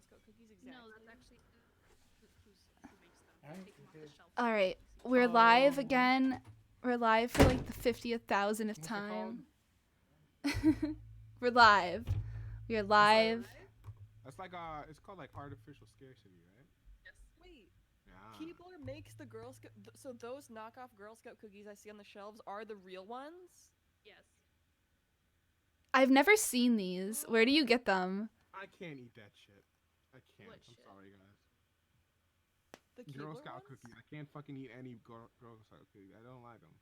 Scout cookies exactly? No, that's actually who makes them. They take them off the shelf. All right, we're live again. We're live for like the 50,000th time. We're live. We are live. That's like it's called like artificial scarcity, right? Yes. Wait. Yeah. Keebler makes the Girl Scout. So those knockoff Girl Scout cookies I see on the shelves are the real ones? Yes. I've never seen these. Where do you get them? I can't eat that shit. I can't. What I'm shit? sorry, guys. The Girl Keebler Scout ones? cookies. I can't fucking eat any Girl Scout cookies. I don't like them.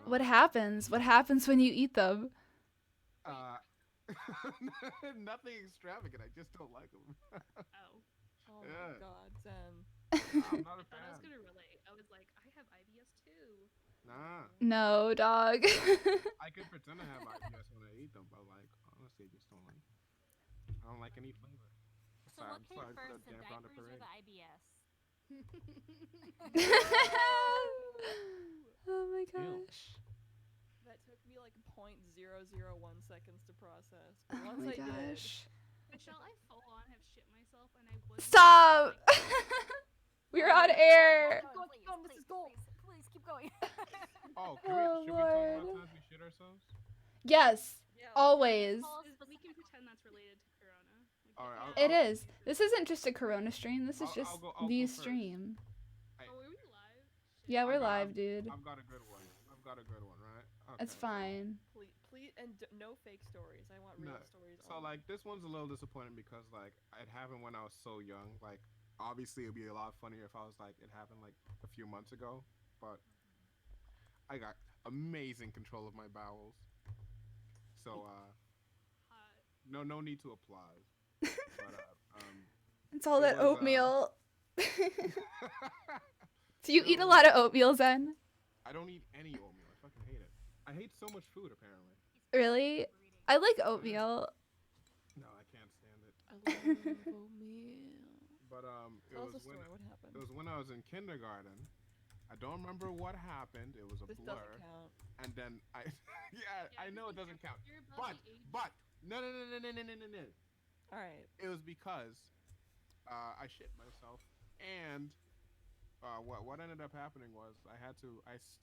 What happens? What happens when you eat them? Nothing extravagant. I just don't like them. Oh. Oh Yeah. my god, Zen. I'm not a I thought I was fan. gonna relate. I was like, I have IBS too. Nah. No, dog. I could pretend to have IBS when I eat them, but like honestly, I just don't like. I don't like any flavor. So what came first, the diapers or the IBS? Oh my gosh. That took me like 0.001 seconds to process. But Oh once my I did, gosh. Michelle, I full on have shit myself, and I was. Stop! We're on air. Keep going, keep going, this is gold. Please keep going. Oh, Oh, should we talk Lord. about times we shit ourselves? Yes, Yeah. always. We can pretend that's related to Corona. Like, Alright, It is. This isn't just a Corona stream. This is just I'll the go first. stream. Oh, were we live? Shit. Yeah, we're I've got- live, dude. I've got a good one. Right? Okay. It's fine. Please, and no fake stories. I want real No. stories. So only. like this one's a little disappointing because like it happened when I was so young. Like obviously it'd be a lot funnier if I was like it happened like a few months ago, but I got amazing control of my bowels. So Hot. no need to applaud. But It's all It that was, oatmeal. Do you eat a lot of oatmeal, Zen? I don't eat any oatmeal. I fucking hate it. I hate so much food apparently. Really? I like oatmeal. No, I can't stand it. I love oatmeal. But Tell us a story. What happened? it was when I was in kindergarten. I don't remember what happened. It was a This blur. doesn't count. And then I I know it doesn't count. You're above But the age. but no. All right. It was because I shit myself and what ended up happening was I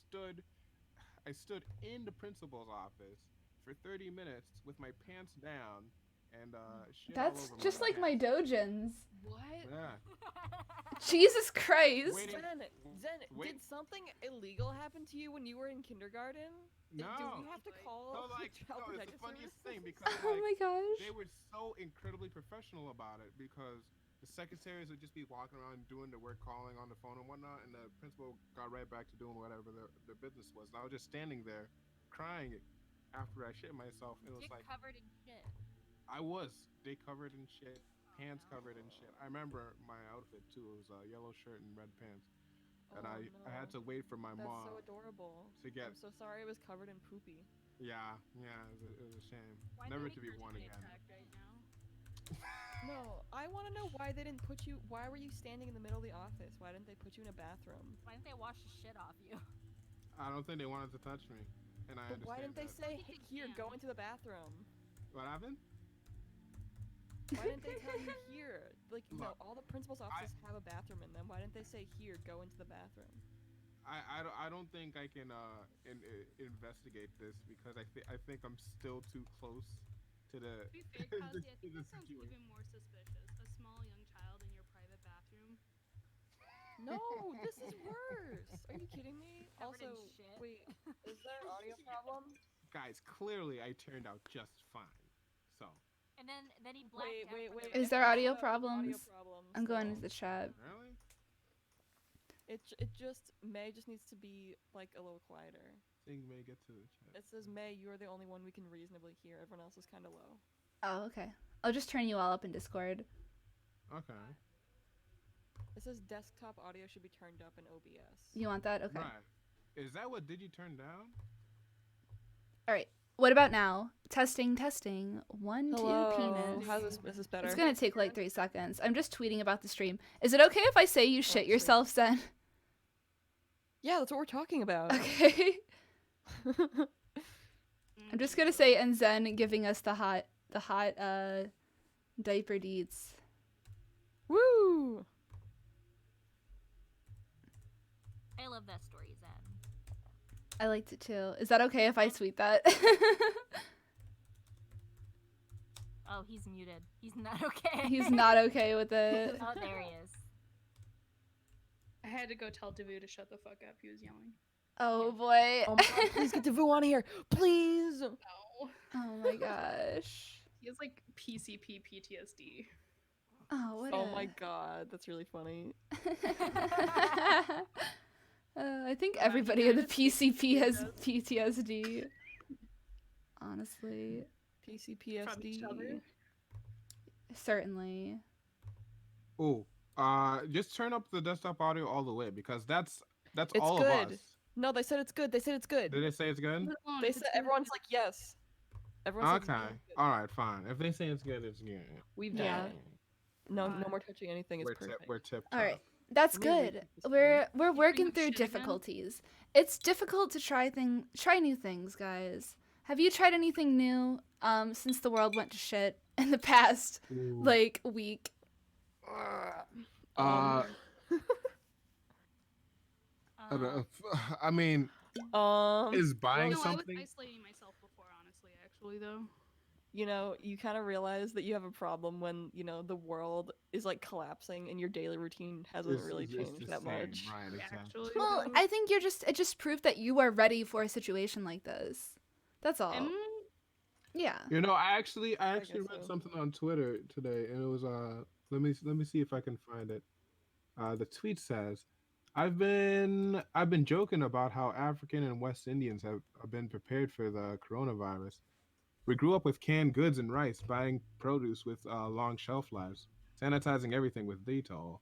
stood in the principal's office for 30 minutes with my pants down and shit all That's over just my like my pants. dojins. What? Yeah. Jesus Christ. Waiting- Zen, wait. did something illegal happen to you when you were in kindergarten? Do No. we have to call So like Child no, it's Protective the funniest Services? thing because Oh like my gosh. they were so incredibly professional about it because the secretaries would just be walking around doing the work, calling on the phone and whatnot, and the principal got right back to doing whatever their business was. And I was just standing there crying after I shit myself. It was Dick like covered in shit. I was dick covered in shit, pants covered in shit. I remember my outfit too. It was a yellow shirt and red pants, and Oh, I had to wait for my That's mom so adorable. to get. I'm so sorry it was covered in poopy. Yeah, it was a shame. Why Never they to be make worn your again. Back right now. No, I want to know why they didn't put you. Why were you standing in the middle of the office? Why didn't they put you in a bathroom? Why didn't they wash the shit off you? I don't think they wanted to touch me, and I But why didn't they understand say, I hey, think they here, can. go into the bathroom? that. What happened? Why didn't they tell you here? Like, no, Look, all the principal's offices have a bathroom in them. Why didn't they say, here, go into the bathroom? I don't think I can investigate this because I think I'm still too close to the. To be fair, Kazi, I to think the that sounds situation. even more suspicious. A small young child in your private bathroom. No, this is worse. Are you kidding me? Covered in Also, shit. wait, is there an audio problem? Guys, clearly I turned out just fine. So And then he blacked Wait. out. Is there audio Audio problems? problems. I'm going still. into the chat. really, It just May just needs to be like a little quieter. things may get to the chat. It says May, you are the only one we can reasonably hear. Everyone else is kind of low. Oh, okay. I'll just turn you all up in Discord. Okay. It says desktop audio should be turned up in OBS. You want that? Okay. Right. Is that what did you turn down? All right. What about now? Testing. 1, 2, penis. How's this? Is this better? It's gonna take like 3 seconds. I'm just tweeting about the stream. Is it okay if I say you shit sweet. yourself, Zen? Yeah, that's what we're talking about. Okay. I'm just gonna say, and Zen giving us the hot diaper deets. Woo! I love that story, Zen. I liked it too. Is that okay if I tweet that? Oh, he's muted. He's not okay. He's not okay with it. Oh, there he is. I had to go tell Davu to shut the fuck up. He was yelling. Oh boy. Oh my god, please get Devu on here. Please! No. Oh my gosh. He has like PCP PTSD. Oh, what Oh a... my god, that's really funny. I think Wow, everybody you in the guys PCP has does. PTSD. Honestly. From each PCPSD. other. Certainly. Oh, just turn up the desktop audio all the way because that's It's all of good. us. No, they said it's good. They said it's good. Did they say it's good? Leave it alone, They if said it's good, everyone's like yes. Everyone says it's Okay. really good. All right. Fine. If they say it's good, it's good. We've Yeah. done it. No more touching anything. It's We're perfect. we're tip All right. top. That's Let me read good. this We're working up through shit again? difficulties. It's difficult to try new things, guys. Have you tried anything new since the world went to shit in the past Ooh. like week? I mean, is buying No, I was something. isolating myself before, honestly, actually, though. you kind of realize that you have a problem when, the world is like collapsing and your daily routine hasn't really It's changed the that same, much. Right. Exactly. Actually, Well, though. I think it just proved that you are ready for a situation like this. That's all. Am- Yeah. I actually guess read so. something on Twitter today, and it was let me see if I can find it. The tweet says, I've been joking about how African and West Indians have been prepared for the coronavirus. We grew up with canned goods and rice, buying produce with long shelf lives, sanitizing everything with Dettol.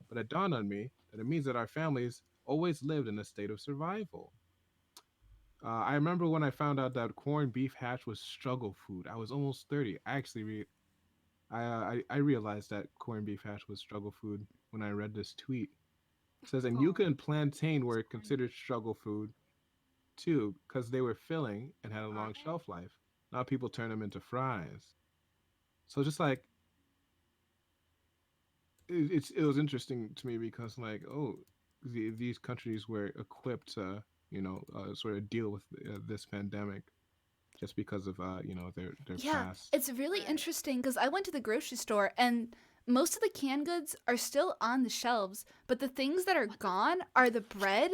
But it dawned on me that it means that our families always lived in a state of survival. I remember when I found out that corned beef hash was struggle food. I was almost 30. I actually I realized that corned beef hash was struggle food when I read this tweet. It says, and yuca and plantain were considered struggle food too because they were filling and had a long shelf life. Now people turn them into fries. So just like it was interesting to me because like these countries were equipped to sort of deal with this pandemic just because of their Yeah, past. it's really interesting because I went to the grocery store and most of the canned goods are still on the shelves, but the things that are gone are the bread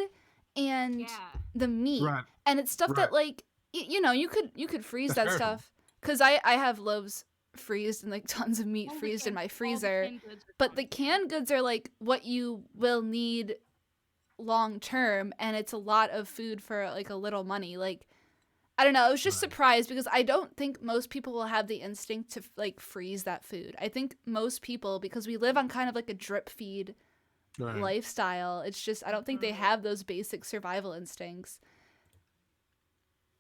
and Yeah. the meat, Right. and it's stuff Right. that like you could freeze that Sure. stuff because I have loaves freezed and like tons of meat all the freezed in canned- my all the freezer, canned goods are but the gone. canned goods are like what you will need long term, and it's a lot of food for like a little money. Like I don't know, I was just Right. surprised because I don't think most people will have the instinct to like freeze that food. I think most people, because we live on kind of like a drip feed Right. lifestyle, it's just I don't think they have those basic survival instincts.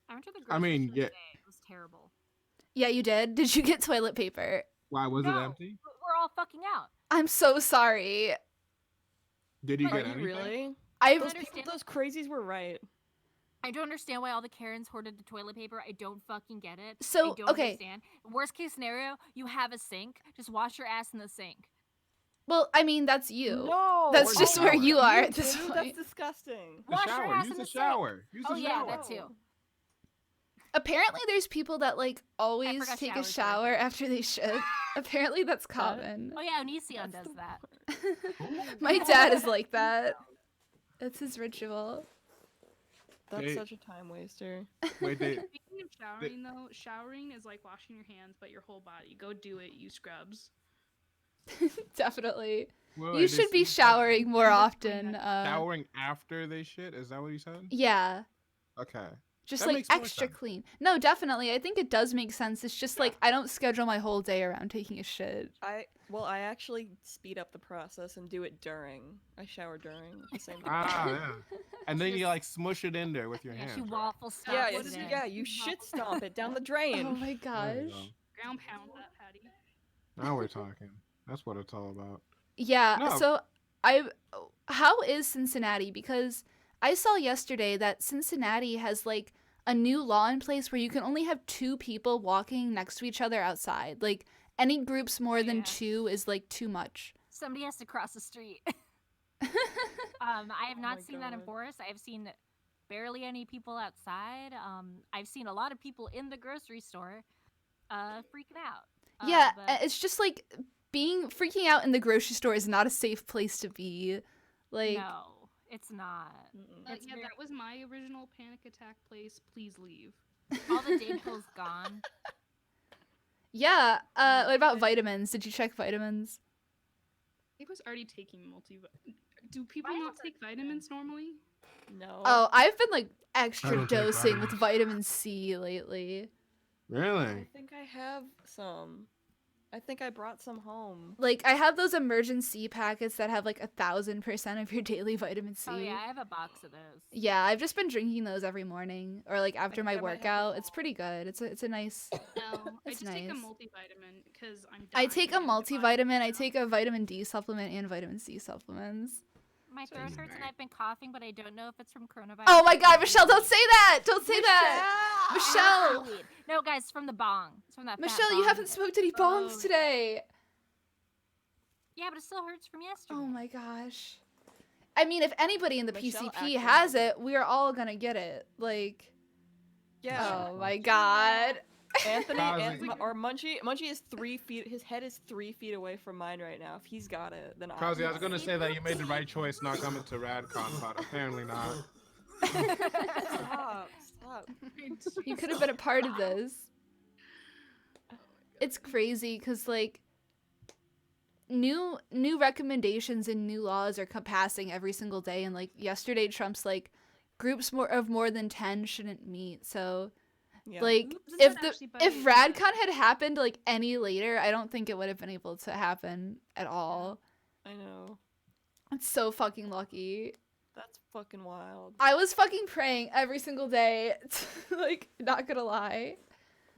I went to the I grocery mean, store yeah. today. It was terrible. Yeah, you did. Did you get toilet paper? Why was it No, empty? we're all fucking out. I'm so sorry. Did you Are get you anything? really? I Those understand people, those crazies were right. I don't understand why all the Karens hoarded the toilet paper. I don't fucking get it. So, I don't okay. understand. Worst case scenario, you have a sink. Just wash your ass in the sink. well, I mean that's you. No, That's Or just the where shower. you are You at this too? point. That's disgusting. The Wash your shower. ass Use in the the sink. shower. Use Oh the yeah, shower. that too. Apparently, there's people that like always forgot take a showers shower right there. after they shit. Apparently, that's common. Oh yeah, Onision That's does the that. My dad is like that. It's his ritual. That's They- such a time waster. Wait, they Speaking of showering, though, showering is like washing your hands, but your whole body. Go do it, you scrubs. Definitely. wait, You they should be said showering more I'm just often. saying showering after they shit. Is that what you said? Yeah. Okay. Just That like makes more extra sense. clean. No, definitely. I think it does make sense. It's just like I don't schedule my whole day around taking a shit. I actually speed up the process and do it during. I shower during at the same time. Ah, yeah. And then you like smush it in there with your Yeah, hands. she right? waffle stomps Yeah, it what it's, is in. it? yeah, you shit stomp it down the drain. Oh my There you gosh. go. Ground pound that, Patty. Now we're talking. That's what it's all about. Yeah, No. so how is Cincinnati? Because I saw yesterday that Cincinnati has like a new law in place where you can only have 2 people walking next to each other outside. Like any groups more than Yeah. 2 is like too much. somebody has to cross the street. I have Oh not my seen that in God. Forest. I have seen barely any people outside. I've seen a lot of people in the grocery store freaking out. Yeah, But it's just like freaking out in the grocery store is not a safe place to be. Like, no, it's not. Mm-mm. It's Yeah, very, that was my original panic attack place. Please leave. all the Dayquil's gone. yeah. What about vitamins? Did you check vitamins? I was already taking Do people not take vitamins normally? No. Oh, I've been like I extra don't take dosing with vitamins. vitamin C lately. Really? I think I have some. I think I brought some home. Like, I have those emergency packets that have like 1,000% of your daily vitamin C. Oh yeah, I have a box of those. Yeah, I've just been drinking those every morning or like after think my I might have workout. them It's all. pretty good. It's a nice. No, I It's just take a nice. multivitamin because I'm. I take a dying of multivitamin. I take a vitamin D supplement and vitamin C supplements. My So throat you hurts and smart. I've been coughing, but I don't know if it's from coronavirus. Oh my or God, from Michelle! Don't say that! Don't say that, I have Michelle. some weed. No, guys, it's from the bong. It's from that fat Michelle, you bong. haven't smoked any bongs Oh. today. Yeah, but it still hurts from yesterday. Oh my gosh. I mean, if anybody in the Michelle PCP actually has has it, we are all gonna get it. Like, Yeah. oh my God. Anthony Kazi. or Munchie is 3 feet. His head is 3 feet away from mine right now. If he's got it, then Kazi, I was got gonna it. say that you made the right choice not coming to RadCon, but apparently not. Stop. Stop. You could have been a part of this. It's crazy because like new recommendations and new laws are passing every single day, and like yesterday Trump's like groups of more than 10 shouldn't meet. So Yeah. like Isn't if that the actually by if the- RadCon had happened like any later, I don't think it would have been able to happen at all. I know. It's so fucking lucky. That's fucking wild. I was fucking praying every single day, like not gonna lie.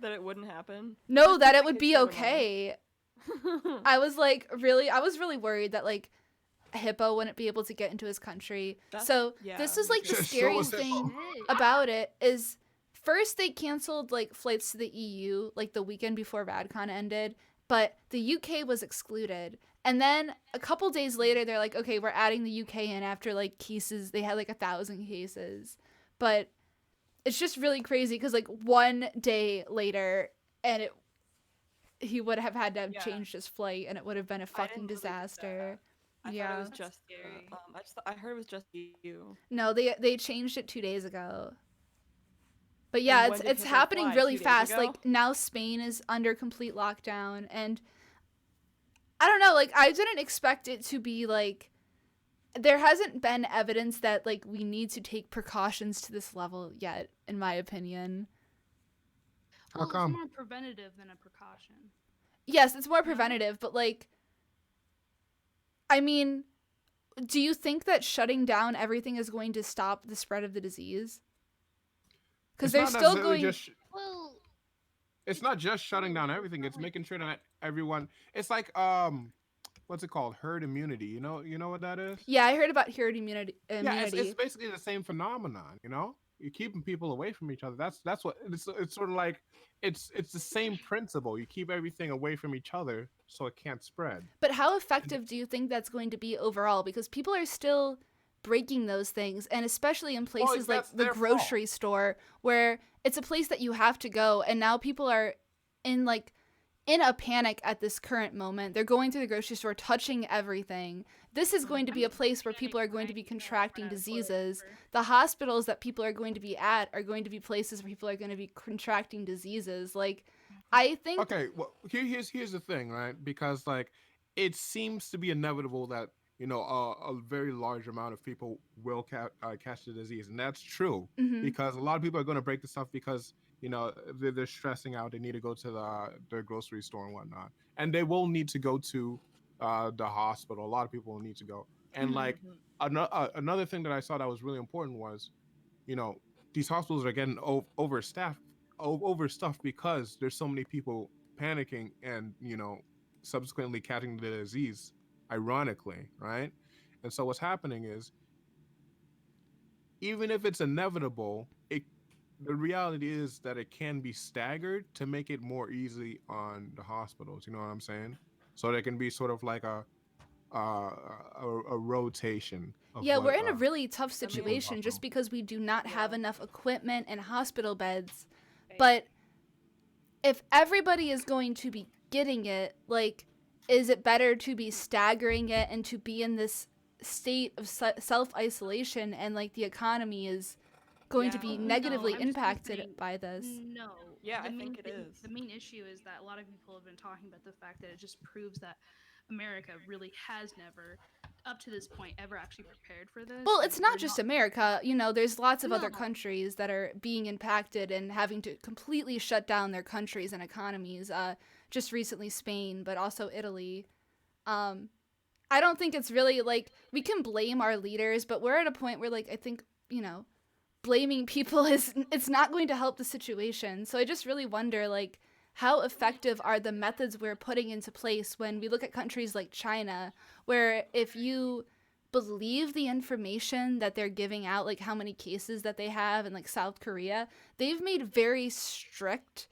That it wouldn't happen. No, Just that keep it the would kids be to their okay. mom. I was really worried that like Hippo wouldn't be able to get into his country. That's- So yeah, this is me like the too. So scariest was Hippo. thing about it is first they canceled like flights to the EU like the weekend before RadCon ended, but the UK was excluded. And then a couple days later they're like, okay, we're adding the UK in after like cases, they had like 1,000 cases. But it's just really crazy because like one day later and he would have had to have Yeah. changed his flight and it would have been a I fucking didn't believe disaster. I thought Yeah. it was just scary. I heard it was just you. No, they changed it 2 days ago. But yeah, And when did it's Hippo happening fly? really 2 days fast. ago? Like now Spain is under complete lockdown and I don't know, like I didn't expect it to be like there hasn't been evidence that like we need to take precautions to this level yet, in my opinion. How Well, come? It's more preventative than a precaution. Yes, it's more preventative, but like I mean, do you think that shutting down everything is going to stop the spread of the disease? Because It's they're not still necessarily going. Well, It's not just shutting down everything. It's making sure that everyone. It's like what's it called? Herd immunity. You know what that is? Yeah, I heard about herd immunity. Yeah, it's basically the same phenomenon. You know, you're keeping people away from each other. That's what it's sort of like. It's the same principle. You keep everything away from each other so it can't spread. But how effective do you think that's going to be overall? Because people are still breaking those things, and especially in places like that's the their grocery store, where it's a place that you have to go, and now people are in a panic at this current moment. They're going through the grocery store, touching everything. This is going to be a place where people are going to be contracting diseases. The hospitals that people are going to be at are going to be places where people are going to be contracting diseases. Like, I think. Okay, well, here's the thing, right? Because like, it seems to be inevitable that a very large amount of people will catch the disease, and that's true Mhm. because a lot of people are going to break the stuff because they're stressing out. They need to go to their grocery store and whatnot, and they will need to go to the hospital. A lot of people will need to go, and Mhm. like another thing that I saw that was really important was, these hospitals are getting overstuffed because there's so many people panicking and subsequently catching the disease, ironically, right? And so what's happening is, even if it's inevitable, the reality is that it can be staggered to make it more easy on the hospitals. You know what I'm saying? So there can be sort of like a a rotation of Yeah, what, we're in a really tough I mean- situation just because we do not have Yeah. enough equipment and hospital beds. Hey, But if everybody is going to be getting it, like, is it better to be staggering it and to be in this state of self-isolation and, like, the economy is going to Yeah. be No, negatively I'm just impacted saying, by this? no. Yeah, the I main think it is. The main issue is that a lot of people have been talking about the fact that it just proves that America really has never, up to this point, ever actually prepared for this. Well, Like, it's not we're just America. You know, there's lots of other No. countries that are being impacted and having to completely shut down their countries and economies. Just recently Spain, but also Italy. I don't think it's really like we can blame our leaders, but we're at a point where, like, I think, you know, blaming people it's not going to help the situation. So I just really wonder, like, how effective are the methods we're putting into place when we look at countries like China, where if you believe the information that they're giving out, like how many cases that they have, and like South Korea, they've made very strict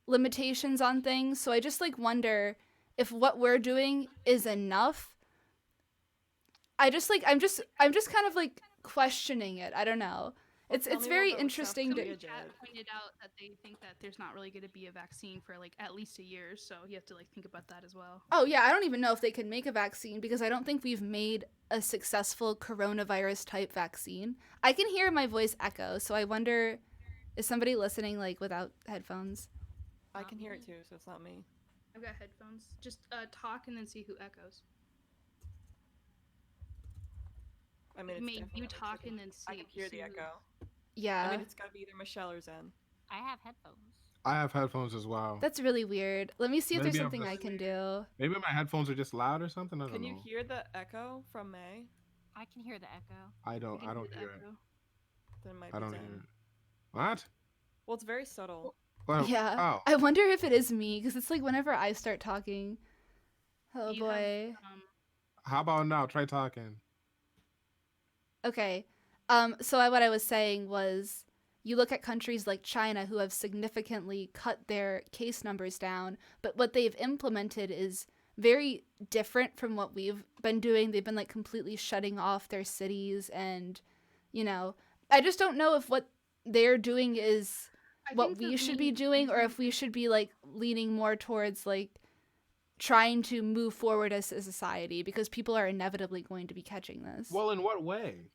limitations on things. So I just like wonder if what we're doing is enough. I'm just kind of like questioning it. I don't know. Well, It's tell it's me very about what South interesting to Korea Somebody in chat did. pointed out that they think that there's not really going to be a vaccine for like at least a year, so you have to like think about that as well. Oh yeah, I don't even know if they can make a vaccine because I don't think we've made a successful coronavirus type vaccine. I can hear my voice echo, so I wonder, is somebody listening like without headphones? I can hear it too, so it's not me. I've got headphones. Just talk and then see who echoes. I mean, it's Mate, you definitely talk tricky. and then see. I can hear the who- echo. Yeah. I mean, it's gotta be either Michelle or Zen. I have headphones. I have headphones as well. That's really weird. Let me see if there's Maybe I'm something I just- can do. Maybe my headphones are just loud or something. I don't Can know. you hear the echo from May? I can hear the echo. I you don't. can I don't the hear it. echo. Then it might I be don't Zen. hear it. What? Well, it's very subtle. Well, Yeah. Oh. I wonder if it is me because it's like whenever I start talking. Oh You have, boy. How about now? Try talking. Okay. So what I was saying was you look at countries like China who have significantly cut their case numbers down, but what they've implemented is very different from what we've been doing. They've been like completely shutting off their cities and, you know, I just don't know if what they're doing is I what think the we should be main doing or reason- if we should be like leaning more towards like trying to move forward as a society because people are inevitably going to be catching this. Well, in what way?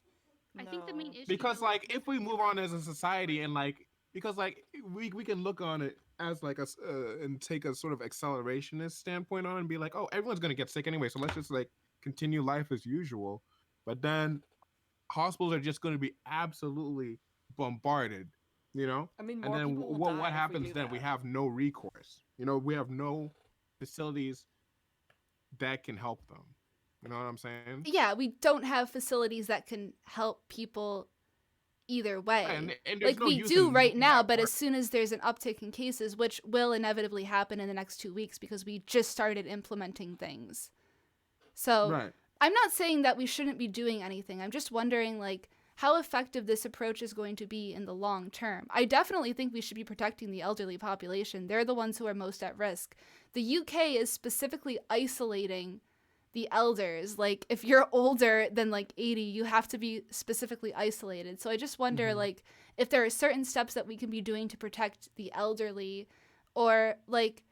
I think the main No. issue Because though, like if we move on as a society and like because like we can look on it as like and take a sort of accelerationist standpoint on it and be like, oh, everyone's gonna get sick anyway, so let's just like continue life as usual. But then hospitals are just going to be absolutely bombarded, you know. I mean, And more then people will what die if we happens do then? We that. have no recourse. You know, we have no facilities that can help them. You know what I'm saying? Yeah, we don't have facilities that can help people either way. And there's Like no we use do in right making now, that but work. as soon as there's an uptick in cases, which will inevitably happen in the next 2 weeks because we just started implementing things. So Right. I'm not saying that we shouldn't be doing anything. I'm just wondering like how effective this approach is going to be in the long term. I definitely think we should be protecting the elderly population. They're the ones who are most at risk. The UK is specifically isolating the elders. Like if you're older than like 80, you have to be specifically isolated. So I just wonder Mhm. like if there are certain steps that we can be doing to protect the elderly, or like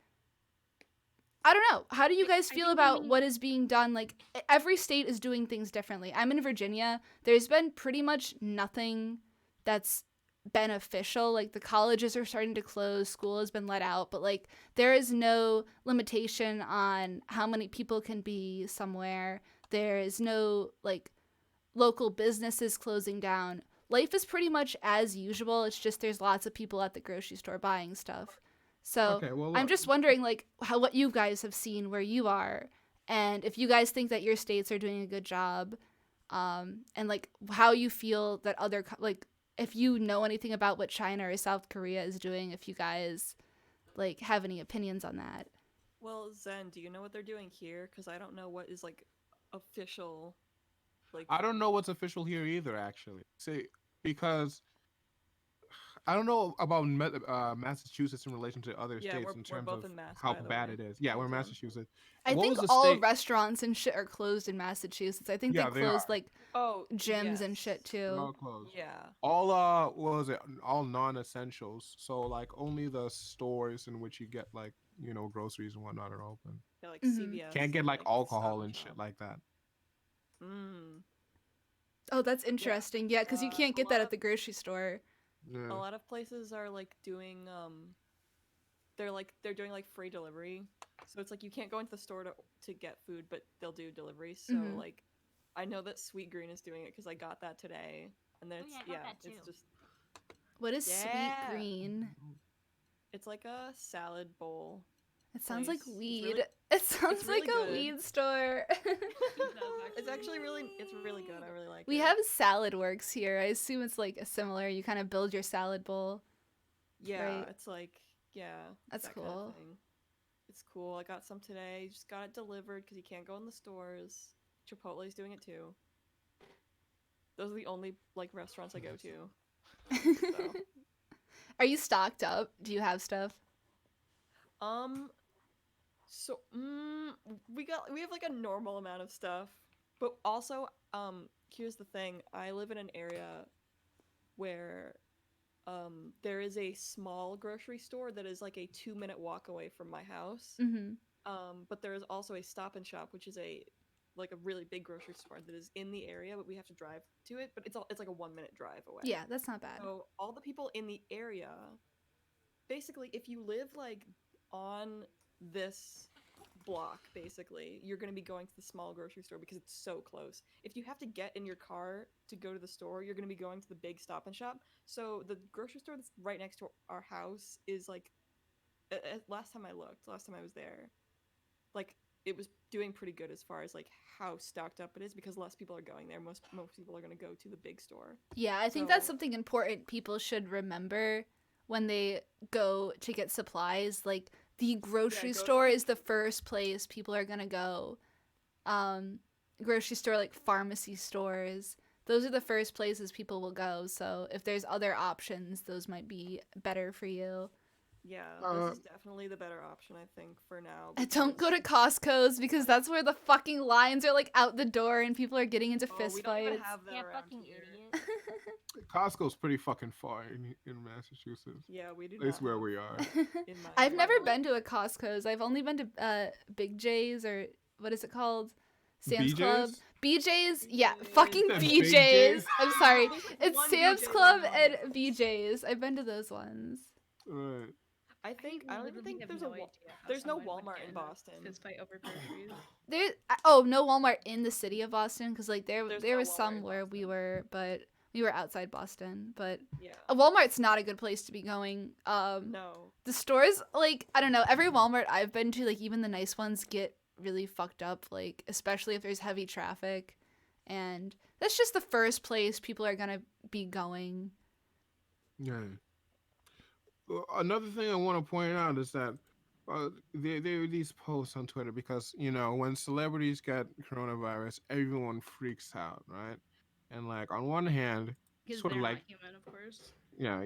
I don't know. How do you guys I feel think the about main- what is being done? Like every state is doing things differently. I'm in Virginia. There's been pretty much nothing that's beneficial. Like the colleges are starting to close, school has been let out, but like there is no limitation on how many people can be somewhere. There is no like local businesses closing down. Life is pretty much as usual. It's just there's lots of people at the grocery store buying stuff. So Okay, well, I'm look. just wondering like what you guys have seen where you are, and if you guys think that your states are doing a good job, and like how you feel that other like if you know anything about what China or South Korea is doing, if you guys like have any opinions on that. Well, Zen, do you know what they're doing here? Because I don't know what is like official. Like I don't know what's official here either, actually. See, because I don't know about Massachusetts in relation to other Yeah, states in we're terms both of in Mass, how by the bad way. it is. Yeah, we're in Same. Massachusetts. I What think was the all state? restaurants and shit are closed in Massachusetts. I think they Yeah, they closed are. like Oh, gyms and shit yes. They're too. all closed. Yeah. All what was it? All non-essentials. So like only the stores in which you get like groceries and whatnot are open. Yeah, like Hmm. Can't CVS get and like like Stop alcohol and and Shop. shit like that. Mm. Oh, that's Yeah. interesting. Yeah, because you can't A get lot that of at the grocery store. a Yeah. lot of places are like doing they're doing like free delivery. So it's like you can't go into the store to get food, but they'll do delivery. So Hmm. like I know that Sweet Green is doing it because I got that today. And then Oh it's yeah, I got yeah, that too. it's just What is sweet yeah. green? It's like a salad bowl It sounds like place. weed. It sounds like really a good. weed store. It's actually it's really good. I really like We it. have Salad Works here. I assume it's like a similar. You kind of build your salad bowl, Yeah, right? it's like yeah, That's that kind of cool. thing. It's cool. I got some today. Just got it delivered because you can't go in the stores. Chipotle's doing it too. Those are the only like restaurants I go to. So, Are you stocked up? Do you have stuff? um, so we have like a normal amount of stuff, but also here's the thing. I live in an area where there is a small grocery store that is like a 2-minute walk away from my house. Mm-hmm. But there is also a Stop and Shop, which is a like a really big grocery store that is in the area, but we have to drive to it. But it's like a 1-minute drive away. Yeah, that's not bad. So all the people in the area, basically, if you live like on this block, basically, you're going to be going to the small grocery store because it's so close. If you have to get in your car to go to the store, you're going to be going to the big Stop and Shop. So the grocery store that's right next to our house is like last time I was there, like it was doing pretty good as far as like how stocked up it is because less people are going there. Most people are going to go to the big store. Yeah, I think that's something important people should remember when they go to get supplies. Like the grocery store is the first place people are gonna go. Um, Grocery store, like pharmacy stores, those are the first places people will go. So if there's other options, those might be better for you. Yeah, Uh, this is definitely the better option, I think, for now. And don't go because- to Costco's because that's where the fucking lines are like out the door and people are getting into Oh, fist we don't even fights. have that Yeah, around fucking here. idiot. Costco's pretty fucking far in Massachusetts. Yeah, we do At least not where have we are. in my I've area. never been to a Costco's. I've only been to Big J's or what is it called? Sam's Club. BJ's? BJ's? Yeah, fucking Said BJ's. BJ's? I'm sorry. There's It's one Sam's BJ's Club around and us. BJ's. I've been to those ones. Right. I don't even think there's there's no Walmart in Boston. Fist fight over groceries. There no Walmart in the city of Boston because like there There's there no was Walmart some in where we Boston. were, but we were outside Boston. But Yeah. a Walmart's not a good place to be going. No. The stores, like, I don't know, every Walmart I've been to, like, even the nice ones get really fucked up, like, especially if there's heavy traffic. And that's just the first place people are gonna be going. Yeah. Another thing I want to point out is that there are these posts on Twitter because when celebrities get coronavirus, everyone freaks out, right? And like on one hand, Because sort they're of not like human, of course. yeah.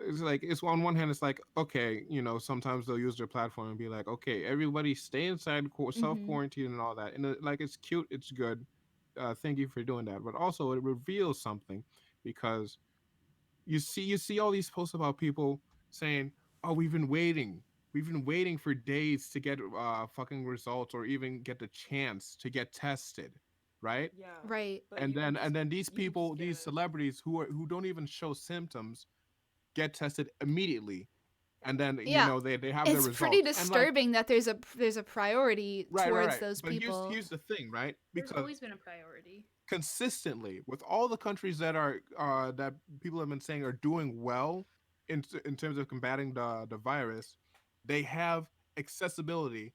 It's like it's on one hand, it's like okay, sometimes they'll use their platform and be like, okay, everybody stay inside, self Mm-hmm. quarantine and all that, and like it's cute, it's good. Thank you for doing that, but also it reveals something because you see all these posts about people saying, "Oh, we've been waiting for days to get fucking results or even get the chance to get tested," right? Yeah. Right. But And then these you can people, just get these it. celebrities who don't even show symptoms get tested immediately, and then Yeah. they have their It's pretty results. And like disturbing that there's a priority towards right. those But people. here's the thing, right? There's Because always been a priority. consistently with all the countries that are that people have been saying are doing well in terms of combating the virus, they have accessibility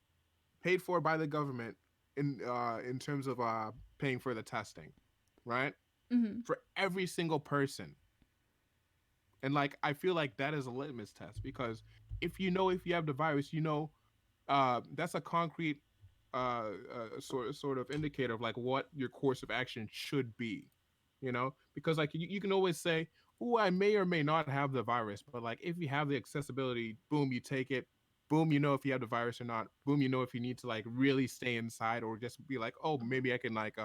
paid for by the government in terms of paying for the testing, right? Mm-hmm. For every single person. And like I feel like that is a litmus test because if you have the virus, that's a concrete sort of indicator of like what your course of action should be, because like you can always say, who I may or may not have the virus, but like if you have the accessibility, boom, you take it. Boom, you know if you have the virus or not. Boom, you know if you need to like really stay inside or just be like, oh, maybe I can like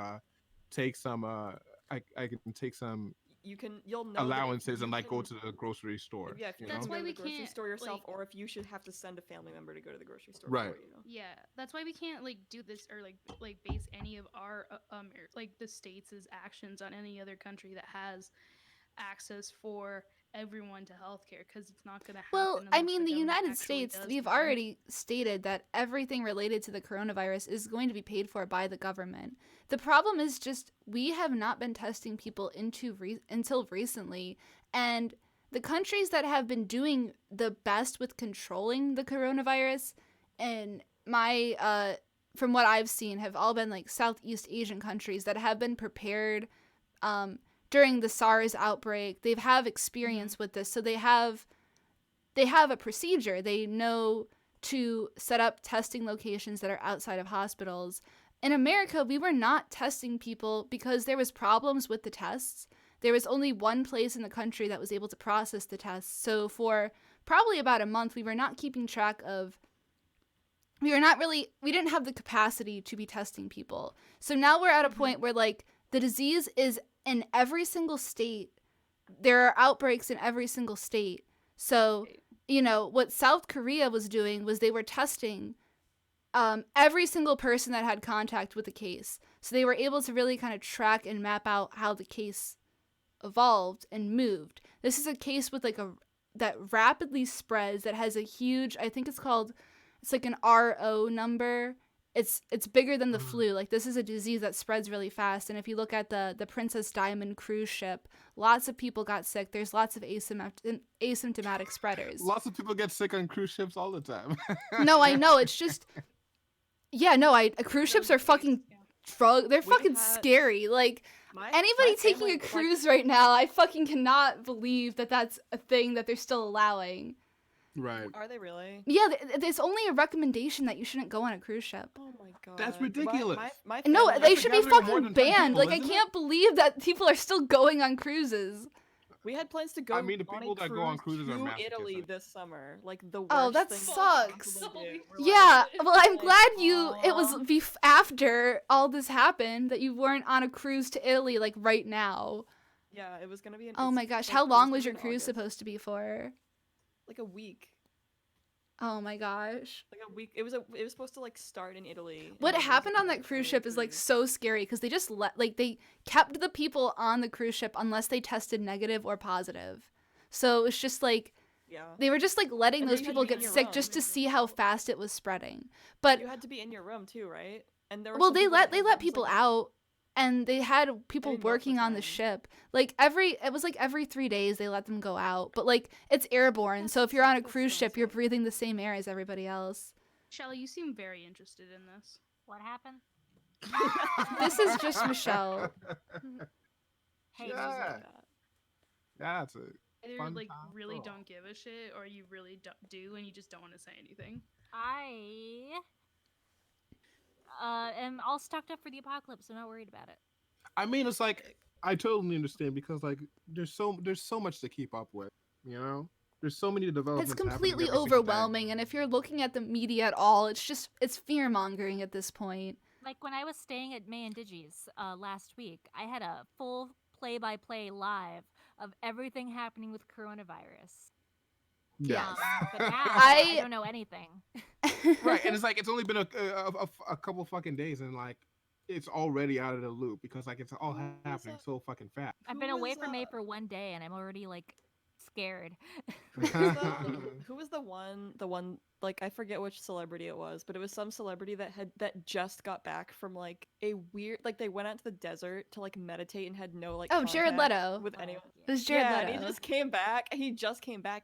take some I can take some You'll know that allowances you and like go can, to the grocery store. yeah, if you You That's can know? go why to we the grocery can't, store yourself, like- or if you should have to send a family member to go to the grocery store Right. for you. Yeah, that's why we can't like do this or like base any of our like the states' actions on any other country that has access for everyone to healthcare, because it's not going to happen. Well, I unless mean, the government United actually States, does we've something. already stated that everything related to the coronavirus is going to be paid for by the government. The problem is just we have not been testing people until recently, and the countries that have been doing the best with controlling the coronavirus, and from what I've seen, have all been like Southeast Asian countries that have been prepared during the SARS outbreak. They have experience with this, so they have a procedure. They know to set up testing locations that are outside of hospitals. In America, we were not testing people because there was problems with the tests. There was only one place in the country that was able to process the tests. So for probably about a month, we were not keeping track of we didn't have the capacity to be testing people. So now we're at a point where like the disease is in every single state. There are outbreaks in every single state. So, what South Korea was doing was they were testing every single person that had contact with the case. So they were able to really kind of track and map out how the case evolved and moved. This is a case with that rapidly spreads, that has a huge, I think it's like an RO number. It's bigger than the flu. Like, this is a disease that spreads really fast. And if you look at the Princess Diamond cruise ship, lots of people got sick. There's lots of asymptomatic spreaders. Lots of people get sick on cruise ships all the time. No, I know. It's just, yeah, no, cruise ships are fucking they're fucking scary. Like, anybody taking a cruise right now, I fucking cannot believe that that's a thing that they're still allowing. Right. Are they really? Yeah, there's only a recommendation that you shouldn't go on a cruise ship. Oh my god. That's ridiculous. My No, family- they should be gathering of more fucking than 10 banned. people, Like, I isn't it? can't believe that people are still going on cruises. We had plans to go. I mean, the on a people that go on cruises are to masochists, Italy I think. this summer. Like the worst Oh, that thing to sucks. possibly do. Yeah, well, I'm like, glad it was aw. after all this happened that you weren't on a cruise to Italy, like, right now. Yeah, it was gonna be. Oh my gosh, how long was your cruise supposed to be for? Like a week. Oh my gosh. Like a week. It was supposed to like start in Italy. and What then it was happened on gonna that cruise be ship is like so scary because they just they kept the people on the cruise ship unless they tested negative or positive. So it was just like Yeah. they were just like letting And those you had to people be in get your sick room. just to see how fast it was spreading. But You had to be in your room too, right? And there were well, some they people let that had let rooms, people like, out, and they had people didn't know at the working on the time. ship. Like it was like every 3 days they let them go out. But like it's airborne, so if you're on a That's cruise so ship, you're insane. breathing the same air as everybody else. Shelly, you seem very interested in this. What happened? This is just Michelle. Hey, She was Yeah. like that. That's it. Either Fun like time really for all. don't give a shit, or you really do and you just don't want to say anything. I am all stocked up for the apocalypse, so not worried about it. I mean, it's like I totally understand because like there's so much to keep up with. You know, there's so many developments. It's happening completely every single day. overwhelming, and if you're looking at the media at all, it's fear-mongering at this point. Like when I was staying at May and Digi's last week, I had a full play-by-play live of everything happening with coronavirus. Yeah. But now I I- don't know anything. Right, and it's like it's only been a couple fucking days, and like it's already out of the loop because like it's all Who was happening that? so fucking fast. I've Who been away was, from May for one day, and I'm already like scared. Who was the one like I forget which celebrity it was, but it was some celebrity that just got back from like a weird, like they went out to the desert to like meditate and had no like Oh, Jared contact Leto. with anyone. It was Jared Yeah, Leto. and he just came back.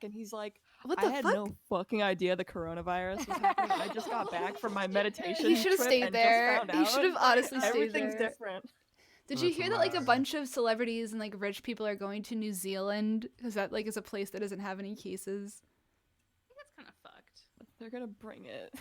And he's like, What I the had fuck? no fucking idea the coronavirus was happening. I just got back from my meditation. He should have trip stayed and just there. found He out. should have honestly stayed Everything's there. different. Did you That's hear that like a hilarious. bunch of celebrities and like rich people are going to New Zealand because that like is a place that doesn't have any cases? I think that's kind of fucked. They're gonna bring it.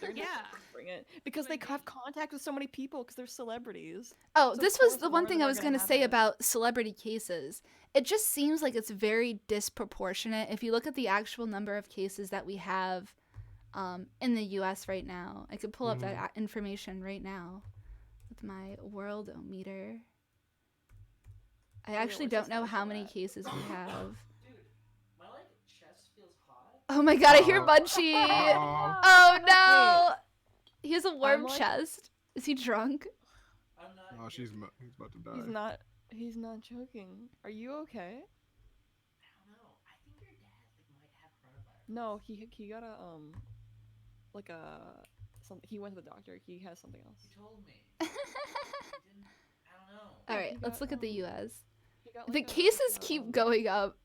They're gonna Yeah. bring it because they have contact with so many people because they're celebrities. Oh, So this of was course the more one of thing them I are was gonna going to have say it. about celebrity cases. It just seems like it's very disproportionate if you look at the actual number of cases that we have in the US right now. I could pull up that information right now with my worldometer. I actually where's don't the know how slideshow many at? cases we have. Dude, my like chest feels hot. Oh my god, I hear Uh-oh. Munchie! Uh-oh. Oh no! He has a warm like- chest. Is he drunk? I'm not. Oh, he's about to die. He's not joking. Are you okay? I don't know. I think your dad like might have coronavirus. No, he got a like a something. He went to the doctor. He has something else. He told me. He didn't. I don't know. All Yeah, right, he let's got, look at the US. He got, The like, cases keep going up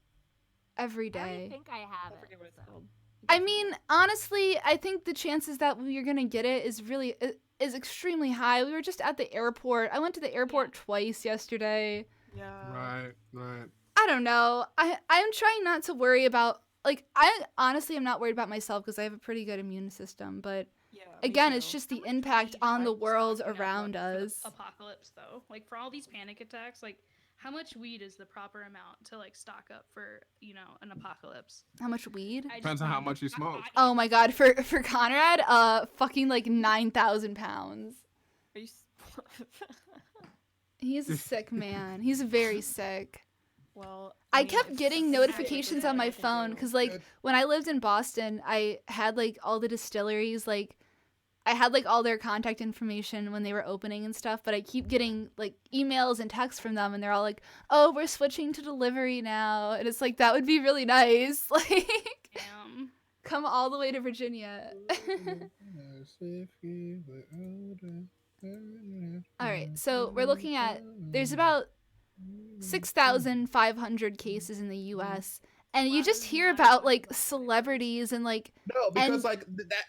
every I already day. think I have I it. forget what it's so. called. I mean, honestly, I think the chances that you're gonna get it is extremely high. We were just at the airport. I went to the airport twice yesterday. Yeah. Right. I don't know. I'm trying not to worry about, like, I honestly am not worried about myself because I have a pretty good immune system, but Yeah. me again, it's too. just the How much impact weed on the are you world stocking up around on for the us. apocalypse, though, like for all these panic attacks, like how much weed is the proper amount to like stock up for an apocalypse? How much weed? Depends on how much you smoke. Oh my god, for Conrad, fucking like 9,000 pounds. Are you? He's a sick man. He's very sick. Well, I mean, kept it's getting just- notifications on my phone because, like, when I lived in Boston, I had, like, all the distilleries, like, I had, like, all their contact information when they were opening and stuff, but I keep getting, like, emails and texts from them, and they're all like, oh, we're switching to delivery now, and it's like, that would be really nice. Like, Damn. come all the way to Virginia. All right, so we're looking at, there's about 6,500 cases in the U.S., and you just hear about, like, celebrities and, like, No, because And- like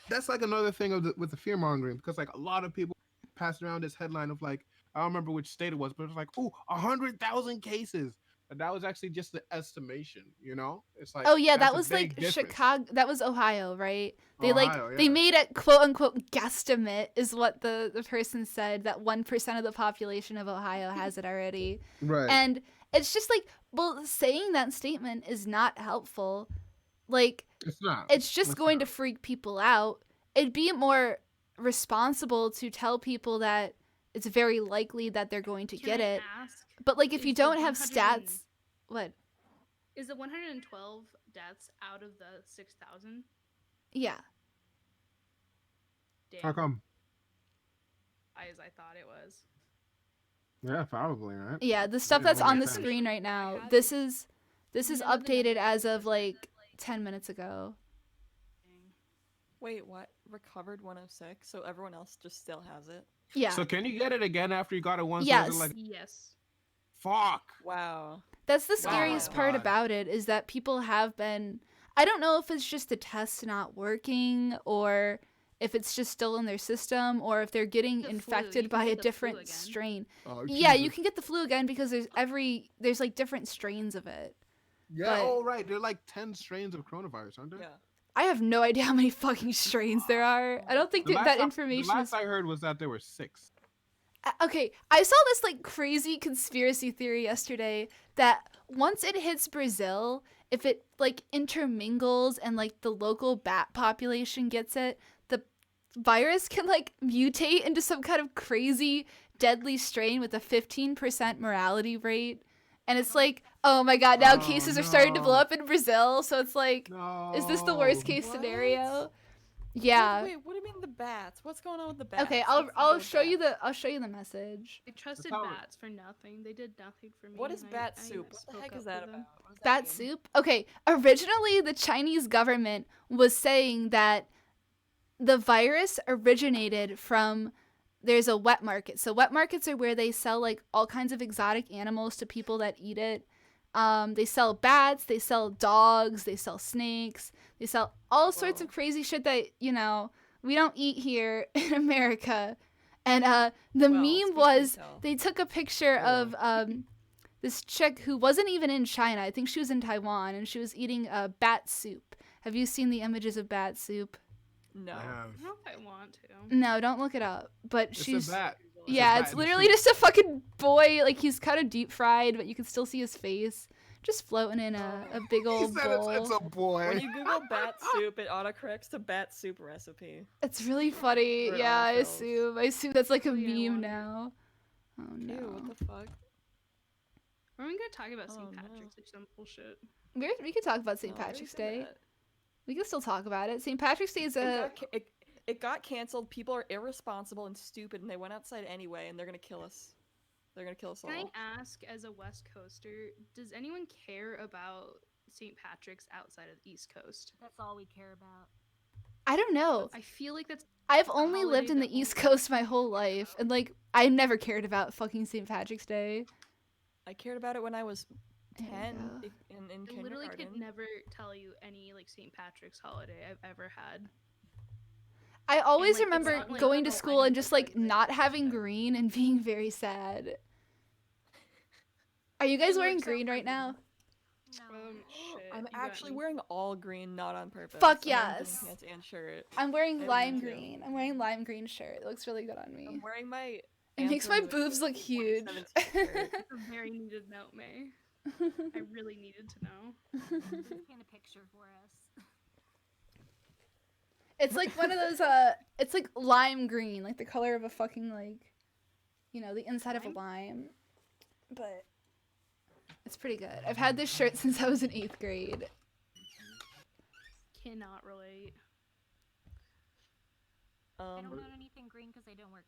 that's like another thing with the fear mongering, because like a lot of people passed around this headline of like, I don't remember which state it was, but it was like, oh, 100,000 cases. And that was actually just the estimation, It's like, oh yeah, that's that a was big like difference. Chicago. That was Ohio, right? They Ohio, they yeah. made a quote unquote guesstimate, is what the person said, that 1% of the population of Ohio has it already, Right. and it's just like, well, saying that statement is not helpful. Like, It's not. it's just It's going not. to freak people out. It'd be more responsible to tell people that it's very likely that they're going to Can get I it. ask, But like, if you is the don't have 100 stats, what? is the 112 deaths out of the 6,000? Yeah. Damn, How come? as I thought it was. Yeah, probably, right? Yeah, the stuff Yeah, that's that on the makes sense. screen right now. have This it. is You know the updated number as is of like 10 minutes ago. Dang. Wait, what? Recovered 106, so everyone else just still has it. Yeah. So can you get it again after you got it once? Or is Yes. it like, Yes. fuck? Wow. That's the Wow. scariest part God. about it, is that people have been, I don't know if it's just the test not working, or if it's just still in their system, or if they're getting The flu, infected you by can a get the flu different again. strain. Oh, Yeah, you Jesus. can get the flu again because there's like different strains of it. Yeah, but- oh, right. There are like 10 strains of coronavirus, aren't there? Yeah. I have no idea how many fucking strains there are. I don't think The that last information the is last I heard was that there were 6. Okay, I saw this like crazy conspiracy theory yesterday that once it hits Brazil, if it like intermingles and like the local bat population gets it, the virus can like mutate into some kind of crazy deadly strain with a 15% mortality rate. And it's like, oh my god, now Oh, cases are starting to blow no. up in Brazil, so it's like, No. is this the worst case What? scenario? Yeah. Wait, what do you mean the bats? What's going on with the bats? Okay, Let's go I'll with show you bats. I'll show you the message. I trusted how it- bats for nothing. They did nothing for me. What is and bat I soup? What the spoke heck up is that for them. about? What does that Bat mean? soup? Okay, originally the Chinese government was saying that the virus originated from, there's a wet market. So wet markets are where they sell like all kinds of exotic animals to people that eat it. They sell bats, they sell dogs, they sell snakes, they sell all sorts Whoa. of crazy shit that, we don't eat here in America. And the Well, meme speak for was, yourself. they took a picture of this chick who wasn't even in China. I think she was in Taiwan, and she was eating bat soup. Have you seen the images of bat soup? No. I have. I don't know if I want to. No, don't look it up. But It's she's a bat. Google it. yeah, bat it's in the literally soup. just a fucking boy. Like he's kind of deep fried, but you can still see his face, just floating in a big He old said bowl. it's a boy. When you Google bat soup, it autocorrects to bat soup recipe. It's really funny. Or it Yeah, I autofills. assume that's like a Oh, yeah, I meme want it. now. Oh no. Ew, what the fuck? Are we gonna talk about Oh, St. no. Patrick's or some bullshit? We could talk about St. No, I already Patrick's said Day. that. We can still talk about it. St. Patrick's Day is a It got canceled. People are irresponsible and stupid, and they went outside anyway, and they're gonna kill us. They're gonna kill us Can I all. ask, as a West Coaster, does anyone care about St. Patrick's outside of the East Coast? That's all we care about. I don't know. I feel like that's I've a only lived holiday in that the East only Coast my white whole people care life, about. and like I never cared about fucking St. Patrick's Day. I cared about it when I was There you 10 go. in I literally kindergarten. could never tell you any like St. Patrick's holiday I've ever had. I always like, it's remember not, like, going to a school and line just for like things that not you having said. green and being very sad. Are you guys It wearing works out green for right me. now? No. Shit. I'm you got actually me. wearing all green, not on purpose. Fuck I'm wearing yes. green pants and shirt. I'm wearing I lime want to. green. I'm wearing lime green shirt. It looks really good on me. I'm wearing my. It makes my Anthem boobs look huge. 2017 shirt. It's a very needed note, May. I really needed to know. Just paint a picture for us. It's like one of those it's like lime green, like the color of a fucking like the inside of a lime. But it's pretty good. I've had this shirt since I was in 8th grade. Cannot relate. I don't own anything green because I don't work.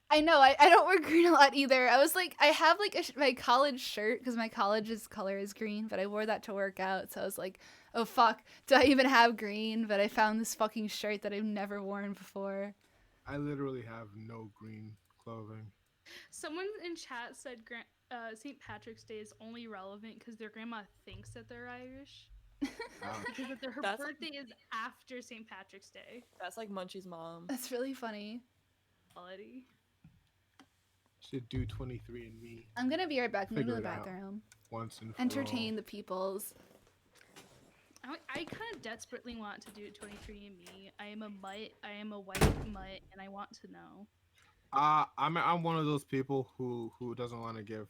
I know, I don't wear green a lot either. I was like, I have like my college shirt because my college's color is green, but I wore that to work out. So I was like, oh fuck, do I even have green? But I found this fucking shirt that I've never worn before. I literally have no green clothing. Someone in chat said St. Patrick's Day is only relevant because their grandma thinks that they're Irish. Because her That's- birthday is after St. Patrick's Day. That's like Munchie's mom. That's really funny. Quality. Should do 23andMe I'm gonna be right back. I'm going to the Figure it out. bathroom. once and for Entertain the peoples. I kind of desperately want to do 23andMe. I am a mutt. I am a white mutt, and I want to know. all. I'm one of those people who doesn't want to give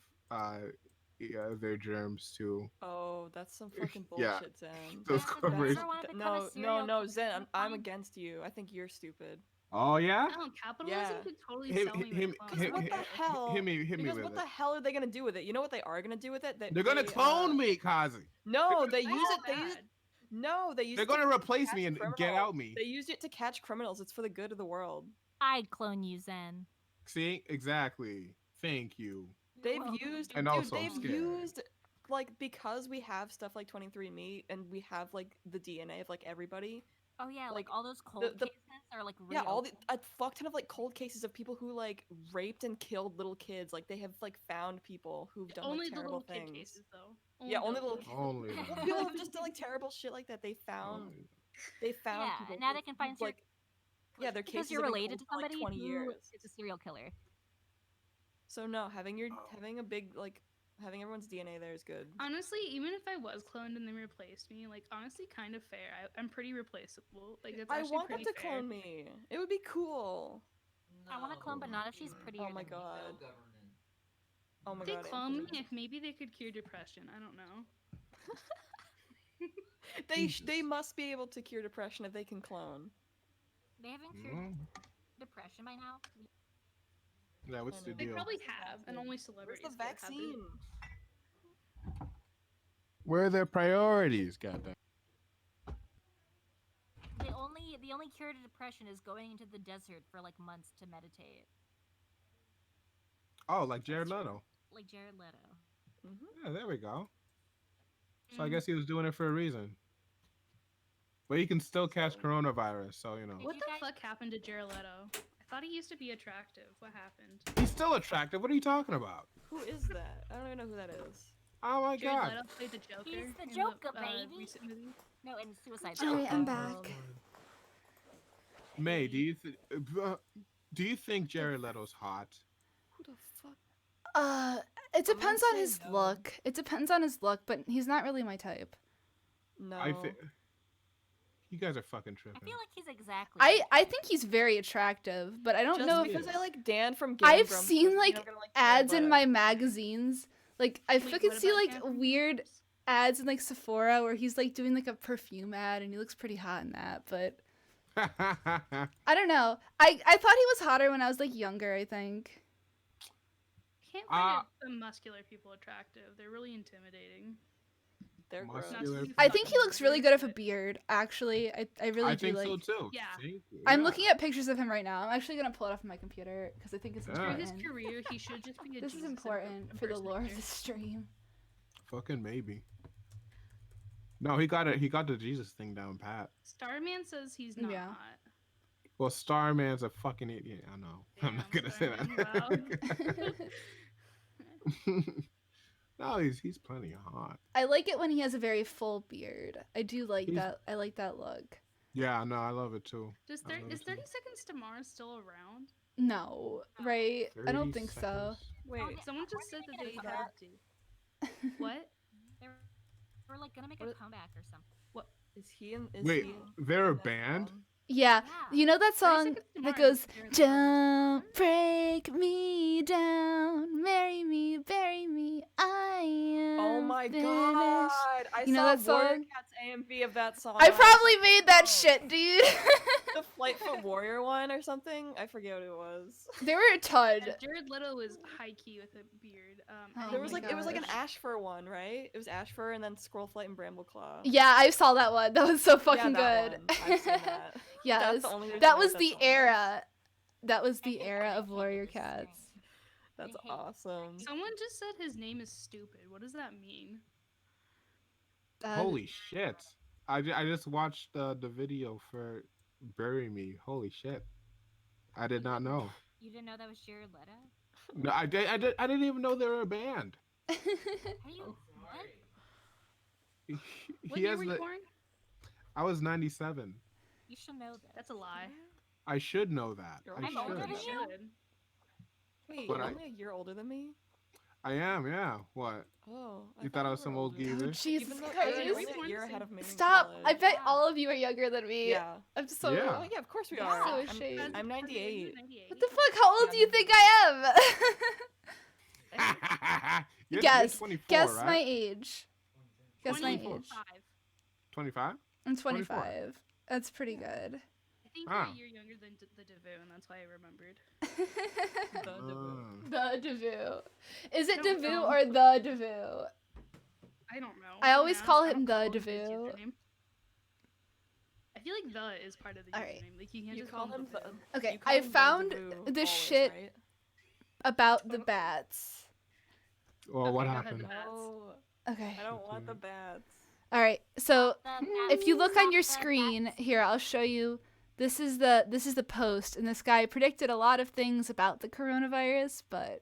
their germs to Oh, that's some fucking Yeah. bullshit, Zen. those Zen, have you corporations. ever wanted to become a No, serial no, killer Zen. I'm sometime? against you. I think you're stupid. Oh yeah. Oh, capitalism Yeah. could totally Him- sell me him- my Because him- clothes. what the hell? Hit me Because with what it. the hell are they gonna do with it? You know what they are gonna do with it? They're gonna clone me, Kazi. No, they Why use is it. They use. bad? No, they use. They're it to gonna replace catch me and get criminals. out me. They used it to catch criminals. It's for the good of the world. I'd clone you, Zen. See, exactly. Thank you. They've Well, used. And dude, also I'm they've scared. used like because we have stuff like 23andMe and we have like the DNA of like everybody. Oh yeah, like Like, all those cold the- cases are like real. Yeah, all the a fuck ton of like cold cases of people who like raped and killed little kids. Like they have like found people who've done Only like the terrible little kid things. cases, though. Yeah, only the little kids. kids. Only. Well, people have just done like terrible shit like that. They found. They found Yeah, people. and now who- they can find like. Yeah, their because cases you're have been related to cold for, like, somebody 20 who years. is a serial killer. So no, having a big like having everyone's DNA there is good. Honestly, even if I was cloned and they replaced me, like honestly, kind of fair. I'm pretty replaceable. Like that's I actually want them pretty to fair. clone me. It would be cool. I want to clone, but not if she's prettier. Oh my than me. god. Government. Oh my If they god. clone me, Anthony. if maybe they could cure depression. I don't know. They Jesus. must be able to cure depression if they can clone. They haven't cured Mm. depression by now. Yeah, what's the They They deal? probably Where's the have, and vaccine? only Where's celebrities the could have it. vaccine? Where are their priorities, goddamn? The only cure to depression is going into the desert for like months to meditate, Oh, like Jared Leto. like Jared Leto. Mm-hmm. Yeah, there we go. So I Mm. guess he was doing it for a reason. But he can still catch coronavirus, so you know. Did What you the guys- fuck happened to Jared Leto? I thought he used to be attractive. What happened? He's still attractive. What are you talking about? Who is that? I don't even know who that is. Oh my Jared god. Leto played the Joker. He's the in Joker, the, baby. recent movie. No, and Suicide Alright, Squad. I'm back. May, do you think Jared Leto's hot? Who the fuck? It depends on say his no. look. It depends on his look, but he's not really my type. No. I think You guys are fucking I tripping. feel like he's exactly. I think he's very attractive, but I don't Just know because if I like Dan from Game I've Grumps seen doesn't mean like I'm gonna like ads in my Jared magazines. Like I Wait, fucking what see about like Dan from weird Games? ads in like Sephora where he's like doing like a perfume ad and he looks pretty hot in that, but I don't know. I thought he was hotter when I was like younger, I think. Can't find the muscular people attractive. They're really intimidating. They're gross. Muscular. I think he looks really good with a beard, actually. I really I do think like. so too. Yeah. See? I'm Yeah. looking at pictures of him right now. I'm actually gonna pull it off on my computer because I think it's Yeah. For his important. career, he should just be a This is Jesus important for the lore of the impersonator. stream. Fucking maybe. No, he got it. He got the Jesus thing down pat. Starman says he's not Yeah. hot. Well, Starman's a fucking idiot. I know. I'm not Damn, gonna say Starman, that. No, he's plenty hot. I like it when he has a very full beard. I do like He's- that. I like that look. Yeah, no, I love it too. Is I love it 30 too. Seconds to Mars still around? No, right? I 30 don't think so. seconds. Wait, Oh, yeah. Someone just said that they had to. What? We're like gonna make a What- comeback or something. is he in? Is Wait, he they're a in that band? song? Yeah, Yeah. you know that 30 song Seconds to that Mars goes, is Jared "Don't Leto's break me down, marry me, bury me, I am Oh my finished." god! I You know saw that Warrior song? Cat's AMV of that song. I and was probably like, made that "Oh." shit, dude. The Flightfoot Warrior one or something. I forget what it was. There were a ton. Yeah, Jared Leto is high key with a beard. Oh There was my like it was like an gosh. Ash Fur one, right? It was Ash Fur and then Squirrel Flight and Brambleclaw. Yeah, I saw that one. That was so fucking that good. one. I've seen that. Yes, That's the only reason I that know was what the song is. era. That was I the hate- era I of hate Warrior this Cats. string. That's I hate- awesome. Someone just said his name is stupid. What does that mean? Holy shit! I just watched the video for "Bury Me." Holy shit! I did not know. You didn't know that was Jared Leto? No, I didn't even know they were a band. Are you? What? What He year has were you the. born? I was 97. You should know this. That's a lie. I should know that. You're I I'm older should. than you. Wait, But you're I- only a year older than me? I am. Yeah. What? Oh. You thought I was some old Oh, geezer? Jesus Even though Christ. you're only Christ. a year ahead of me. in Stop! I college. bet Yeah. all of you are younger than me. Yeah. I'm so. Yeah. Oh yeah, of course we Yeah. are. So I'm, ashamed. I'm 98. What the fuck? How old do you think I am? You're Guess. 24, Guess right? my age. Guess my 25. age. 25? I'm 24. 25. That's pretty good. I think Ah. you're a year younger than the DeVoe, and that's why I remembered. The DeVoe. Is it No, DeVoe no. or the DeVoe? I don't know. I always Don't call ask. I him don't the call his DeVoe. username. I feel like the is part of the Alright. username. Like you can't You just call him the. DeVoe. Okay, you call I him the found DeVoe this always, shit right? about the bats. Well, what Okay, go ahead, happened? Bats. No, Okay. I don't want the bats. All right. So The if you look on your bats- screen here, I'll show you. This is the post, and this guy predicted a lot of things about the coronavirus, but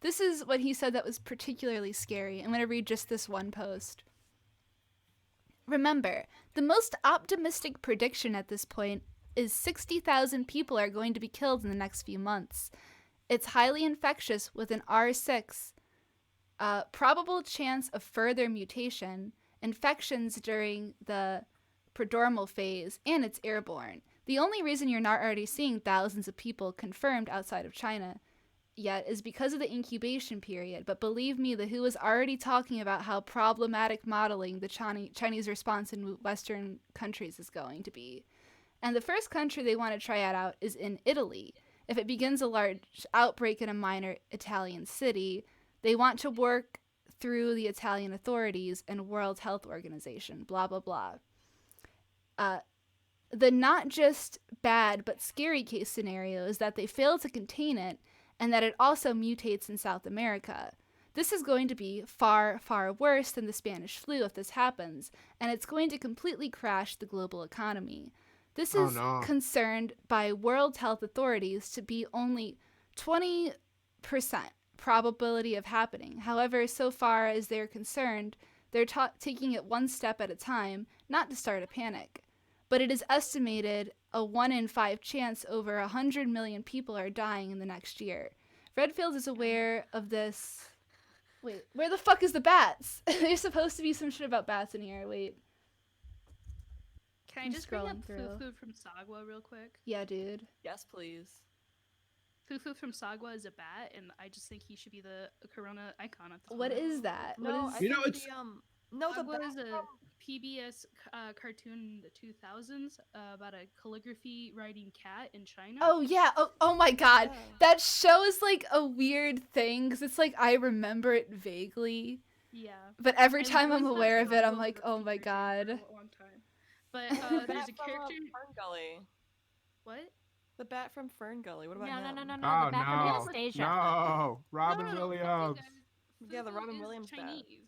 this is what he said that was particularly scary. I'm going to read just this one post. Remember, the most optimistic prediction at this point is 60,000 people are going to be killed in the next few months. It's highly infectious with an R6. Probable chance of further mutation, infections during the prodromal phase, and it's airborne. The only reason you're not already seeing thousands of people confirmed outside of China yet is because of the incubation period, but believe me, the WHO is already talking about how problematic modeling the Chinese response in Western countries is going to be. And the first country they want to try it out is in Italy. If it begins a large outbreak in a minor Italian city, they want to work through the Italian authorities and World Health Organization, blah, blah, blah. The not just bad but scary case scenario is that they fail to contain it and that it also mutates in South America. This is going to be far, far worse than the Spanish flu if this happens, and it's going to completely crash the global economy. This Oh, is no. concerned by World Health authorities to be only 20% probability of happening. However, so far as they're concerned, they're taking it one step at a time, not to start a panic. But it is estimated a 1 in 5 chance over 100 million people are dying in the next year. Redfield is aware of this. Wait, where the fuck is the bats? There's supposed to be some shit about bats in here. Wait. Can I I'm just bring up scrolling through. Fufu from Sagwa real quick? Yeah, dude. Yes, please. Fufu from Sagwa is a bat, and I just think he should be the Corona icon at this What moment. is that? No, what is I You know, think it's- no, the Sagwa bat is a PBS cartoon in the 2000s about a calligraphy writing cat in China. Oh yeah. Oh my god. Yeah. That show is like a weird thing cuz it's like I remember it vaguely, Yeah. but every And time I'm voice aware of it, I'm acting like, "Oh my repeated for god." a long time. But The there's bat a from character. Fern Gully. What? The bat from Fern Gully. What about No, him? no, no, no, no. Oh The bat from no, Anastasia. no, Robin No, fuck you Williams. guys. Yeah, the Fufu Robin is Williams bat. Chinese.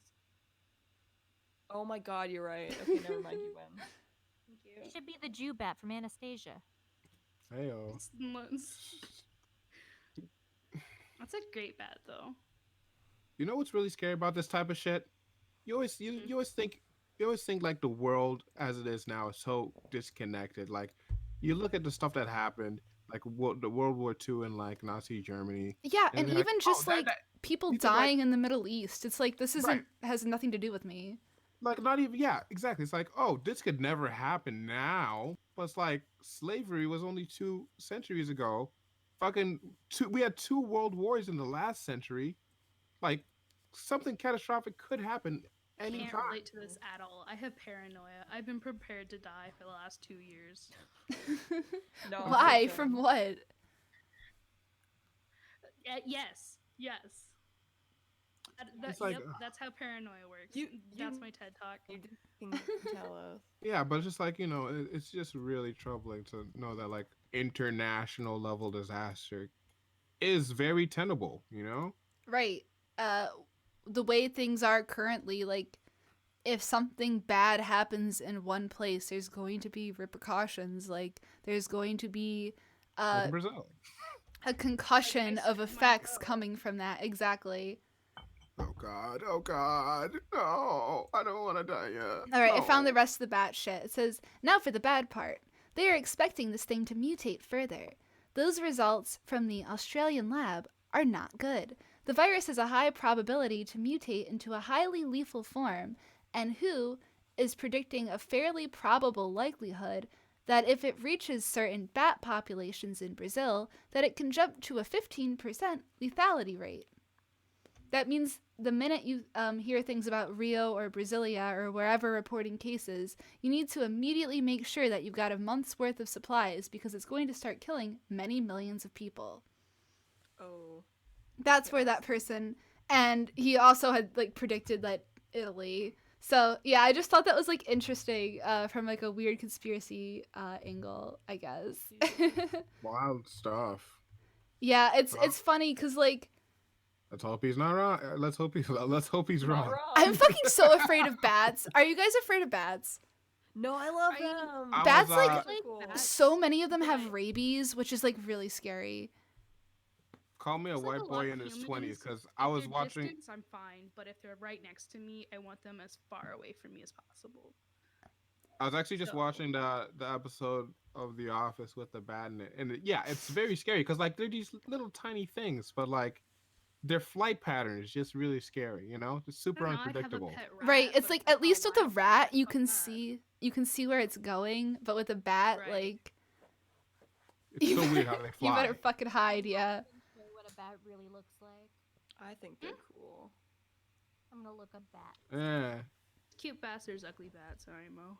Oh my god, you're right. Okay, never mind. You win. Thank He you. should be the Jew bat from Anastasia. Heyo. That's a great bat, though. You know what's really scary about this type of shit? You always think like the world as it is now is so disconnected. Like you look at the stuff that happened, like the World War II in like Nazi Germany. Yeah, and you're even like, just "Oh, like people you think, like- dying in the Middle East. It's like this isn't Right. has nothing to do with me. like not even yeah, exactly. It's like, oh, this could never happen now. But it's like slavery was only 2 centuries ago. We had 2 world wars in the last century. Like something catastrophic could happen I can't anytime. relate to this at all. I have paranoia. I've been prepared to die for the last 2 years. No. Why? I'm From joking. what? Yes. It's like, Yep, that's how paranoia works. You- That's you- my TED talk. You can tell us. Yeah, but it's just like, it's just really troubling to know that like international level disaster is very tenable, Right. The way things are currently, like, if something bad happens in one place, there's going to be repercussions. Like, there's going to be Like in Brazil. a concussion Like, I of stuck my effects toe. coming from that. Exactly. Oh God, no, I don't want to die yet. All right, I found the No. rest of the bat shit. It says, now for the bad part. They are expecting this thing to mutate further. Those results from the Australian lab are not good. The virus has a high probability to mutate into a highly lethal form, and WHO is predicting a fairly probable likelihood that if it reaches certain bat populations in Brazil, that it can jump to a 15% lethality rate. That means the minute you hear things about Rio or Brasilia or wherever reporting cases, you need to immediately make sure that you've got a month's worth of supplies because it's going to start killing many millions of people. Oh. That's where that person, and he also had like predicted that Italy. So yeah, I just thought that was like interesting from like a weird conspiracy angle, I guess. Wild stuff. Yeah, it's funny because like Let's hope he's not wrong. Let's hope he's Not wrong. I'm fucking so afraid of bats. Are you guys afraid of bats? No, I love Are you- them. I Bats, was, like, So cool. bats. So many of them have Right. rabies, which is like really scary. Call me a It's like white lot boy of in his humans. 20s because If I was they're watching. distance, I'm fine, but if they're right next to me, I want them as far away from me as possible. I was actually just So- watching the episode of The Office with the bat in it, and yeah, it's very scary because like they're these little tiny things, but like their flight pattern is just really scary. Just super I don't know, I'd have a unpredictable. pet Right, rat, it's but like if I at least saw with a wild rat cat, you fuck can that. see where it's going, but with a bat Right. like It's you so weird how they you fly. better fucking hide, yeah. Show what a bat really looks like. I think they're cool. I'm gonna look up bat. Yeah. Cute bats, there's ugly bats. Sorry, Mo.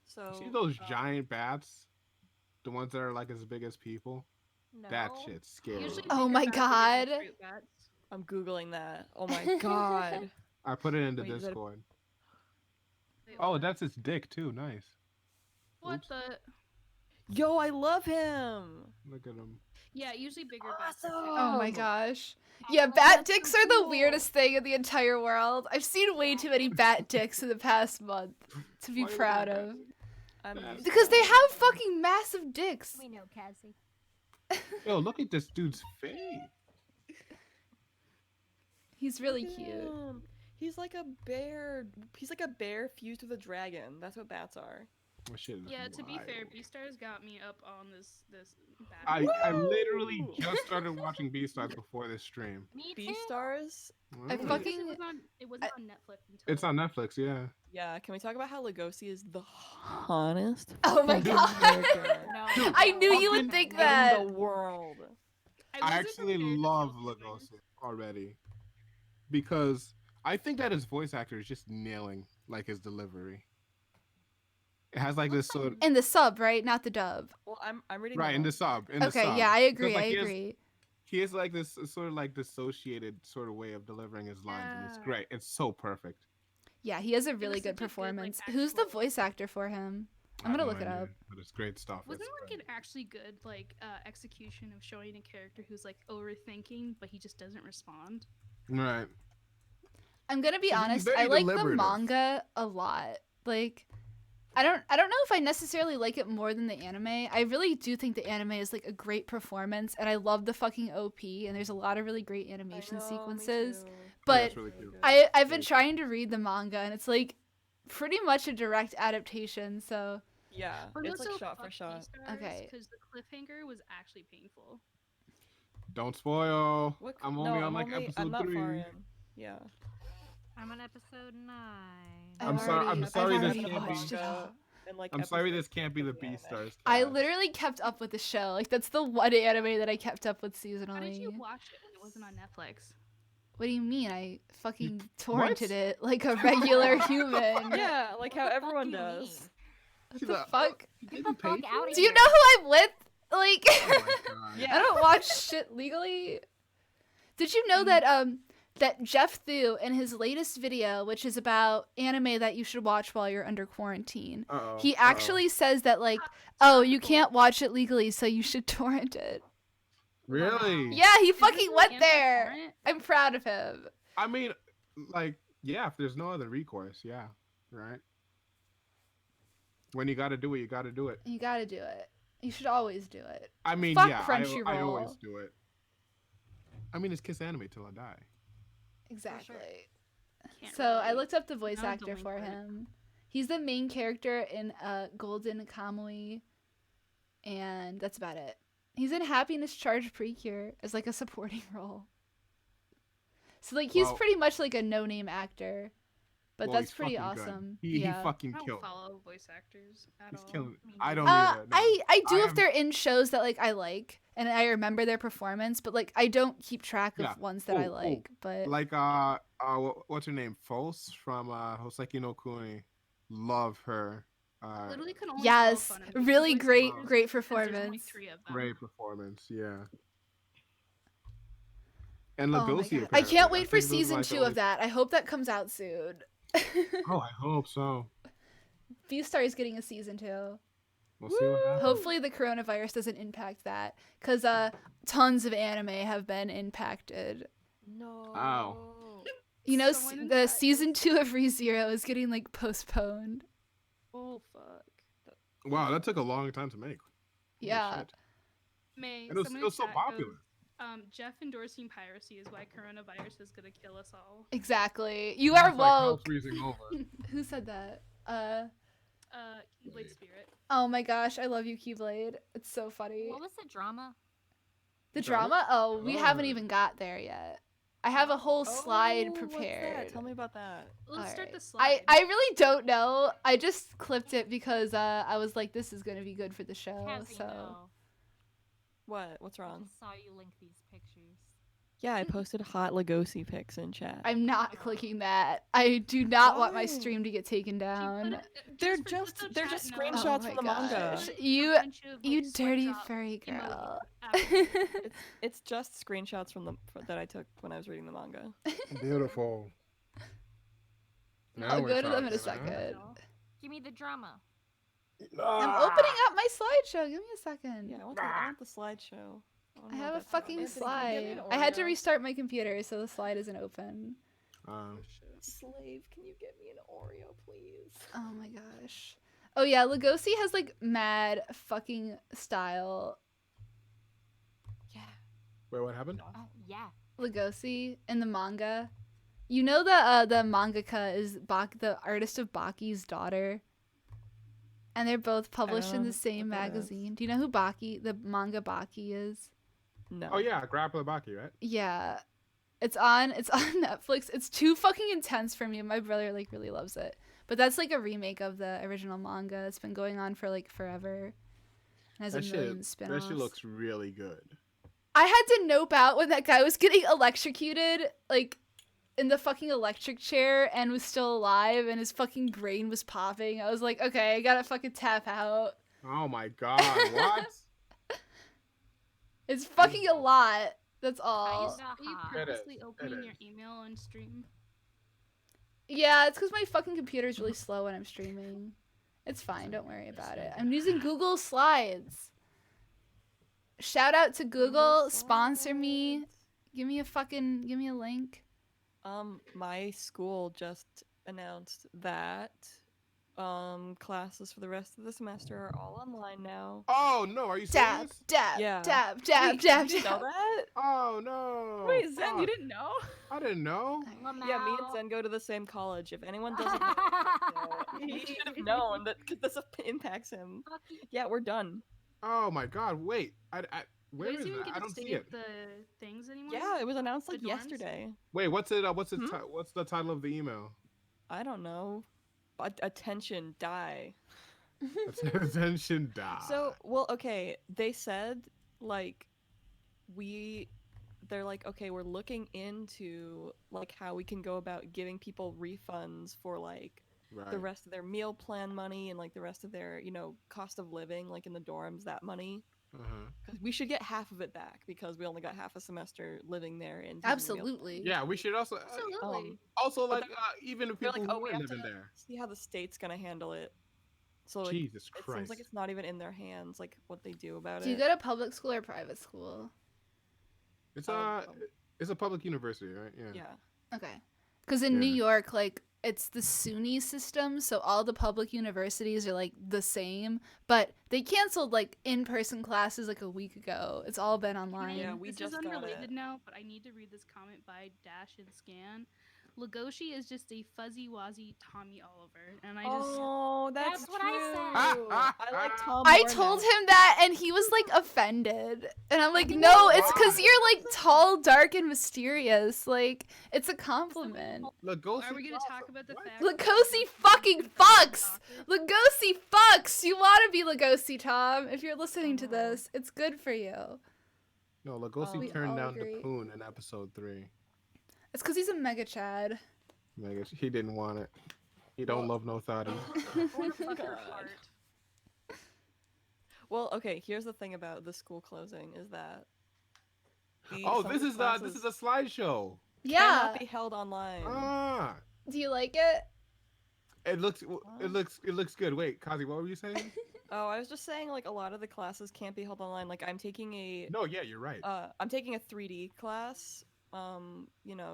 So See those giant bats? The ones that are like as big as people? No. That shit's scary. Usually Oh bigger my bats are bigger God. fruit bats. I'm googling that. Oh my god. I put it into Wait, is that a- Discord. Wait, Oh, what? that's its dick too. Nice. What Oops. the? Yo, I love him. Look at him. Yeah, usually bigger bats. Are Awesome. Oh my Um, gosh. Oh, Yeah, that's bat so dicks are the cool. weirdest thing in the entire world. I've seen way too many bat dicks in the past month to be Why are proud they of. I'm Yeah. used Because to they it. have fucking massive dicks. We know, Cassie. Yo, look at this dude's face. He's really Look at cute. him. He's like a bear. He's like a bear fused with a dragon. That's what bats are. Well, shit is Yeah, to be fair, wild. Beastars got me up on this I literally Woo! just started watching Beastars before this stream. Me too. Beastars. I Mm. fucking- it wasn't on Netflix until It's on Netflix, yeah. Yeah, can we talk about how Lugosi is the hottest Oh my Dude, god. No, Dude, I knew you would fucking think in that. the world? I wasn't actually prepared to love feel feelings. Lugosi already because I think that his voice actor is just nailing like his delivery. It has like this sort In the sub, right? Not the dub. Well, I'm reading right in the manga. sub. In the Okay, sub. yeah, I agree. Because, like, I he has- agree. He has like this sort of like dissociated sort of way of delivering his lines, and it's Yeah. great. It's so perfect. Yeah, he has a was really such a good good, like, performance. Who's the actual- voice actor for him? I I'm have gonna no look it idea, up. but it's great stuff. Wasn't It's like great. an actually good execution of showing a character who's like overthinking, but he just doesn't respond? Right. I'm gonna be He's honest. very I like the deliberative. manga a lot. Like, I don't know if I necessarily like it more than the anime. I really do think the anime is like a great performance, and I love the fucking OP. And there's a lot of really great animation I know, me sequences. too. But that's really cute. I've been Very trying to read the manga, and it's like pretty much a direct adaptation. So Yeah, But it's also like shot for fuck shot. Okay. Because the cliffhanger was actually painful. Don't spoil. What? I'm no, only I'm on like only, episode I'm not 3. far in. Yeah. I'm on episode 9. I'm I've sorry. already- I'm I've sorry. This already can't be. watched it all. And, like, I'm sorry. This episodes can't be the of anime. Beastars. I cast. literally kept up with the show. Like that's the one anime that I kept up with seasonally. How did you watch it when it wasn't on Netflix? What do you mean? I fucking torrented what? it like a regular human. Yeah, like how What the fuck everyone do you does. mean? What She's the like, fuck? You Get didn't the fuck pay for out it? of Do you here. know who I'm with? Like, Oh my god. Yeah. I don't watch shit legally. Did you know that Jeff Thu in his latest video, which is about anime that you should watch while you're under quarantine, Uh-oh. he Uh-oh. actually says that like, oh, you can't watch it legally, so you should torrent it. Really? Yeah, he Is fucking this went an there. anti-torrent? I'm proud of him. I mean, like, yeah. If there's no other recourse, yeah. Right. When you got to do it, you got to do it. You gotta do it. You should always do it. I mean, Fuck yeah. I Crunchyroll. always do it. I mean, it's kiss anime till I die. Exactly. Can't So I relate. looked up the voice Not a actor for delinquent. him. He's the main character in Golden Kamui, and that's about it. He's in Happiness Charge Precure as like a supporting role. So like he's Well- pretty much like a no-name actor, but Well, that's he's pretty fucking good. awesome. He yeah. fucking I don't killed. follow voice actors at He's all. killing. Me I don't neither. either. No. I do I if am- they're in shows that like I like and I remember their performance, but like I don't keep track of Yeah. ones that I Oh, oh, like. But Like what's her name? Fos from Hoseki no Kuni. Love her. Literally can only yes, follow fun of really voice great, actors great because there's only performance. 3 of them. Great performance. Yeah. And Oh my Lugosi. God. I can't apparently. wait for think those are, season like, the 2 only- of that. I hope that comes out soon. Oh, I hope so. Beastar is getting a season 2. We'll see what happens. Hopefully the coronavirus doesn't impact that, because tons of anime have been impacted. No. Ow. You know, Someone in the chat- season 2 of ReZero is getting like postponed. Oh fuck. Wow, that took a long time to make. Holy Yeah. shit. May And it was, someone it was in so chat popular. goes, Jeff endorsing piracy is why coronavirus is gonna kill us all. Exactly. You are It's like hell woke. freezing over. Who said that? Keyblade Spirit. Oh my gosh, I love you, Keyblade. It's so funny. What was the drama? The Drama? drama? Oh, we haven't Oh. even got there yet. I have a whole slide Oh, what's that? prepared. Tell me about that. Let's start Alright. the slide. I really don't know. I just clipped it because I was like, this is gonna be good for the show. Cassie, So no. What? What's I wrong? just saw you link these pictures. Yeah, I posted hot Lugosi pics in chat. I'm not clicking that. I do not want my Why? stream to get taken She put down. it- They're for just- the they're chat just knows, screenshots Oh from my the manga. gosh. put a You bunch of, you like, dirty sweatshop furry emoji girl. after. It's just screenshots from that I took when I was reading the manga. Beautiful. I'll we're go to them in a talking, huh? second. Give me the drama. I'm opening up my slideshow. Give me a second. Yeah, I want the slideshow. I have a fucking Anthony, can you get me slide. an I had to Oreo? restart my computer, so the slide isn't open. Slave, can you get me an Oreo, please? Oh my gosh. Oh yeah, Lugosi has like mad fucking style. Yeah. Wait, what happened? Oh, yeah. Lugosi in the manga. You know the mangaka is the artist of Baki's daughter. and they're both published in don't the same know what that is. magazine. Do you know who the manga Baki is? No. Oh yeah, Grappler Baki, right? Yeah. It's on Netflix. It's too fucking intense for me. My brother like really loves it. But that's like a remake of the original manga. It's been going on for like forever. It has a million spin-offs. That shit looks really good. I had to nope out when that guy was getting electrocuted, like in the fucking electric chair, and was still alive, and his fucking brain was popping. I was like, okay, I gotta fucking tap out. Oh my god, what? It's fucking a lot. That's all. Are you It purposely is, opening it your is. email on stream? Yeah, it's because my fucking computer is really slow when I'm streaming. It's fine. Don't worry about it. I'm using Google Slides. Shout out to Google. Sponsor me. Give me a link. My school just announced that classes for the rest of the semester are all online now. Oh no, are you Dab, serious? dab, Yeah. dab, dab, Wait, dab, did you know dab. that? Oh no. Wait, Zen, you fuck. didn't know? I didn't know. Yeah, me and Zen go to the same college. If anyone doesn't know, he should have known that because this impacts him. Yeah, we're done. Oh my god, wait. Where You guys is even that? get I to don't see save it. the things anymore? Yeah, it was announced The like dorms? yesterday. Wait, what's it? What's Hmm? what's the title of the email? I don't know. Attention, die. Attention, die. So, well, okay. They said like they're like, okay, we're looking into like how we can go about giving people refunds for like right. the rest of their meal plan money and like the rest of their, cost of living like in the dorms, that money. Uh-huh. 'Cause we should get half of it back because we only got half a semester living there and using the meal Absolutely. Yeah, we should also Absolutely. also But like even if they're people like, who oh, we weren't have living to there. see how the state's gonna handle it. So like, Jesus it Christ. seems like it's not even in their hands, like what they do about Do you it. go to public school or private school? It's Um, it's a public university, right? Yeah. Yeah. Okay. Because in New Yeah. York, like, it's the SUNY system, so all the public universities are, like, the same, but they canceled, like, in-person classes, like, a week ago. It's all been online. Yeah, we This just is got unrelated it. now, but I need to read this comment by Dash and Scan. Legoshi is just a fuzzy wazzy Tommy Oliver, and I just Oh, That's what I true. said. I like Tom. I more told now. him that, and he was, like, offended. And I'm like, no, it's because you're, like, tall, dark, and mysterious. Like, it's a compliment. Lugosi are we gonna talk about the what? fact Lugosi fucking fucks! Lugosi fucks! You want to be Lugosi, Tom. If you're listening to this, it's good for you. No, Lugosi We turned all down agree. the Poon in episode 3. It's because he's a mega chad. Like he didn't want it. He don't love no thotties. God. Well, okay, here's the thing about the school closing is that Oh, some this of is the a classes slideshow. Yeah. cannot be held online. Ah, Do you like it? it looks good. Wait, Kazi, what were you saying? Oh, I was just saying like a lot of the classes can't be held online. Like I'm taking No, yeah, you're right. I'm taking a 3D class,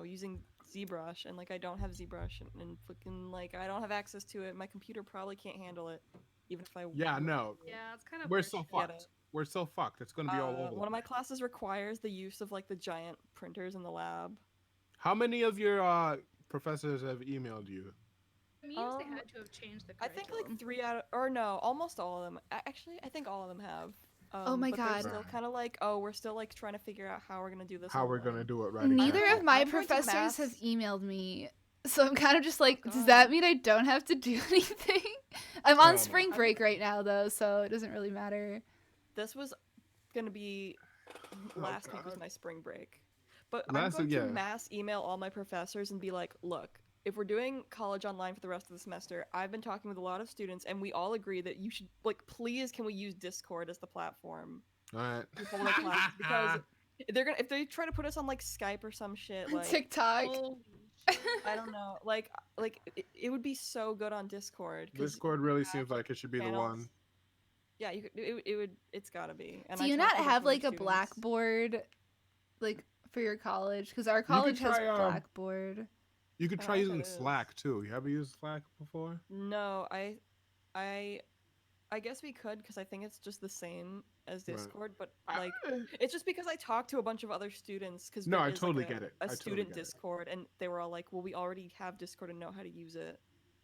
using ZBrush, and like I don't have ZBrush, and fucking like I don't have access to it. My computer probably can't handle it, even if I. Yeah, wanted no. to. Yeah, it's kind of We're so Get fucked. it. We're so fucked. It's gonna be all over. One of my classes requires the use of like the giant printers in the lab. How many of your professors have emailed you? It means they had to have changed the I think curriculum. like 3 out of, or no, almost all of them. Actually, I think all of them have. Oh my but they're God. still Right. kind of like, oh, we're still like trying to figure out how we're gonna do this. How we're online. gonna do it right? Neither exactly. of my I'm going to professors maths. have emailed me. So I'm kind of just like, Oh, does God. that mean I don't have to do anything? I'm on Oh, spring break right now, though, so it doesn't really matter. This was gonna be last week was God. my spring break, but Last I'm going week, to yeah. mass email all my professors and be like, look, if we're doing college online for the rest of the semester, I've been talking with a lot of students, and we all agree that you should like, please, can we use Discord as the platform All right. to hold our classes because if they try to put us on like Skype or some shit like. TikTok. Holy I don't know. Like it would be so good on Discord. 'cause Discord really have, seems like it should be the panels. one. Yeah, you could. It would. It's gotta be. And Do I you talked not to have bunch like of a students. Blackboard, like for your college? Because our college has try, Blackboard. You could Oh, try I using thought it Slack too. You ever used Slack before? No, I guess we could because I think it's just the same as Right. Discord, but I- like it's just because I talked to a bunch of other students because No, I totally get it. I A totally student get it. Discord, and they were all like, "Well, we already have Discord and know how to use it."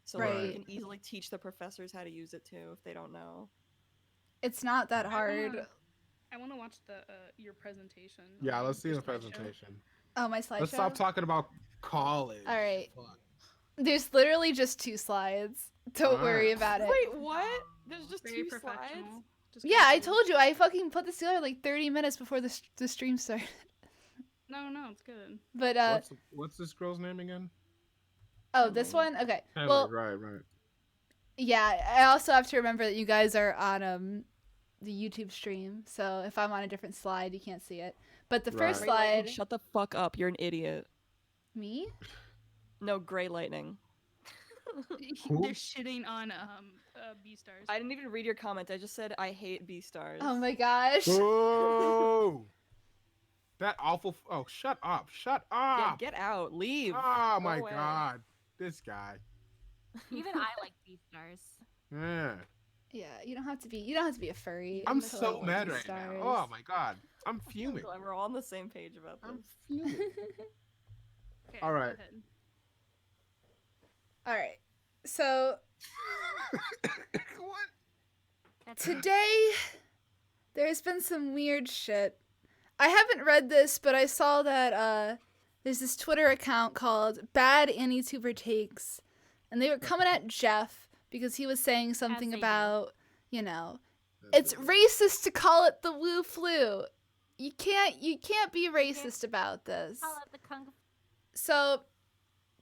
So like, you Right. can easily teach the professors how to use it too if they don't know. It's not that I hard. want to watch the your presentation. Yeah, on let's see your the slideshow. presentation. Oh, my slideshow. Let's stop talking about college. All right. Fuck. There's literally just 2 slides. Don't worry Alright. about it. Wait, what? There's just Very 2 slides? professional. Just Yeah, I casual. told you. I fucking put this together like 30 minutes before the stream started. No, it's good. But What's this girl's name again? oh, this Emily. one. Okay. Emily, Well, right. yeah. I also have to remember that you guys are on the YouTube stream, so if I'm on a different slide, you can't see it. But the first Right. Gray Lightning, slide, shut the fuck up. You're an idiot. me. No, Gray Lightning. Who? They're shitting on B stars. I didn't even read your comment. I just said I hate B stars. Oh my gosh. Oh, that awful. Oh, shut up! Shut Yeah, up! get out. Leave. Oh Go my away. god, this guy. Even I like B stars. Yeah, Yeah, you don't have to be a furry. I'm to so like mad these right stars. now. Oh my god, I'm fuming. Glad we're all on the same page about this. I'm fuming. Okay, All right. Go ahead. All right. So What? That's today there's been some weird shit. I haven't read this, but I saw that there's this Twitter account called Bad AniTuber Takes, and they were coming at Jeff because he was saying something they do. about, it's racist to call it the Woo Flu. You can't be racist about this. call it the kung. So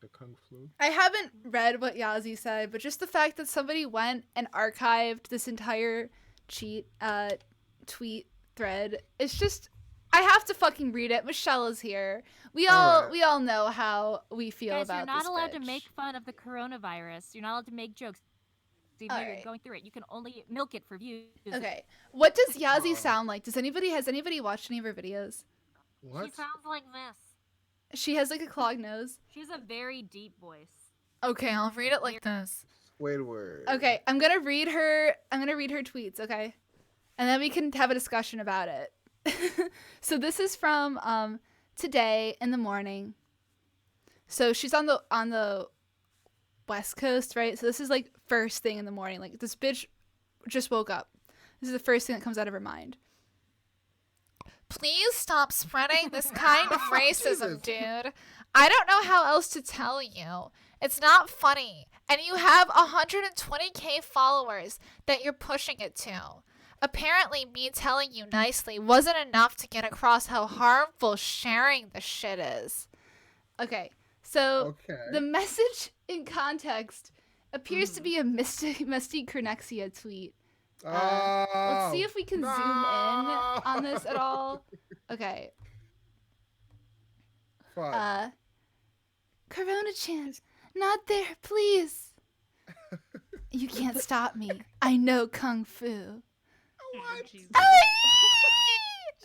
The kung flu. I haven't read what Yazi said, but just the fact that somebody went and archived this entire tweet thread, it's just, I have to fucking read it. Michelle is here. We all know how we feel Guys, about you're not this allowed to bitch. make fun of the coronavirus. You're not allowed to make jokes. Even though Alright. you're going through it, you can only milk it for views. Okay, what does Yazi Oh. sound like? Has anybody watched any of her videos? What? She sounds like this. She has like a clogged nose. She has a very deep voice. Okay, I'll read it like this. Wait a word. Okay, I'm gonna read her tweets, okay? And then we can have a discussion about it. So this is from today in the morning. So she's on the West Coast, right? So this is like first thing in the morning. Like this bitch just woke up. This is the first thing that comes out of her mind. Please stop spreading this kind of racism, dude. I don't know how else to tell you. It's not funny. And you have 120k followers that you're pushing it to. Apparently, me telling you nicely wasn't enough to get across how harmful sharing the shit is. Okay, so Okay. the message in context appears to be a Misty Cronexia tweet. Let's see if we can zoom in on this at all. Okay. Fuck. Corona-chan, not there, please. You can't stop me. I know kung fu. Oh, Jesus.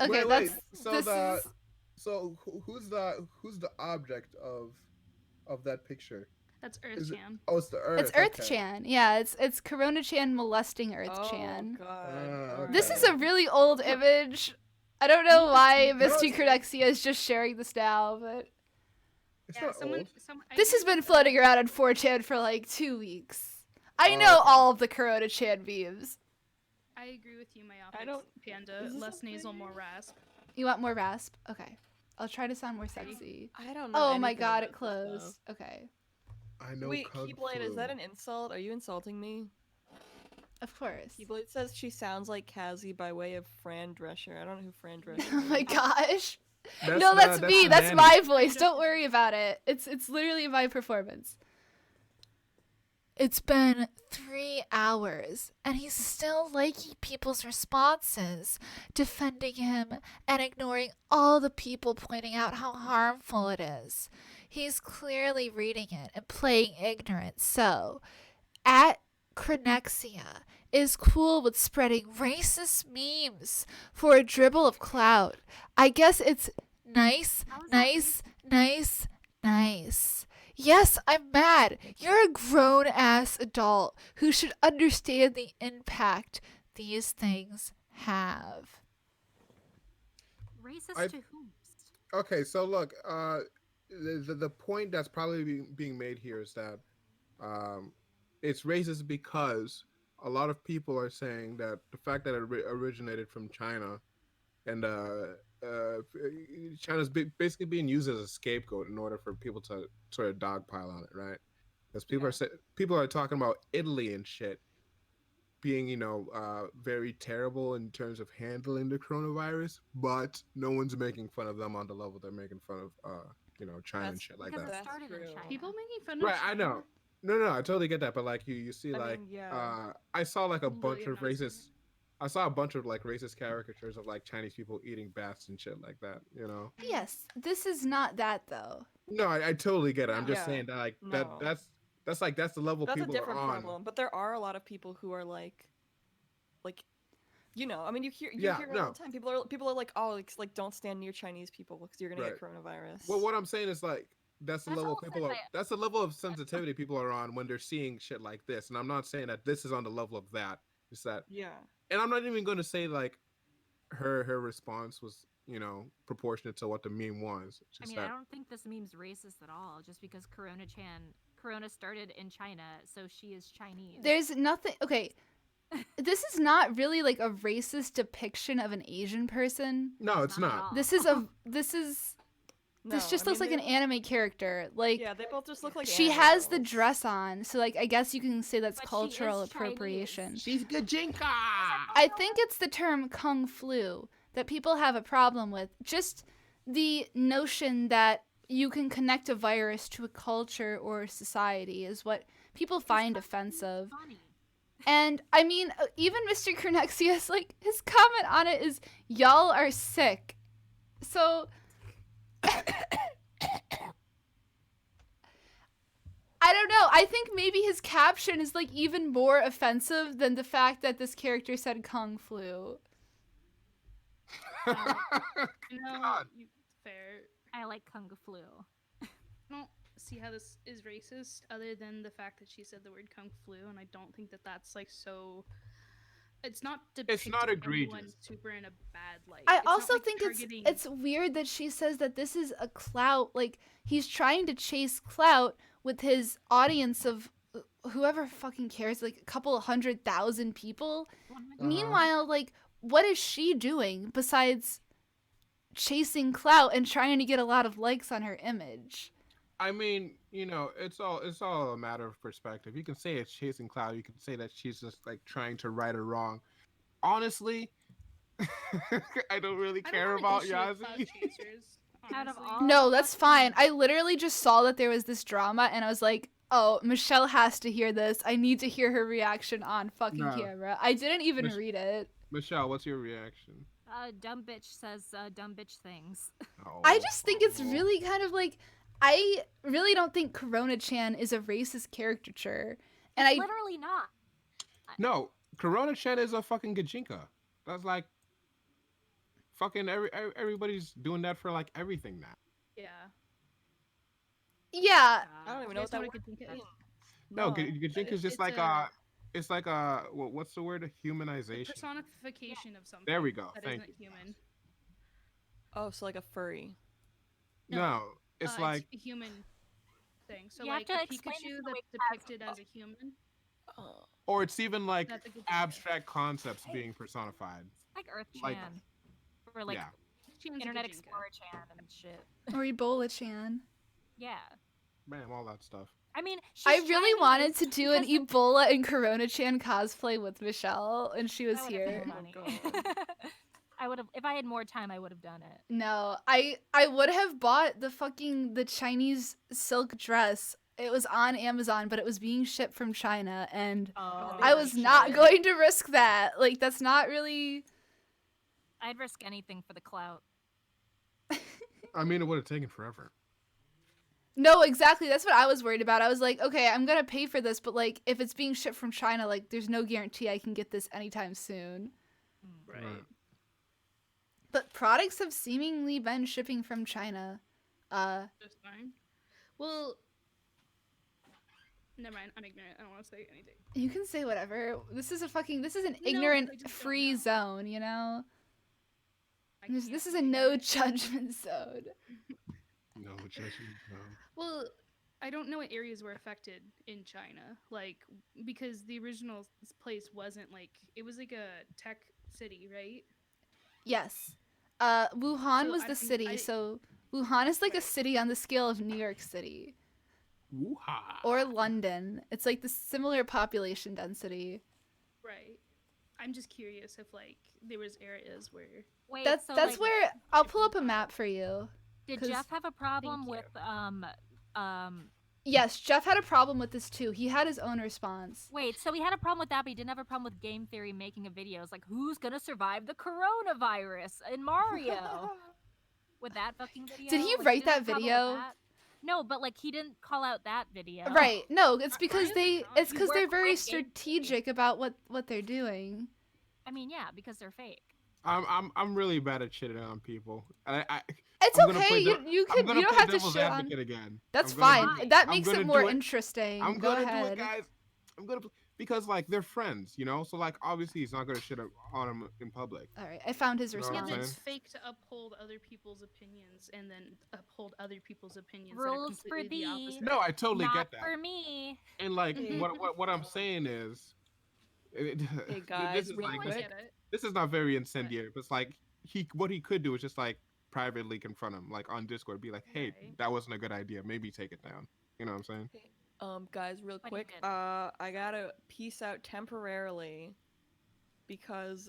Okay, Wait, that's so this the is so who's the object of that picture? That's Is it- Earth-chan. Oh, it's the Earth. it's Earth-chan. Yeah, it's Corona-chan molesting Earth-chan. Oh, God. okay. This is a really old image. I don't know why Misty it's- Cronexia is just sharing this now, but It's Yeah, not old. this has been floating around on 4chan for like 2 weeks. I know okay. all of the Corona-chan memes. I agree with you, Myopic I don't- Panda. is this Less a nasal, thing? more rasp. You want more rasp? Okay. I'll try to sound more sexy. I don't know. Oh my anything god, about it this closed. stuff. Okay. I know. Wait, kung Keyblade, is fu. that an insult? Are you insulting me? Of course. Keyblade says she sounds like Kazi by way of Fran Drescher. I don't know who Fran Drescher Oh is. my gosh. That's No, that's the- me. the That's nanny. my voice. Don't worry about it. It's literally my performance. It's been 3 hours, and he's still liking people's responses, defending him, and ignoring all the people pointing out how harmful it is. He's clearly reading it and playing ignorant, so at Cronexia is cool with spreading racist memes for a dribble of clout. I guess it's nice, How is that nice, nice, nice. Yes, I'm mad. You're a grown-ass adult who should understand the impact these things have. Racist I- to whom? Okay, so look, the point that's probably being made here is that it's racist because a lot of people are saying that the fact that it originated from China and uh, China's basically being used as a scapegoat in order for people to sort of dogpile on it, right? Because people are talking about Italy and shit being, very terrible in terms of handling the coronavirus, but no one's making fun of them on the level they're making fun of, China and That's shit like Because that. it That's started in true. China. People making fun of Right, I China? know. No, I totally get that, but like you see I like mean, yeah. I saw like a Literally bunch have of not seen racist I saw a bunch of like racist caricatures of like Chinese people eating bats and shit like that, you know. Yes, this is not that though. No, I totally get it. I'm just Yeah. saying that like No. that's the level That's a people are different on. problem. But there are a lot of people who are like, I mean, you Yeah, hear it all no. the time. People are like, oh, like don't stand near Chinese people because you're gonna Right. get coronavirus. Well, what I'm saying is like that's the That's level all people said are. by- That's the level of sensitivity people are on when they're seeing shit like this. And I'm not saying that this is on the level of that. It's that, Yeah. and I'm not even going to say like her response was proportionate to what the meme was. It's I just mean, I that don't think this meme's racist at all. Just because Corona started in China, so she is Chinese. There's nothing. Okay, this is not really like a racist depiction of an Asian person. no, it's Not at not. all. This is No, this just I looks mean, like an anime character. Like Yeah, they both just look like. she anime has the girls. dress on, so like I guess you can say that's But she cultural is Chinese. appropriation. She's Gajinka. I think it's the term kung flu that people have a problem with. Just the notion that you can connect a virus to a culture or society is what people find offensive. Funny. And I mean, even Mr. Cornexius, like his comment on it is, "Y'all are sick." So I don't know. I think maybe his caption is like even more offensive than the fact that this character said kung flu. No, God. fair. I like Kung Flu. I don't see how this is racist other than the fact that she said the word kung flu, and I don't think that that's like so. It's not depicting not anyone egregious. super in a bad light. I It's not, also like, think targeting- it's weird that she says that this is a clout. Like he's trying to chase clout with his audience of whoever fucking cares, like a couple 100,000 people. Meanwhile, like what is she doing besides chasing clout and trying to get a lot of likes on her image? I mean, it's all a matter of perspective. You can say it's chasing cloud. You can say that she's just like trying to right a wrong. Honestly, I don't really I don't care have an about issue with clout Yazi. chasers, Out of honestly. all- No, that's fine. I literally just saw that there was this drama and I was like, oh, Michelle has to hear this. I need to hear her reaction on fucking No. camera. I didn't even Mich- read it. Michelle, what's your reaction? Dumb bitch says dumb bitch things. I just think it's really kind of like, I really don't think Corona-chan is a racist caricature. And I Literally not. No, Corona Chan is a fucking Gajinka. That's like fucking everybody's doing that for like everything now. Yeah. yeah, I don't even You know guys what that know word what Gajinka means. is? No, Gajinka's just it's like a- it's like what's the word? The Humanization. personification of something. There we go. That Thank isn't human. Oh, so like a furry. No, it's like it's a human thing. So You have like to a explain this Pikachu the way that's Kaz depicted as a human. Oh. or it's even like That's a Gajinka. abstract concepts being personified. Like Earth Like- Chan. Or like yeah. Chan's a Internet Gajinka. Explorer Chan and shit. or Ebola-chan. Yeah. Bam, all that stuff. I mean, I she's really Chinese wanted to do an because Ebola and Corona-chan cosplay with Michelle, and she was that would've here. been Oh, funny. I would have, if I had more time, I would have done it. No, I would have bought the Chinese silk dress. It was on Amazon, but it was being shipped from China, and Oh, I was not going to risk that. Like, that's not really. I'd risk anything for the clout. I mean, it would have taken forever. No, exactly. That's what I was worried about. I was like, okay, I'm gonna pay for this, but like, if it's being shipped from China, like, there's no guarantee I can get this anytime soon. Right. But products have seemingly been shipping from China. Just fine. Well, never mind. I'm ignorant. I don't want to say anything. You can say whatever. This is an No, I just don't ignorant free know. zone, you know? I This can't is a be no ignorant. judgment zone. No judgment. No. Well, I don't know what areas were affected in China, like because the original place wasn't like it was like a tech city, right? Yes. Wuhan So was the city, so Wuhan is like a Right. city on the scale of New York City Woo-ha. or London. It's like the similar population density. Right. I'm just curious if like there was areas where Wait, That's so that's like, where I'll pull up a map for you. did 'cause- Jeff have a problem Thank with you. Yes, Jeff had a problem with this too. He had his own response. Wait, so he had a problem with that, but he didn't have a problem with Game Theory making a video. It's like, who's gonna survive the coronavirus in Mario? With that fucking video. Did he Like, write didn't have that a problem with video? that. No, but like he didn't call out that video. Right. No, it's because Ryan's a it's because You they're work very with Game Theory. strategic about what they're doing. I mean, yeah, because they're fake. I'm really bad at shitting on people. It's I'm gonna okay. play You I'm could gonna you don't play have to devil's shit on. advocate again. That's I'm gonna fine. do- That I'm makes gonna it more do it. interesting. I'm Go gonna ahead. do it, guys. I'm gonna because like they're friends, you know. So like obviously he's not gonna shit on him in public. All right, I found his You know what I'm response. it's saying? fake to uphold other people's opinions and then uphold other people's opinions. Rules that are for completely the thee. opposite. No, I totally Not get that. for me. And like Mhm. what I'm saying is, Hey guys, this is real like I quick. get it. this is not very incendiary, but it's like what he could do is just like privately confront him, like on Discord, be like, hey, Right. that wasn't a good idea. Maybe take it down. You know what I'm saying? Guys, real But he quick, didn't. I gotta peace out temporarily because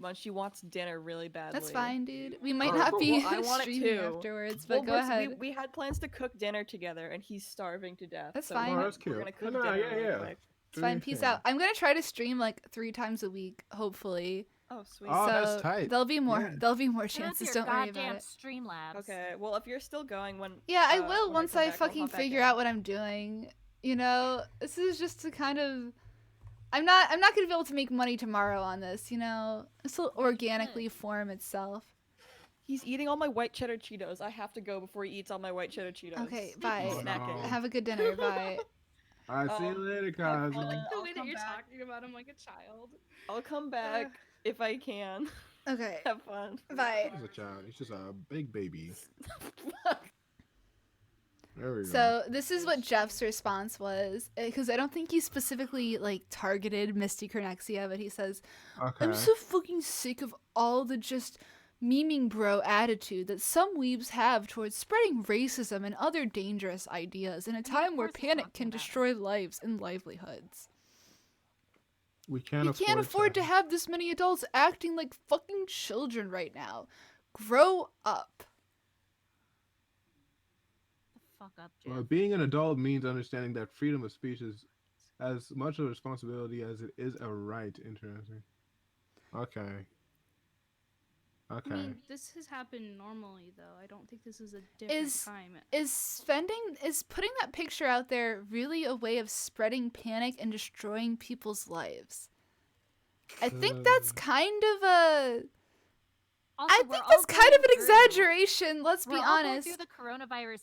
Munchie wants dinner really badly. That's fine, dude. We might Alright, not cool. be Well, I want it streaming too. afterwards, but Well, go ahead. We had plans to cook dinner together, and he's starving to death. That's so fine. Oh, we're that's cute. gonna cook No, dinner yeah, real yeah. quick. It's fine. Peace out. I'm gonna try to stream like 3 times a week, hopefully. Oh, sweet. Oh, so that's tight. there'll be more. Yeah. There'll be more Get up chances. your Don't worry about goddamn it. Streamlabs. Okay, well, if you're still going when Yeah, I when will once come I back, I'll fucking hop back figure in. out what I'm doing. You know, this is just to kind of. I'm not gonna be able to make money tomorrow on this. You know, this will organically form itself. He's eating all my white cheddar Cheetos. I have to go before he eats all my white cheddar Cheetos. Okay, bye. Oh, Snacking. no. Have a good dinner. Bye. All right, see you Um, later, have guys. fun. I like the I'll way that come you're back. talking about him like a child. I'll come back if I can. Okay. Have fun. Bye. He's a child. He's just a big baby. There we go. So this is what Jeff's response was, because I don't think he specifically like targeted Misty Cornexia, but he says, Okay. "I'm so fucking sick of all the just memeing bro attitude that some weebs have towards spreading racism and other dangerous ideas in a time where course he's panic talking can about it. destroy lives and livelihoods. we can't We can't afford to have this many adults acting like fucking children right now. Grow up." The fuck up, Jeff. Well, being an adult means understanding that freedom of speech is as much a responsibility as it is a right. Interesting. Okay. Okay. I mean, this has happened normally though. I don't think this is a different Is- time. Is putting that picture out there really a way of spreading panic and destroying people's lives? I think that's kind of a Also, I we're think all that's kind of going an through- exaggeration, let's be We're all going honest. through the coronavirus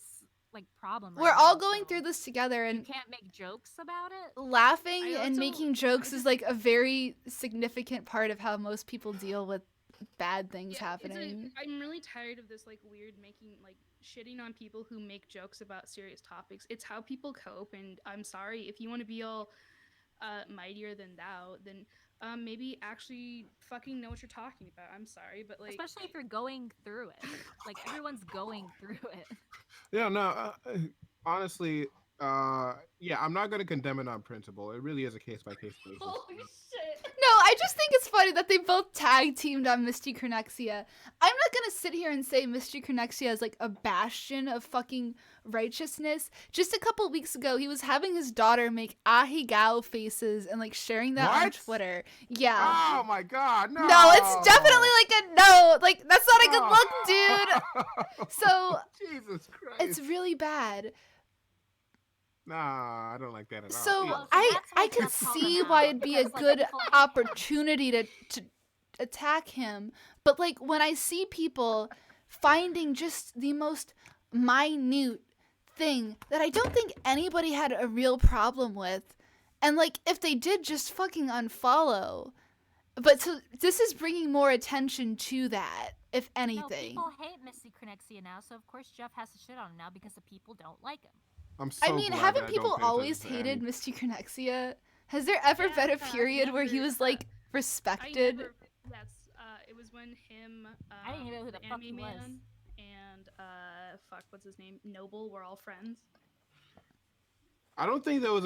like problem. We're right all now, going so through this together, You and can't make jokes about it. laughing I and also- making jokes I is just- like a very significant part of how most people deal with bad things Yeah, it's happening. I'm really tired of this like weird making like shitting on people who make jokes about serious topics. It's how people cope, and I'm sorry if you want to be all mightier than thou, then maybe actually fucking know what you're talking about. I'm sorry, but like Especially if you're going through it. Like everyone's going through it. Yeah, no, honestly, yeah, I'm not gonna condemn it on principle. It really is a case by case basis. Holy shit. No, I just think it's funny that they both tag teamed on Misty Cornexia. I'm not gonna sit here and say Misty Cornexia is like a bastion of fucking righteousness. Just a couple weeks ago, he was having his daughter make ahigao faces and like sharing that on What? Twitter. Yeah. Oh my god, no! No, it's definitely like a no. Like, that's not a good look, dude. So, Jesus Christ. it's really bad. Nah, I don't like that at all. So, Yeah. Well, so I that's why could Jeff called see him why out, it'd be a because, like, good people hate him. opportunity to attack him. But, like, when I see people finding just the most minute thing that I don't think anybody had a real problem with, and, like, if they did, just fucking unfollow. But so this is bringing more attention to that. if No, anything. people hate Misty Cronexia now, so of course Jeff has to shit on him now because the people don't like him. I'm so I mean, glad haven't that I people don't pay always attention to hated any- Misty Cronexia? Has there ever Yeah, been a period where he never, was like I respected? never. Yes, it was when him. I didn't even know who the fuck Anime he was. Man and fuck, what's his name? Noble were all friends. I don't think there was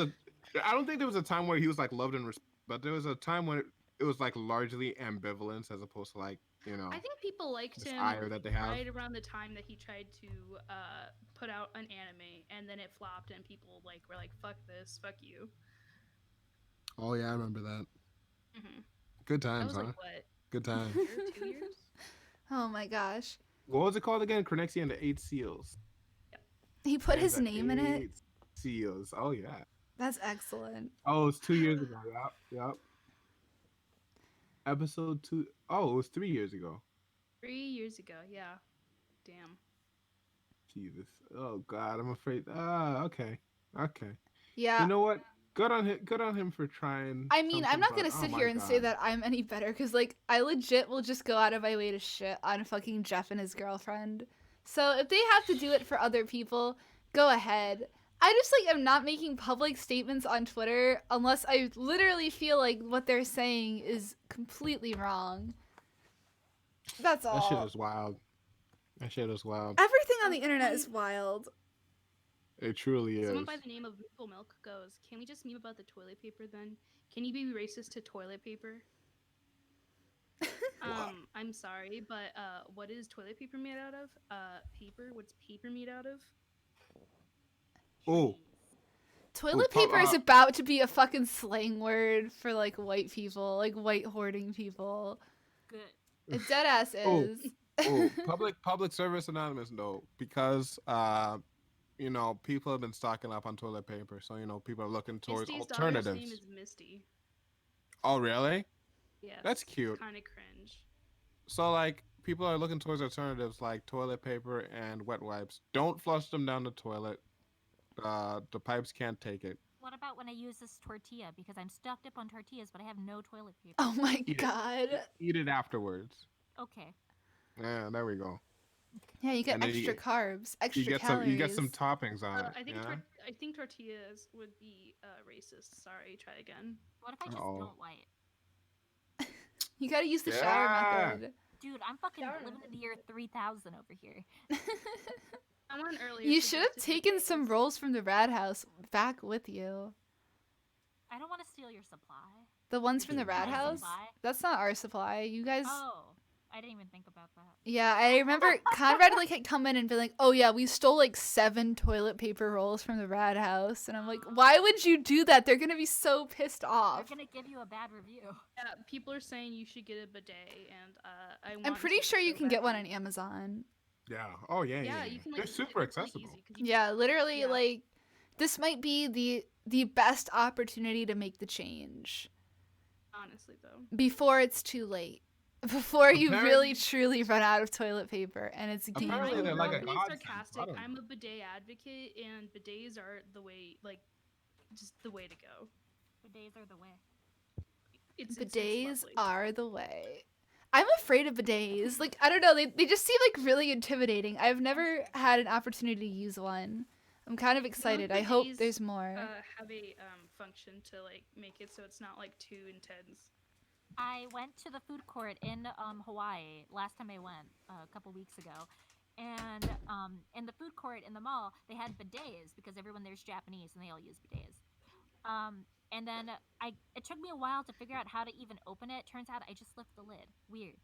a time where he was like loved and respected, but there was a time when it was like largely ambivalence as opposed to like, you know, I think people liked this him ire that they have. right around the time that he tried to put out an anime, and then it flopped, and people like were like, "Fuck this, fuck you." Oh yeah, I remember that. Hmm Good That times, was huh? like what, Good times. year, 2 years? Oh my gosh. What was it called again? Cronexia and the Eight Seals. He put And his the name in it. 8 Seals. Oh yeah. That's excellent. Oh, it was 2 years ago. Yep. Episode 2. Oh, it was 3 years ago. 3 years ago, yeah. Damn. Jesus. Oh God, I'm afraid. Okay. Yeah. You know what? Good on him. Good on him for trying. I mean, I'm something, not but- gonna oh sit my here and say God. that I'm any better, because, like, I legit will just go out of my way to shit on fucking Jeff and his girlfriend. So if they have to do it for other people, go ahead. I just, like, am not making public statements on Twitter unless I literally feel like what they're saying is completely wrong. That's That shit all. is wild. That shit is wild. Everything on the internet is wild. It truly is. Someone by the name of Maple Milk goes, "Can we just meme about the toilet paper then? Can you be racist to toilet paper?" I'm sorry, but what is toilet paper made out of? Paper? What's paper made out of? Oh, Toilet pop- paper is about to be a fucking slang word for, like, white people, like, white hoarding people. Good. It deadass Oh. is. public service anonymous though, because you know, people have been stocking up on toilet paper, so you know, people are looking towards Misty's daughter's name alternatives. is Misty. Oh, really? Yes. That's cute. Kind of cringe. So like, people are looking towards alternatives like toilet paper and wet wipes. Don't flush them down the toilet. The pipes can't take it. What about when I use this tortilla? Because I'm stocked up on tortillas, but I have no toilet paper. Oh my Eat it. god. Eat it afterwards. Okay. Yeah, there we go. Yeah, you get And then extra carbs, extra You get calories. some toppings on it. I think Yeah? I think tortillas would be racist. Sorry, try again. What if I just Uh-oh. don't wipe? You gotta use the shower Yeah. method. Dude, I'm fucking Shower living in method. the year 3000 over here. Someone earlier. You should have suggested taken some potatoes. rolls from the Rad House back with you. I don't want to steal your supply. The ones from the Your Rad My House? supply? That's not our supply. You guys. Oh, I didn't even think about that. Yeah, I remember Conrad like had come in and be like, "Oh yeah, we stole like 7 toilet paper rolls from the Rad House," and I'm like, "Why would you do that? They're gonna be so pissed They're off." gonna give you a bad review. Yeah, people are saying you should get a bidet, and I. I'm want pretty to sure you so can get one on badly. Amazon. Yeah. Oh yeah. Yeah, you can. Like, They're get it super really accessible. easy 'cause you Yeah, literally, Yeah. like, this might be the best opportunity to make the change honestly though. before it's too late. Before you really Apparently- truly run out of toilet paper and it's deemed Apparently they're I'm like not a being godsend. I sarcastic. don't I'm know. a bidet advocate, and bidets are the way, like, just the way to go. Bidets are the way. It's bidets lovely. are the way. I'm afraid of bidets. Like, I don't know, they just seem like really intimidating. I've never had an opportunity to use one. I'm kind of excited. I hope bidets, there's more. Have a function to like make it so it's not like too intense. I went to the food court in Hawaii last time I went a couple weeks ago, and in the food court in the mall they had bidets because everyone there's Japanese and they all use bidets. And then it took me a while to figure out how to even open it. Turns out I just lift the lid. Weird.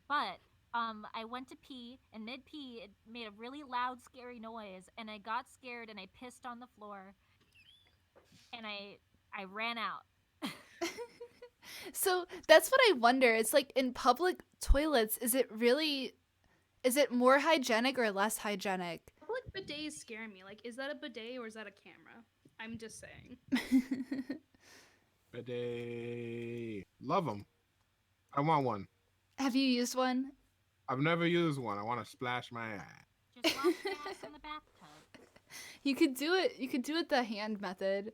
But I went to pee, and mid pee it made a really loud, scary noise, and I got scared and I pissed on the floor, and I ran out. So that's what I wonder. It's like in public toilets, is it more hygienic or less hygienic? Public bidets scare me. Like, is that a bidet or is that a camera? I'm just saying. Bidet. Love them. I want one. Have you used one? I've never used one. I want to splash my ass. Just wash your ass in the bathtub. You could do it the hand method.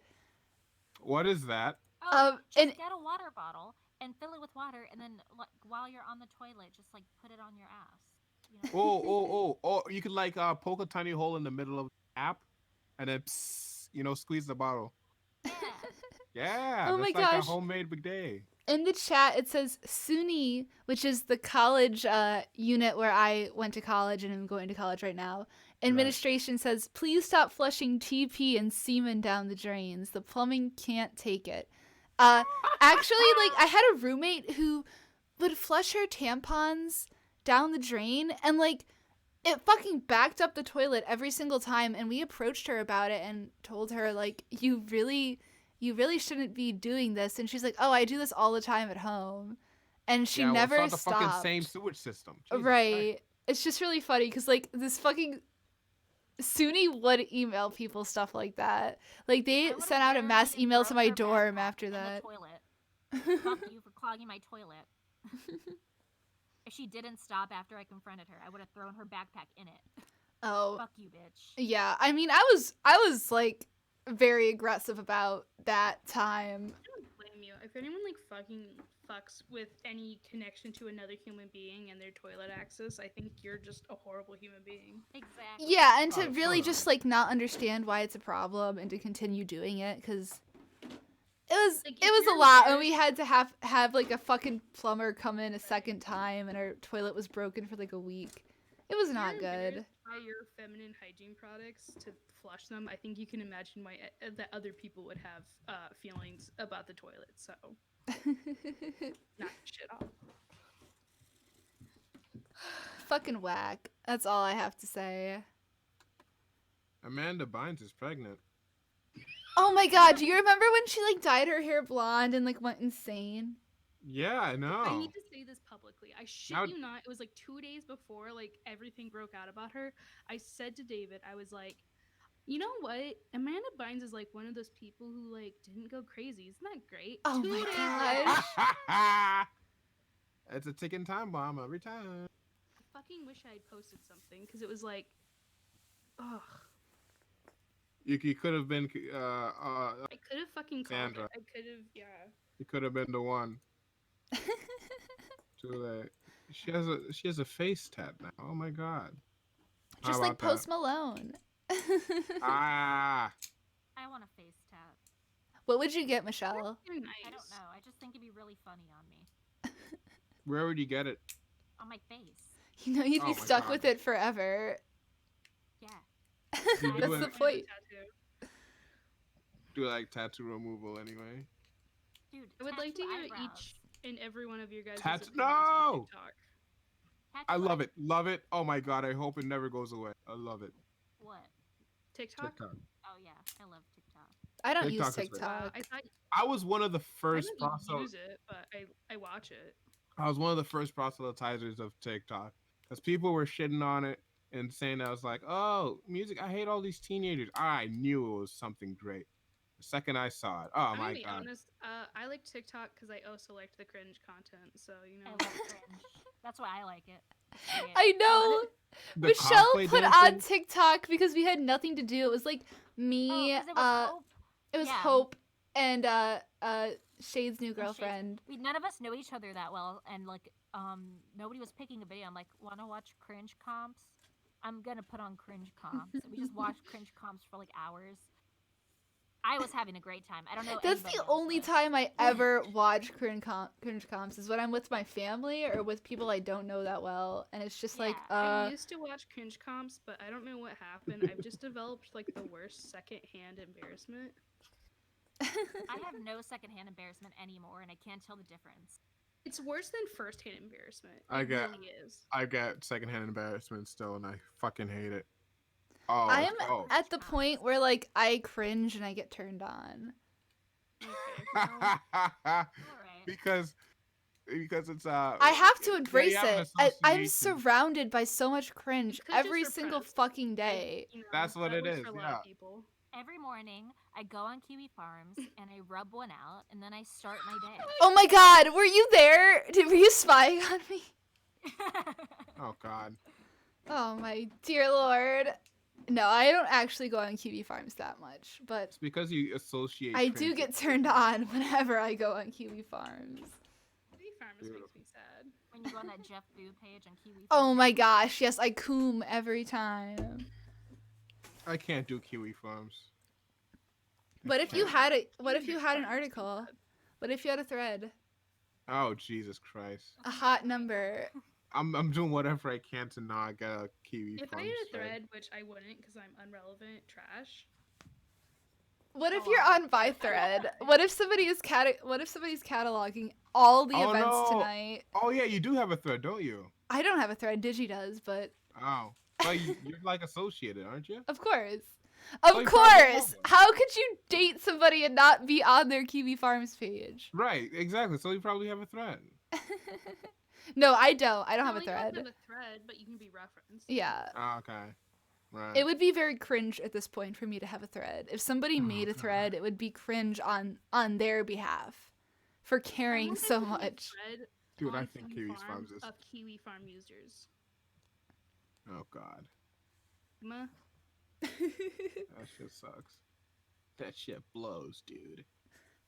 What is that? Oh, and- just get a water bottle and fill it with water, and then like, while you're on the toilet, just like put it on your ass. Oh! You could like poke a tiny hole in the middle of the tap, and then squeeze the bottle. Yeah. Yeah, Oh my that's like a gosh. homemade bidet. In the chat, it says SUNY, which is the college unit where I went to college and am going to college right now. Administration says, please stop flushing TP and semen down the drains. The plumbing can't take it. Actually, like, I had a roommate who would flush her tampons down the drain, and, like, it fucking backed up the toilet every single time, and we approached her about it and told her, like, you really shouldn't be doing this. And she's like, oh, I do this all the time at home. And she never it's not the stopped. fucking same sewage system. Jesus right. Christ. It's just really funny because, like, this fucking SUNY would email people stuff like that. Like, they I would've sent out a mass literally email to thrown my her dorm backpack after in the that. toilet. Fuck you for clogging my toilet. If she didn't stop after I confronted her, I would have thrown her backpack in it. Oh, Fuck you, bitch. yeah. I mean, I was like very aggressive about that time. I don't blame you. If anyone like fucking fucks with any connection to another human being and their toilet access, I think you're just a horrible human being. Exactly. Yeah, and to Oh, really totally. just like not understand why it's a problem and to continue doing it because Like, it if was a you're lot, and we embarrassed- had to have like a fucking plumber come in a second time, and our toilet was broken for like a week. It was if not you're good. embarrassed by your feminine hygiene products to flush them, I think you can imagine why that other people would have feelings about the toilet. So knock shit off. Fucking whack. That's all I have to say. Amanda Bynes is pregnant. Oh my god, do you remember when she like dyed her hair blonde and like went insane? Yeah, I know. I need to say this publicly. I shit How- you not. It was like 2 days before like everything broke out about her. I said to David, I was like, you know what? Amanda Bynes is like one of those people who like didn't go crazy. Isn't that great? Oh 2 my days gosh. It's a ticking time bomb every time. I fucking wish I had posted something because it was like, ugh. You could have been I could have fucking called Sandra. it. I could have, yeah. you could have been the one. Too late. She has a face tat now. Oh my god. How Just like about that? Post Malone. Ah. I want a face tat. What would you get, Michelle? Very nice. I don't know. I just think it'd be really funny on me. Where would you get it? On my face. You know, you'd Oh be my stuck God. with it forever. Yeah. You That's do the it. point. Tattoo. Do like tattoo removal anyway. Dude, I would like to tattoo hear eyebrows. each and every one of your guys' Tattoo- opinions on No! TikTok. I Tattoo love it. Love it. Oh my god, I hope it never goes away. I love it. What? TikTok? TikTok. Oh yeah, I love TikTok. I don't TikTok use is great. TikTok. I thought I was one of the I first don't use it, but I watch it. I was one of the first proselytizers of TikTok because people were shitting on it and saying I was like, "Oh, music! I hate all these teenagers." I knew it was something great. The second I saw it, oh I'm my gonna be god! honest. I like TikTok because I also liked the cringe content. So you I know. love cringe. That's why I like it. Yeah. I know. The Michelle cosplay put on dancing? TikTok because we had nothing to do. It was like me, Oh, 'cause it was Hope. it was Yeah. Hope, and Shade's new Shades. girlfriend. None of us know each other that well, and like nobody was picking a video. I'm like, wanna watch cringe comps? I'm gonna put on cringe comps. We just watched cringe comps for like hours. I was having a great time. I don't know. That's anybody the else only was. time I ever watch cringe comps is when I'm with my family or with people I don't know that well, and it's just like, I used to watch cringe comps, but I don't know what happened. I've just developed like the worst secondhand embarrassment. I have no secondhand embarrassment anymore, and I can't tell the difference. It's worse than firsthand embarrassment. I It get- really is. I get secondhand embarrassment still, and I fucking hate it. Oh, I am oh. at the point where like I cringe and I get turned on. Okay. well, All right. because it's I have to yeah, embrace you have an it. I'm association. surrounded by so much cringe could just every single repress. fucking day. you know, That's what that it works is, For a lot yeah. of people. Every morning, I go on Kiwi Farms and I rub one out, and then I start my day. Oh my god, were you there? Were you spying on me? Oh god. Oh my dear lord. No, I don't actually go on Kiwi Farms that much, but It's because you associate. I do cringe get with- turned on whenever I go on Kiwi Farms. makes beautiful. me sad. When you go on that Jeff Boo page on Kiwi. Oh Farms. my gosh, yes, I coom every time. I can't do kiwi farms. I What if you can't. had what if Kiwi you had an farms too article? bad. What if you had a thread? Oh Jesus Christ! A hot number. I'm doing whatever I can to not get a kiwi If I farm had a thread. thread, which I wouldn't because I'm unrelevant trash. What if Go you're on. on by thread? What if somebody is what if somebody's cataloging all the Oh, events no. tonight? Oh yeah, you do have a thread, don't you? I don't have a thread, Digi does, but Oh, but you're like associated, aren't you? of course. So Of you probably have course. one. How could you date somebody and not be on their Kiwi Farms page? Right, exactly. So you probably have a thread. No, I don't. I don't have a You don't thread. have a thread, but you can be referenced. Yeah. Oh, okay. Right. It would be very cringe at this point for me to have a thread. If somebody Oh, made a God. thread, it would be cringe on their behalf for caring want so there to be a much. thread Dude, I on think Kiwi Kiwi's Farm Farms is. of Kiwi Farm users. Oh God, Meh. that shit sucks. That shit blows, dude.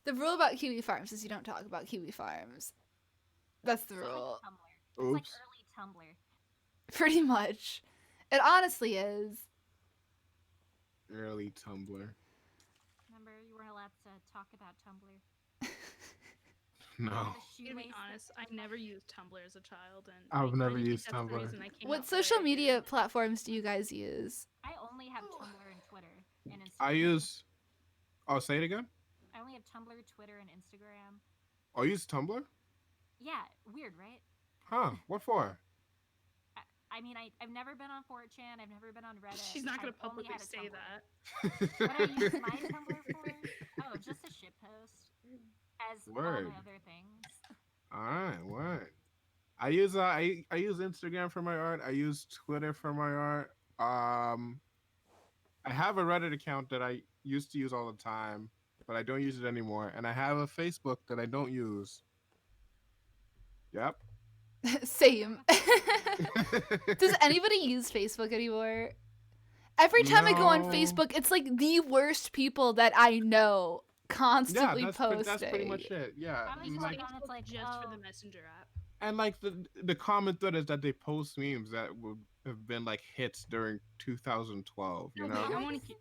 The rule about Kiwi Farms is you don't talk about Kiwi Farms. That's the So like rule. Tumblr. It's like Oops. early Tumblr. Pretty much. It honestly is. Early Tumblr. Remember, you weren't allowed to talk about Tumblr. No. The To be shoelace honest, I never used Tumblr as a child, and I've I never think used that's the Tumblr. reason I came What out the way social I media did. platforms do you guys use? I only have Tumblr and Twitter and Instagram. I use. Oh, say it again. I only have Tumblr, Twitter, and Instagram. Oh, you use Tumblr? Yeah, weird, right? Huh? What for? I mean, I've never been on 4chan. I've never been on Reddit. She's not gonna I've only publicly had a say Tumblr. that. What do I use my Tumblr for? Oh, just a shitpost. As all Word. my other things. All right, word. I use Instagram for my art. I use Twitter for my art. I have a Reddit account that I used to use all the time, but I don't use it anymore. And I have a Facebook that I don't use. Yep. Same. Does anybody use Facebook anymore? Every time I go on No. Facebook, it's like the worst people that I know constantly yeah, posting. that's pretty much it. Yeah. I always and, log like, on, it's like, just for the oh. Messenger app. and like the common thread is that they post memes that would have been like hits during 2012. You No, know, wait, I want to keep.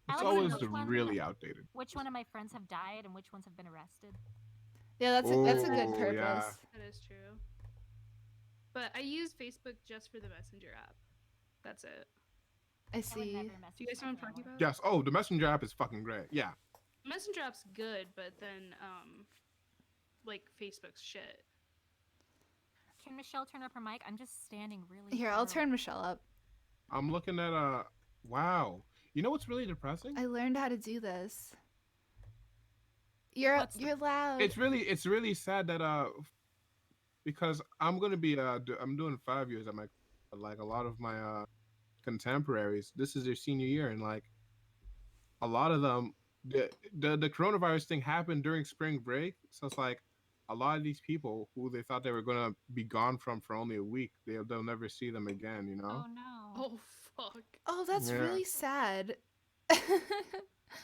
it's I like always which one- really outdated. Which one of my friends have died and which ones have been arrested? Yeah, that's a good Oh, purpose. yeah. That is true. But I use Facebook just for the Messenger app. That's it. I I would see. never Do you message guys know my what I'm talking family. about? Yes. Oh, the Messenger app is fucking great. Yeah. Messenger app's good, but then like Facebook's shit. Can Michelle turn up her mic? I'm just standing really. Here, far I'll away. turn Michelle up. I'm looking at wow. You know what's really depressing? I learned how to do this. You're What's the- you're loud. It's really sad that because I'm gonna be I'm doing 5 years at my like a lot of my contemporaries. This is their senior year, and like a lot of them, the coronavirus thing happened during spring break, so it's like a lot of these people who they thought they were gonna be gone from for only a week, they'll never see them again. You know, Oh no. Oh fuck. Oh, that's Yeah. really sad.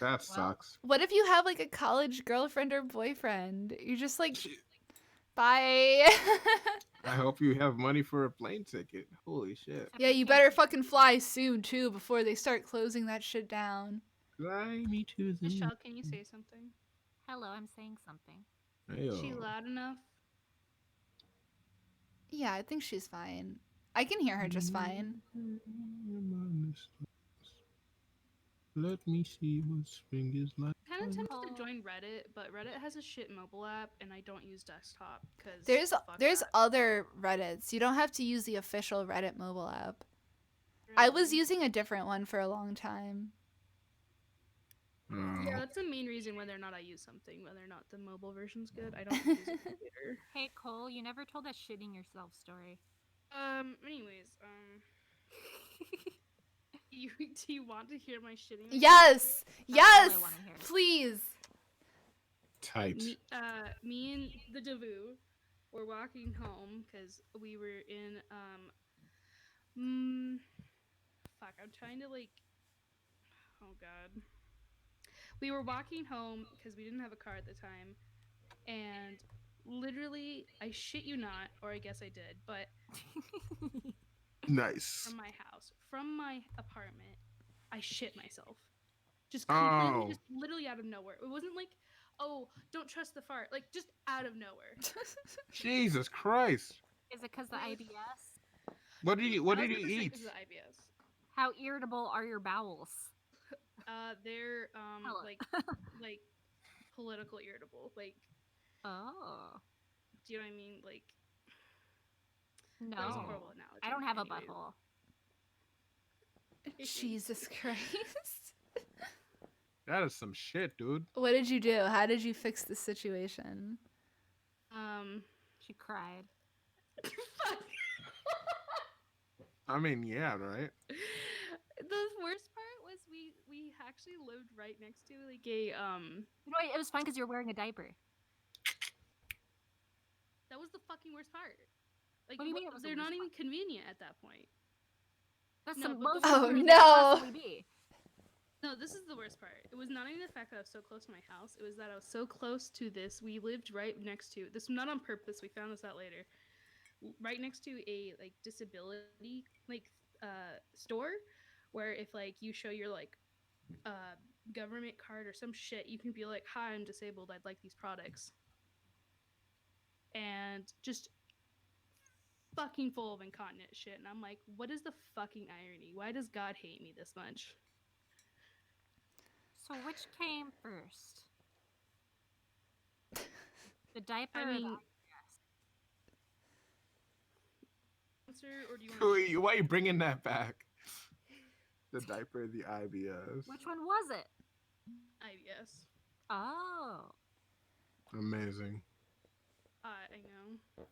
that sucks. What if you have like a college girlfriend or boyfriend? You're just like, Shit. bye. I hope you have money for a plane ticket. Holy shit! Yeah, you better fucking fly soon too before they start closing that shit down. Fly me to the Michelle, can you say something? Hello, I'm saying something. Is she Ayo. loud enough? Yeah, I think she's fine. I can hear her just fine. Let me see what spring is like. Kind of tempted Oh. to join Reddit, but Reddit has a shit mobile app, and I don't use desktop because There's other Reddits. You don't have to use the official Reddit mobile app. I was using a different one for a long time. Yeah, that's the main reason whether or not I use something, whether or not the mobile version's good. I don't use a computer. Hey Cole, you never told that shitting yourself story. Anyways, do you want to hear my shitting? Yes, That's all yes, I wanna hear. please. Tight. Me and the Devu were walking home because we were in fuck, I'm trying to like, oh god. We were walking home because we didn't have a car at the time, and literally, I shit you not, or I guess I did, but Nice. from my house, from my apartment, I shit myself. Just Oh. completely, just literally out of nowhere. It wasn't like, oh, don't trust the fart. Like, just out of nowhere. Jesus Christ. Is it because the IBS? What did you 1000% eat? 'cause of the IBS. How irritable are your bowels? They're Hella. like political irritable. Like, Oh. do you know what I mean? Like, No. that was a horrible analogy. I don't have a Anyways. butthole. Jesus Christ. That is some shit, dude. What did you do? How did you fix the situation? She cried. Fuck. I mean, yeah, right? The worst part was we actually lived right next to like a You know, it was fun because you're wearing a diaper. that was the fucking worst part. Like, What do you mean it was the they're not worst even convenient at that point. That's No, the but the most. worst Oh, part- convenient no. it could possibly be. No, this is the worst part. It was not even the fact that I was so close to my house. It was that I was so close to this. We lived right next to this. Not on purpose. We found this out later. Right next to a like disability like store, where if like you show your like government card or some shit, you can be like, "Hi, I'm disabled. I'd like these products." And just fucking full of incontinent shit. And I'm like, what is the fucking irony? Why does God hate me this much? So which came first? The diaper I or the mean, IBS? answer, or do you want to? Why are you bringing that back? The diaper, the IBS. Which one was it? IBS. Oh. Amazing. I know.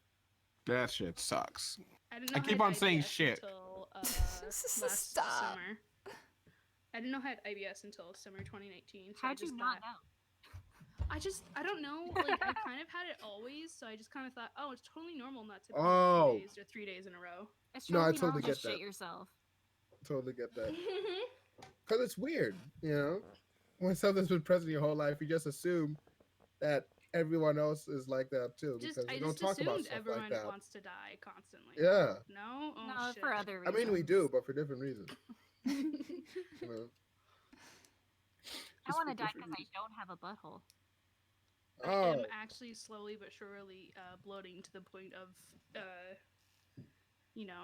That shit sucks. I didn't know I keep had on saying IBS shit. until last Stop. summer. I didn't know I had IBS until summer 2019. So How'd you not know? I don't know. Like, I kind of had it always, so I just kind of thought, oh, it's totally normal not to pee Oh. 2 days or 3 days in a row. It's No, I totally totally normal to get shit that. yourself. Totally get that. Because it's weird, you know? When something's been present your whole life, you just assume that everyone else is like that too. Because I we don't just talk about assumed stuff everyone like that. wants to die constantly. Yeah. No? Oh, No, shit. for other I reasons. mean, we do, but for different reasons. You know? I Just want to for die different because I don't have a butthole. I Oh, am actually slowly but surely bloating to the point of,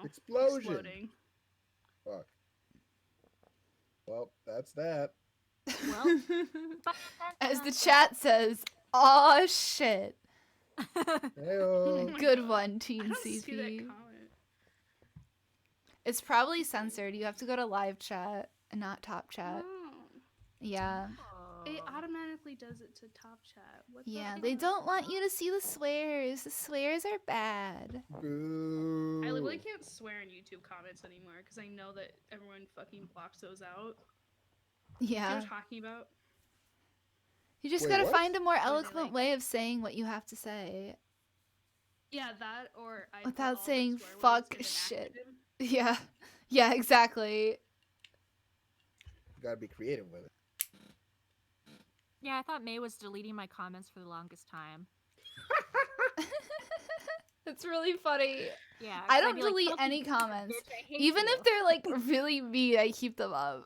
explosion. exploding. Fuck. Well, that's that. Well, As the chat says, aw shit. Heyo. Good one, I Teen don't see that CP. comment. It's probably censored. You have to go to live chat and not top chat. Oh, Yeah. it automatically does it to top chat. What the Yeah, fuck? they don't want you to see the swears. The swears are bad. Boo. I literally can't swear in YouTube comments anymore because I know that everyone fucking blocks those out. You know Yeah. what I'm talking about? You just Wait, gotta what? find a more they, eloquent like- way of saying what you have to say. Yeah, that or I put Without all, saying like, swear words fuck in an shit. acronym. Yeah. Yeah, exactly. You gotta be creative with it. Yeah, I thought May was deleting my comments for the longest time. It's really funny. Yeah. I 'cause I'd don't be like, delete "Fuck you, any piece of comments. bitch, I hate Even you." if they're like really mean, I keep them up.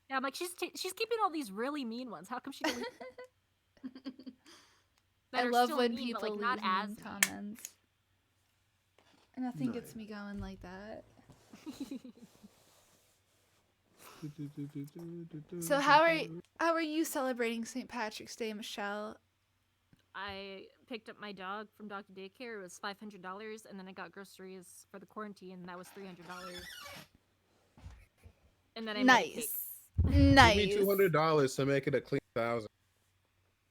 Yeah, I'm like, she's keeping all these really mean ones. How come she deleted that I are love still when mean, but, people like, not leave as mean mean? comments. Nothing gets me going like that. So how are you celebrating St. Patrick's Day, Michelle? I picked up my dog from dog to daycare. It was $500, and then I got groceries for the quarantine, and that was $300. And then I made a cake, Nice. Give Nice. me $200 to make it a clean 1,000.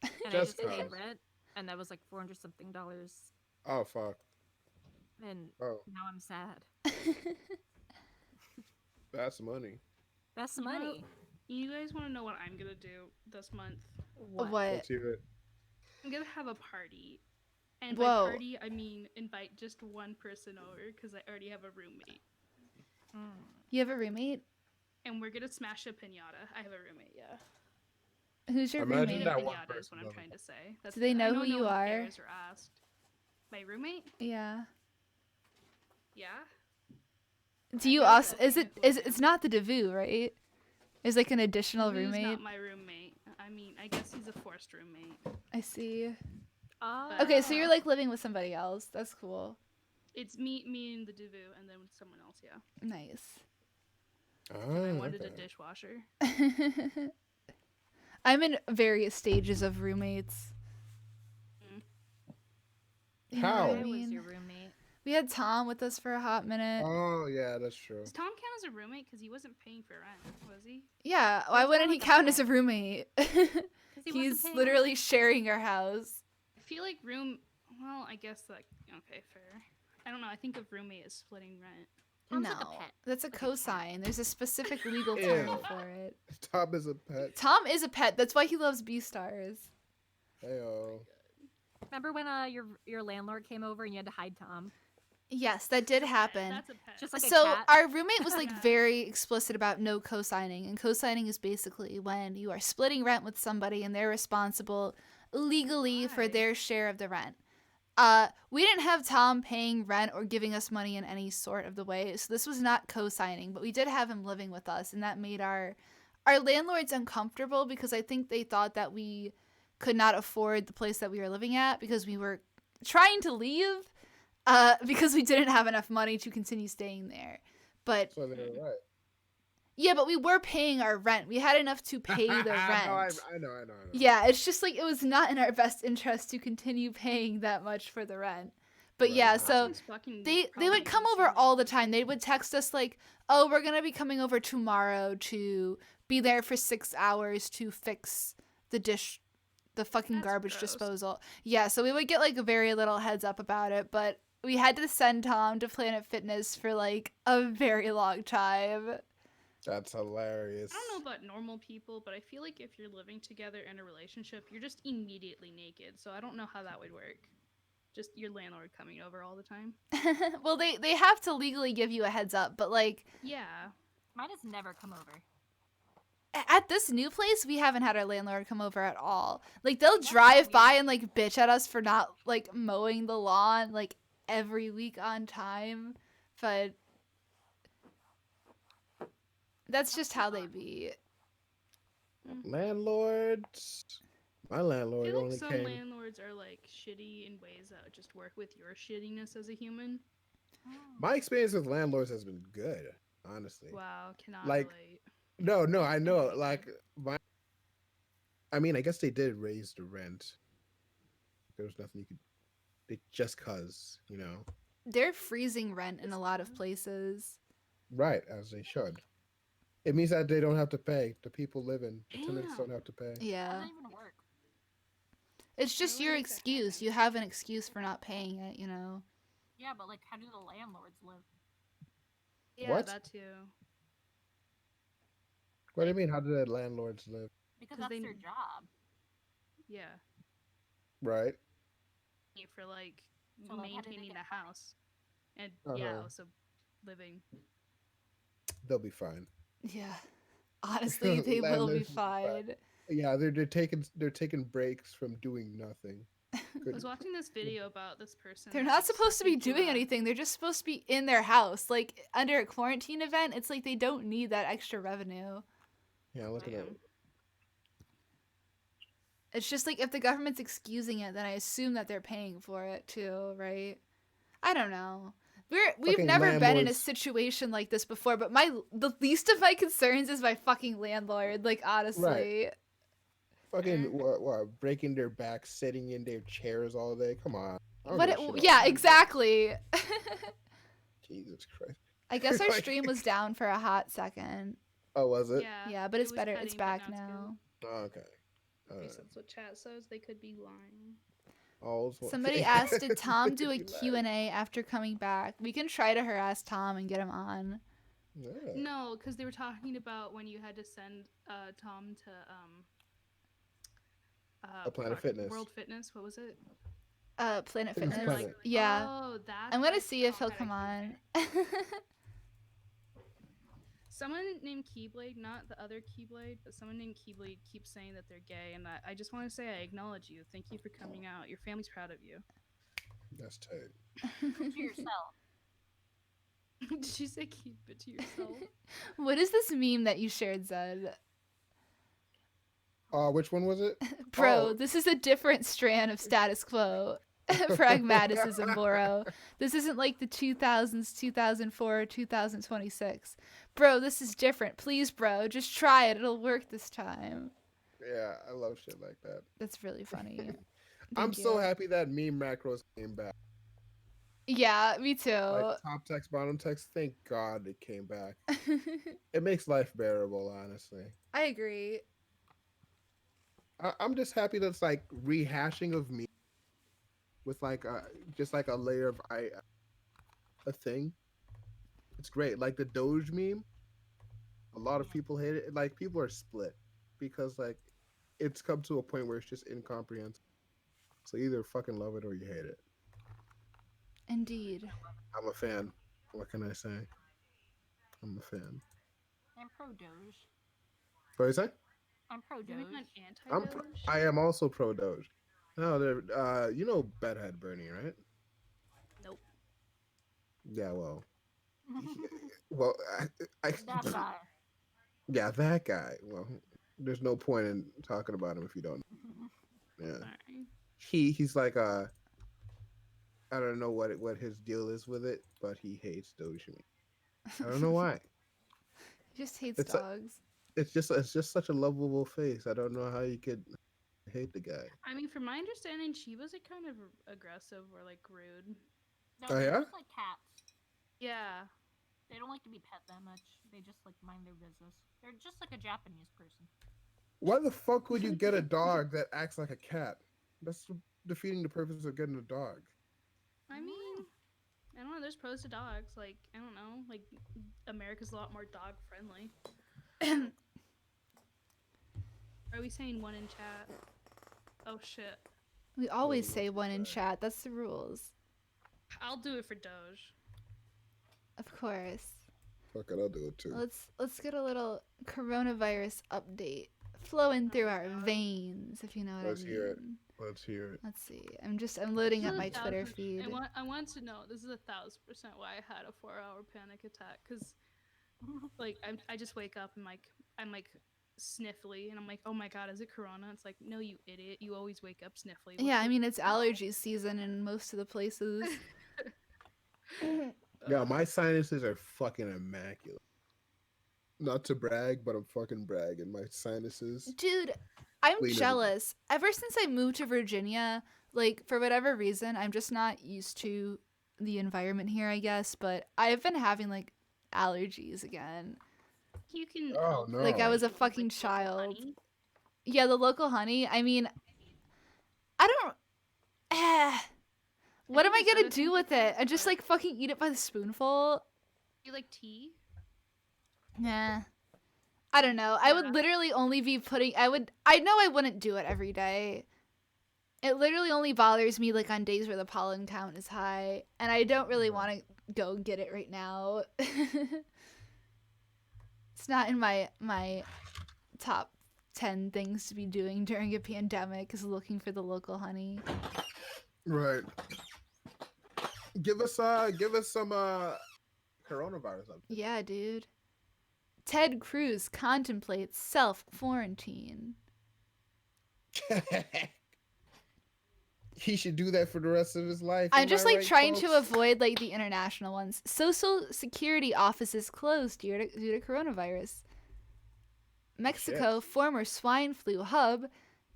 and I Just just paid cause. rent, and that was like $400 something, Oh fuck. and Oh, now I'm sad. that's money. That's You know- money. You guys want to know what I'm gonna do this month? What? Let's hear it. I'm gonna have a party, and Whoa. by party I mean invite just one person over because I already have a roommate, You have a roommate? and we're gonna smash a pinata. I have a roommate, yeah. Who's your Imagine roommate? that Pinata one is what person I'm doesn't. trying to say. That's, Do they I know know who no you one are? cares or asked. My roommate? Yeah. Yeah. Do you guess also I'll is it pay is for it's not the Devu, right? Is like an additional Who's roommate. not my roommate. I mean, I guess he's a forced roommate. I see. Oh. Okay, so you're like living with somebody else. That's cool. It's me and the Devu, and then with someone else. Yeah. Nice. And I Oh, wanted okay. a dishwasher. I'm in various stages of roommates. Mm. You know How? what I I was mean? your roommate. We had Tom with us for a hot minute. Oh, yeah, that's true. Does Tom count as a roommate? Because he wasn't paying for rent, was he? Yeah, why He's wouldn't not he like a count as a pet. roommate? he wasn't He's paying literally rent. sharing our house. I feel like Well, I guess like okay, fair. I don't know. I think of roommate as splitting rent. Tom's No, like a pet. that's a Like a cat. cosign. There's a specific legal term Ew. for it. Tom is a pet. Tom is a pet. That's why he loves B-stars. Heyo. Remember when your landlord came over and you had to hide Tom? Yes, that did happen. That's a pet. Just like a So cat. our roommate was like Yeah. very explicit about no co-signing, and co-signing is basically when you are splitting rent with somebody and they're responsible legally for Why? their share of the rent. We didn't have Tom paying rent or giving us money in any sort of the way, so this was not co-signing, but we did have him living with us, and that made our landlords uncomfortable because I think they thought that we could not afford the place that we were living at because we were trying to leave because we didn't have enough money to continue staying there. But So they were right. yeah, but we were paying our rent. We had enough to pay the rent. No, I know. Yeah, it's just like it was not in our best interest to continue paying that much for the rent. But Right. yeah, That so Sounds fucking they probably would come over insane. all the time. They would text us like, "Oh, we're going to be coming over tomorrow to be there for 6 hours to fix the fucking That's garbage gross. disposal." Yeah, so we would get like a very little heads up about it, but we had to send Tom to Planet Fitness for like a very long time. That's hilarious. I don't know about normal people, but I feel like if you're living together in a relationship, you're just immediately naked. So I don't know how that would work. Just your landlord coming over all the time. Well, they have to legally give you a heads up, but like Yeah. Mine has never come over. at this new place, we haven't had our landlord come over at all. Like they'll That's drive by weird. and like bitch at us for not like mowing the lawn like every week on time, but that's just how they be. Landlords. My I landlord feel like only some came. landlords are like shitty in ways that just work with your shittiness as a human. My experience with landlords has been good, honestly. Wow, cannot Like- relate. No, I know. Like I mean, I guess they did raise the rent. There was nothing you could. They just cause, you know. They're freezing rent in a lot of places. Right, as they should. It means that they don't have to pay. The people living, the tenants Damn. don't have to pay. How Yeah. does that even work? It's just Really your makes that excuse. happen. You have an excuse for not paying it, you know. Yeah, but like, how do the landlords live? Yeah, What? that too. What do you mean? How do the landlords live? Because 'Cause that's they- their job. Yeah. Right. For like So, like, how do they maintaining get the money? house. And yeah, Uh-huh. also living. They'll be fine. Yeah. Honestly, they will be Landlords will be fine. fine. Yeah, they're taking breaks from doing nothing. I Good. was watching this video about this person. They're that not was supposed to be speaking doing about- anything. They're just supposed to be in their house. Like under a quarantine event, it's like they don't need that extra revenue. Yeah, look at Damn. that. It's just like if the government's excusing it, then I assume that they're paying for it too, right? I don't know. We've Fucking never been in a landlords. situation like this before, but the least of my concerns is my fucking landlord, like honestly. Fucking what, breaking their backs, sitting in their chairs all day. Come on. I don't But give a shit about yeah, that. exactly. Jesus Christ. I guess our Like- stream was down for a hot second. Oh, was it? Yeah. Yeah, but it it's was better. It's cutting, but back it's now. good. Oh, okay. At least that's what chat says. They could be lying. All's well- Somebody asked, did Tom do a Could be Q&A after coming back? We can try to harass Tom and get him on. Yeah. No, because they were talking about when you had to send Tom to Planet Fitness. World Fitness. What was it? Planet Fitness Fitness. Planet. Yeah. Oh, that's. I'm gonna what- see if oh, he'll God, I come can't on. say. Someone named Keyblade, not the other Keyblade, but someone named Keyblade keeps saying that they're gay, and I just want to say I acknowledge you. Thank you for coming out. Your family's proud of you. That's tight. Keep it to yourself. Did you say keep it to yourself? What is this meme that you shared, Zed? Which one was it? Bro, Oh. this is a different strand of status quo. Pragmaticism, Boro. This isn't like the 2000s, 2004, 2026. Bro, this is different. Please, bro, just try it. It'll work this time. Yeah, I love shit like that. That's really funny. I'm Thank so you. happy that meme macros came back. Yeah, me too. Like top text, bottom text. Thank God it came back. It makes life bearable, honestly. I agree. I'm just happy that it's like rehashing of me with like just like a layer of a thing. It's great. Like the Doge meme, a lot of people hate it. Like people are split because like it's come to a point where it's just incomprehensible. So either fucking love it or you hate it. Indeed. I'm a fan. What can I say? I'm a fan. I'm pro Doge. What is that? I'm pro Is anyone Doge. anti-Doge? I am also pro Doge. No, they're you know Bedhead Bernie, right? Nope. Yeah, well, well, That guy. yeah, that guy. Well, there's no point in talking about him if you don't. Yeah, Sorry. he's like I don't know what his deal is with it, but he hates Doge. I don't know why. He just hates It's like, dogs. it's just such a lovable face. I don't know how you could hate the guy. I mean, from my understanding, she was like kind of aggressive or like rude. No, Oh, they're yeah? just like cats. Yeah. They don't like to be pet that much. They just like mind their business. They're just like a Japanese person. Why the fuck would you get a dog that acts like a cat? That's defeating the purpose of getting a dog. I mean, I don't know. There's pros to dogs. Like, I don't know. Like, America's a lot more dog friendly. Are we saying one in chat? Oh shit. We always Wasn't say what one you in said. chat. That's the rules. I'll do it for Doge. Of course. Fuck it, I'll do it too. Let's get a little coronavirus update flowing through our God. veins, if you know what Let's I mean. hear it. Let's hear it. Let's see. I'm loading up This my is a Twitter 1000% feed. I want to know. This is 1000% why I had a 4-hour panic attack. Cause like I just wake up and I'm like sniffly and I'm like, oh my god, is it corona? It's like, no, you idiot. You always wake up sniffly. Yeah, I mean it's allergy season in most of the places. Yeah, my sinuses are fucking immaculate. Not to brag, but I'm fucking bragging. My sinuses. Dude, I'm Clean as a- jealous. Ever since I moved to Virginia, like for whatever reason, I'm just not used to the environment here, I guess, but I've been having like allergies again. You can Oh, help no. Like I was a with, fucking local child. honey. Yeah, the local honey. I mean, I don't. What am I think there's gonna other do things with you can it? I just put. like fucking eat it by the spoonful. You like tea? Nah. I don't know. I would Yeah. literally only be putting. I know I wouldn't do it every day. It literally only bothers me like on days where the pollen count is high, and I don't really want to go and get it right now. It's not in my top 10 things to be doing during a pandemic is looking for the local honey. Right. Give us some coronavirus update. Yeah, dude. Ted Cruz contemplates self-quarantine. He should do that for the rest of his life. I'm Am just I like right, trying to folks? avoid like the international ones. Social security offices closed due to coronavirus. Mexico former swine flu hub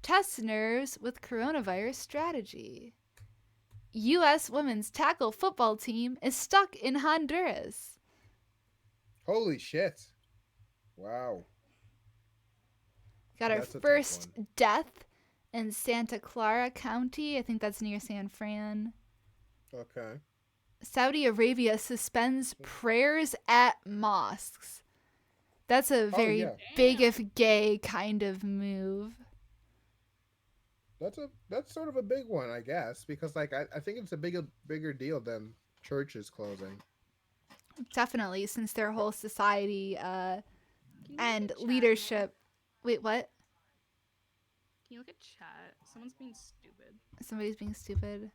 tests nerves with coronavirus strategy. U.S. women's tackle football team is stuck in Honduras. Holy shit! Wow. Got our That's a tough first one. death in Santa Clara County. I think that's near San Fran. Okay. Saudi Arabia suspends prayers at mosques. That's a very yeah. big if gay kind of move. That's sort of a big one, I guess, because like I think it's a bigger deal than churches closing. Definitely, since their whole society Can you look and at chat, leadership. Wait, what? Can you look at chat? Someone's being stupid. Somebody's being stupid.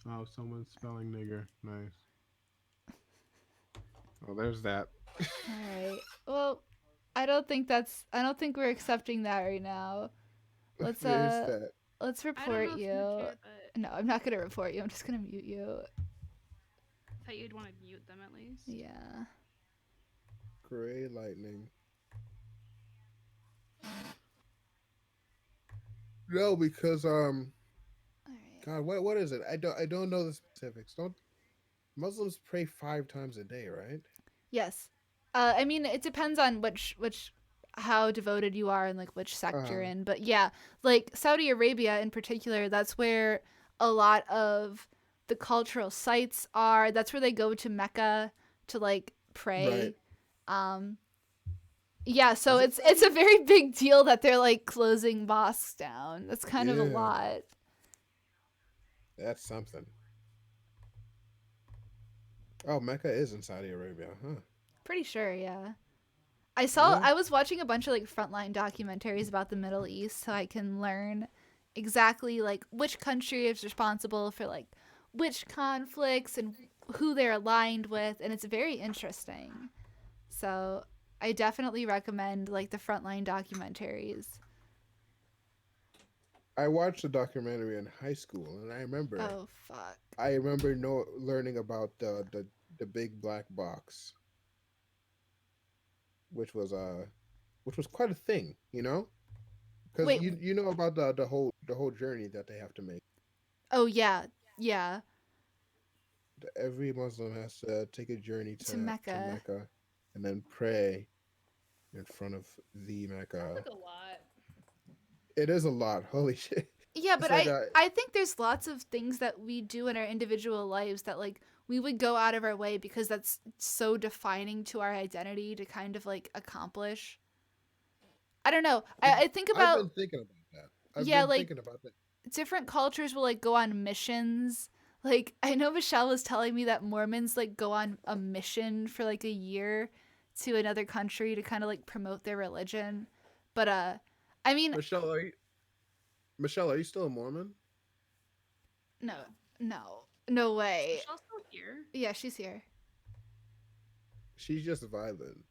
Oh, someone's spelling nigger. Nice. Oh, there's that. All right. Well, I don't think we're accepting that right now. Let's There's that. let's I don't report know if you would you. care, but No, I'm not gonna report you. I'm just gonna mute you. I thought you'd want to mute them at least. Yeah. Gray lightning. No, because All right. God, what is it? I don't know the specifics. Don't Muslims pray 5 times a day, right? Yes. I mean, it depends on which how devoted you are and like which sect you're Uh, in. But yeah, like Saudi Arabia in particular, that's where a lot of the cultural sites are. That's where they go to Mecca to like right. pray. Um yeah, so Is it it's a Saudi? very big deal that they're like closing mosques down. That's kind of a Yeah, lot. that's something. Oh, Mecca is in Saudi Arabia, huh? Pretty sure, yeah. Yeah. I was watching a bunch of like frontline documentaries about the Middle East so I can learn exactly like which country is responsible for like which conflicts and who they're aligned with, and it's very interesting. So I definitely recommend like the frontline documentaries. I watched a documentary in high school, and Oh fuck. I remember learning about the big black box, which was quite a thing, because Wait. you know about the whole journey that they have to make. Oh yeah. Yeah. Every Muslim has to take a journey To to Mecca. Mecca, and then pray in front of the Sounds Mecca. like a lot. It is a lot. Holy shit! Yeah, It's but like I think there's lots of things that we do in our individual lives that like we would go out of our way because that's so defining to our identity to kind of like accomplish. I don't know. I think I've about been thinking about that. I've yeah, been like thinking about that. different cultures will like go on missions. Like I know Michelle was telling me that Mormons like go on a mission for like a year to another country to kind of like promote their religion. But I mean, Michelle, Michelle, are you still a Mormon? no, no, no Is way. Michelle still here? Yeah, she's here. She's just violent.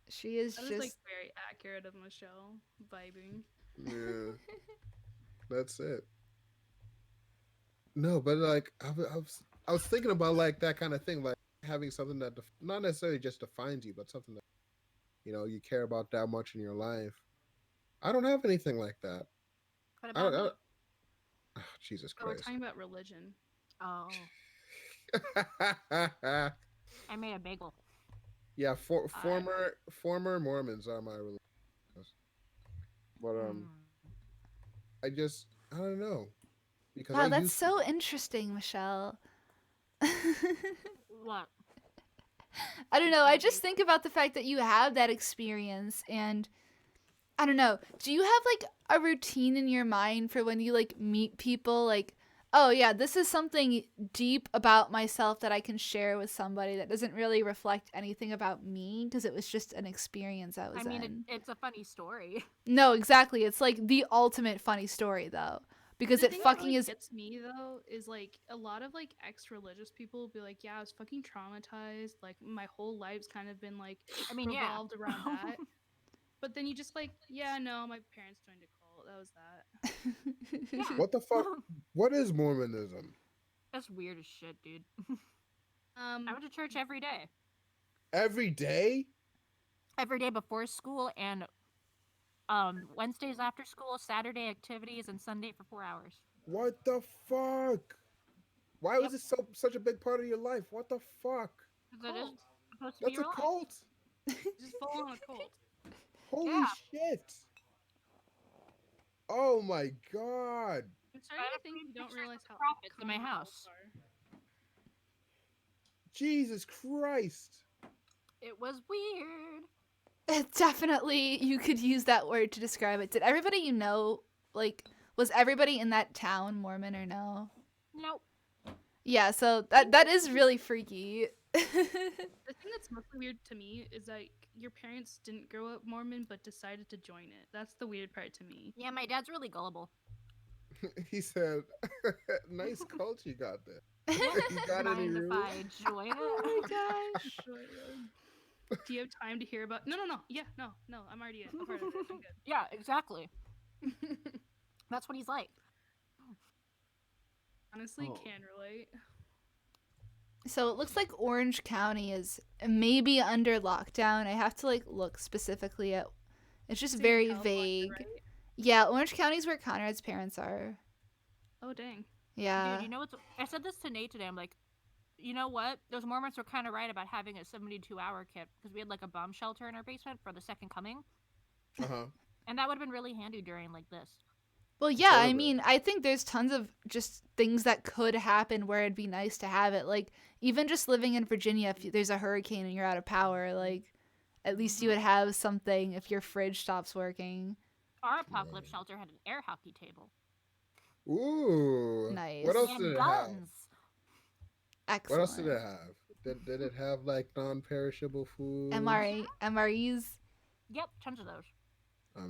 She is That is like just very accurate of Michelle vibing. Yeah, that's it. No, but like I was thinking about like that kind of thing, like having something that not necessarily just defines you, but something that you care about that much in your life. I don't have anything like that. What I about don't. me? Oh, Jesus But we're Christ. talking about religion. Oh, I made a bagel. Yeah, I former Mormons are my religion, but mm, I don't know because I wow, that's used to. so interesting, Michelle. what? I don't know. I just think about the fact that you have that experience and I don't know. Do you have like a routine in your mind for when you like meet people like, "Oh yeah, this is something deep about myself that I can share with somebody that doesn't really reflect anything about me because it was just an experience I was I mean, in." it's a funny story. No, exactly. It's like the ultimate funny story though because The it thing that fucking really is gets me though is like a lot of like ex-religious people will be like, yeah, I was fucking traumatized. Like my whole life's kind of been like I mean, yeah. revolved around that. But then you just like, yeah, no, my parents joined a cult. That was that. Yeah. What the fuck? What is Mormonism? That's weird as shit, dude. I Um, went to church every day. Every day? Every day before school and Wednesdays after school, Saturday activities, and Sunday for 4 hours. What the fuck? Why was Yep. it such a big part of your life? What the fuck? Because it is cult. supposed to be That's your a life. cult. Just full on a cult. Holy Yeah. shit. Oh my god. I'm I starting had to a think few you don't pictures realize of the how prophets in my common cults house. are. Jesus Christ. It was weird. Definitely, you could use that word to describe it. Did everybody you know, like, was everybody in that town Mormon or no? Nope. Yeah, so that is really freaky. The thing that's mostly weird to me is like your parents didn't grow up Mormon but decided to join it. That's the weird part to me. Yeah, my dad's really gullible. He said, "Nice coat you got there. You got any Mind if room?" I join it? Oh my gosh. Oh my God. Do you have time to hear about? No. Yeah, no. I'm already in. I'm part of it. I'm Yeah, exactly. That's what he's like. Honestly, Oh. can relate. So it looks like Orange County is maybe under lockdown. I have to like look specifically at. It's just It's in very California, vague. right? Yeah, Orange County's where Conrad's parents are. Oh dang. Yeah. Dude, you know what's? I said this to Nate today. I'm like, you know what? Those Mormons were kind of right about having a 72-hour kit because we had like a bomb shelter in our basement for the second coming, Uh-huh. and that would have been really handy during like this. Well, yeah, I Totally. mean, I think there's tons of just things that could happen where it'd be nice to have it. Like, even just living in Virginia, if there's a hurricane and you're out of power, like, at least you would have something if your fridge stops working. Our apocalypse shelter had an air hockey table Ooh. Nice. What else and did it have? guns. What Excellent. else did it have? Did it have like non-perishable food? MREs. Yep, tons of those.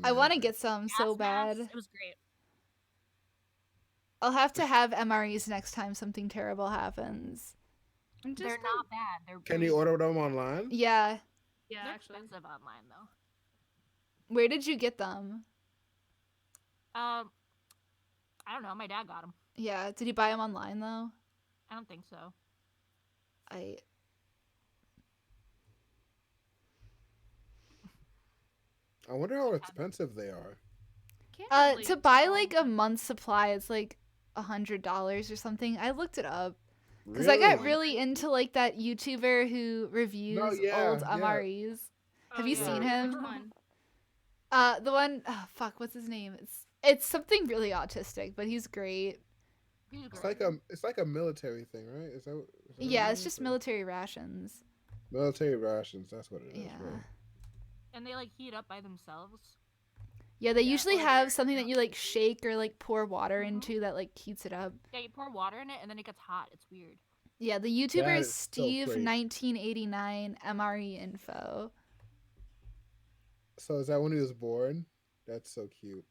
I want to get some so Gas bad. masks, it was great. I'll have to have MREs next time something terrible happens. I'm just They're like- not bad. They're Can really you order them online? Yeah. Yeah, They're actually. expensive online though. Where did you get them? I don't know. My dad got them. Yeah. Did you buy them online though? I don't think so. I wonder how expensive they are. Can't really To buy tell. like a month's supply, it's like $100 or something. I looked it up because I got really into like that YouTuber who reviews yeah, old yeah. MREs. Have Oh, you yeah. seen Which him? one? The one, oh, fuck, what's his name? It's something really autistic, but he's great. He's It's great. like a military thing, right? Is that what Yeah, it it's is? just military rations. Military rations. That's what it is. Yeah. Right. And they like heat up by themselves. Yeah, they Yeah, usually or have they're- something that you like shake or like pour water Mhm. into that like heats it up. Yeah, you pour water in it and then it gets hot. It's weird. Yeah, the YouTuber That is is so Steve crazy. 1989 MRE Info. So is that when he was born? That's so cute.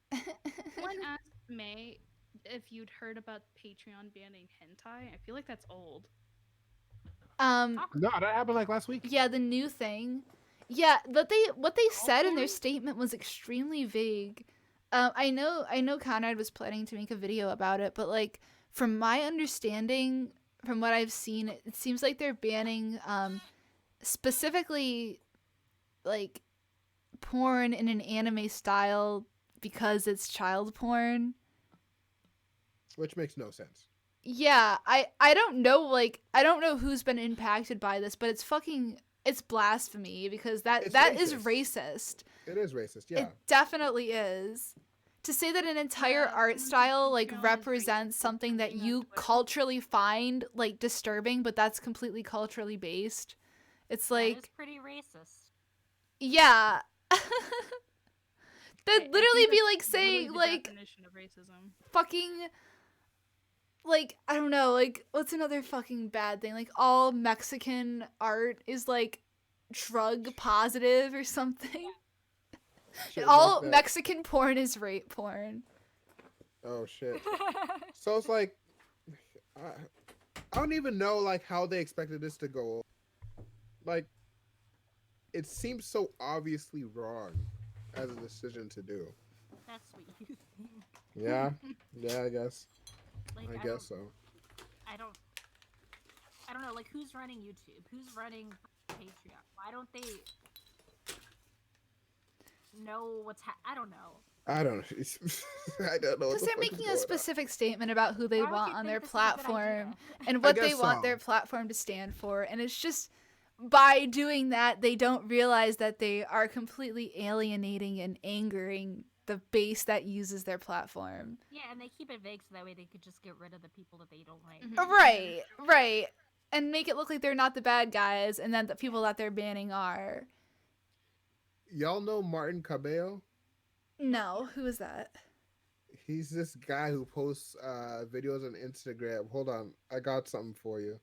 Someone asked May if you'd heard about Patreon banning hentai. I feel like that's old. No, that happened like last week. Yeah, the new thing. Yeah, what they said in their statement was extremely vague. I know Conrad was planning to make a video about it, but like from my understanding, from what I've seen, it seems like they're banning specifically like porn in an anime style because it's child porn. Which makes no sense. Yeah, I don't know, like I don't know who's been impacted by this, but it's blasphemy because that It's is racist. racist. It is racist. Yeah. It definitely is. To say that an entire Yeah, art someone style said like Patreon is represents racist, something that something on you Twitter. culturally find like disturbing, but that's completely culturally based. It's That is like, pretty racist. yeah. I That'd think literally be that's like literally saying the like definition of racism. fucking like I don't know, like what's another fucking bad thing? Like all Mexican art is like drug positive or something. Shit All like that. Mexican porn is rape porn. Oh shit. So it's like, I don't even know like how they expected this to go. Like, it seems so obviously wrong as a decision to do. That's what you think. Yeah, yeah, I guess. Like, I guess so. I don't know. Like, who's running YouTube? Who's running Patreon? Why don't they know what's I don't know. I don't know. I don't know. what Because the they're fuck is making going a on. specific statement about who they Why would want you on think their this is a good platform idea? and what they guess want so. their platform to stand for. And it's just by doing that, they don't realize that they are completely alienating and angering the base that uses their platform. Yeah, and they keep it vague so that way they could just get rid of the people that they don't like. Mhm. Right, right. And make it look like they're not the bad guys and then the people that they're banning are. Y'all know Martin Cabello? No, who is that? He's this guy who posts videos on Instagram. Hold on, I got something for you.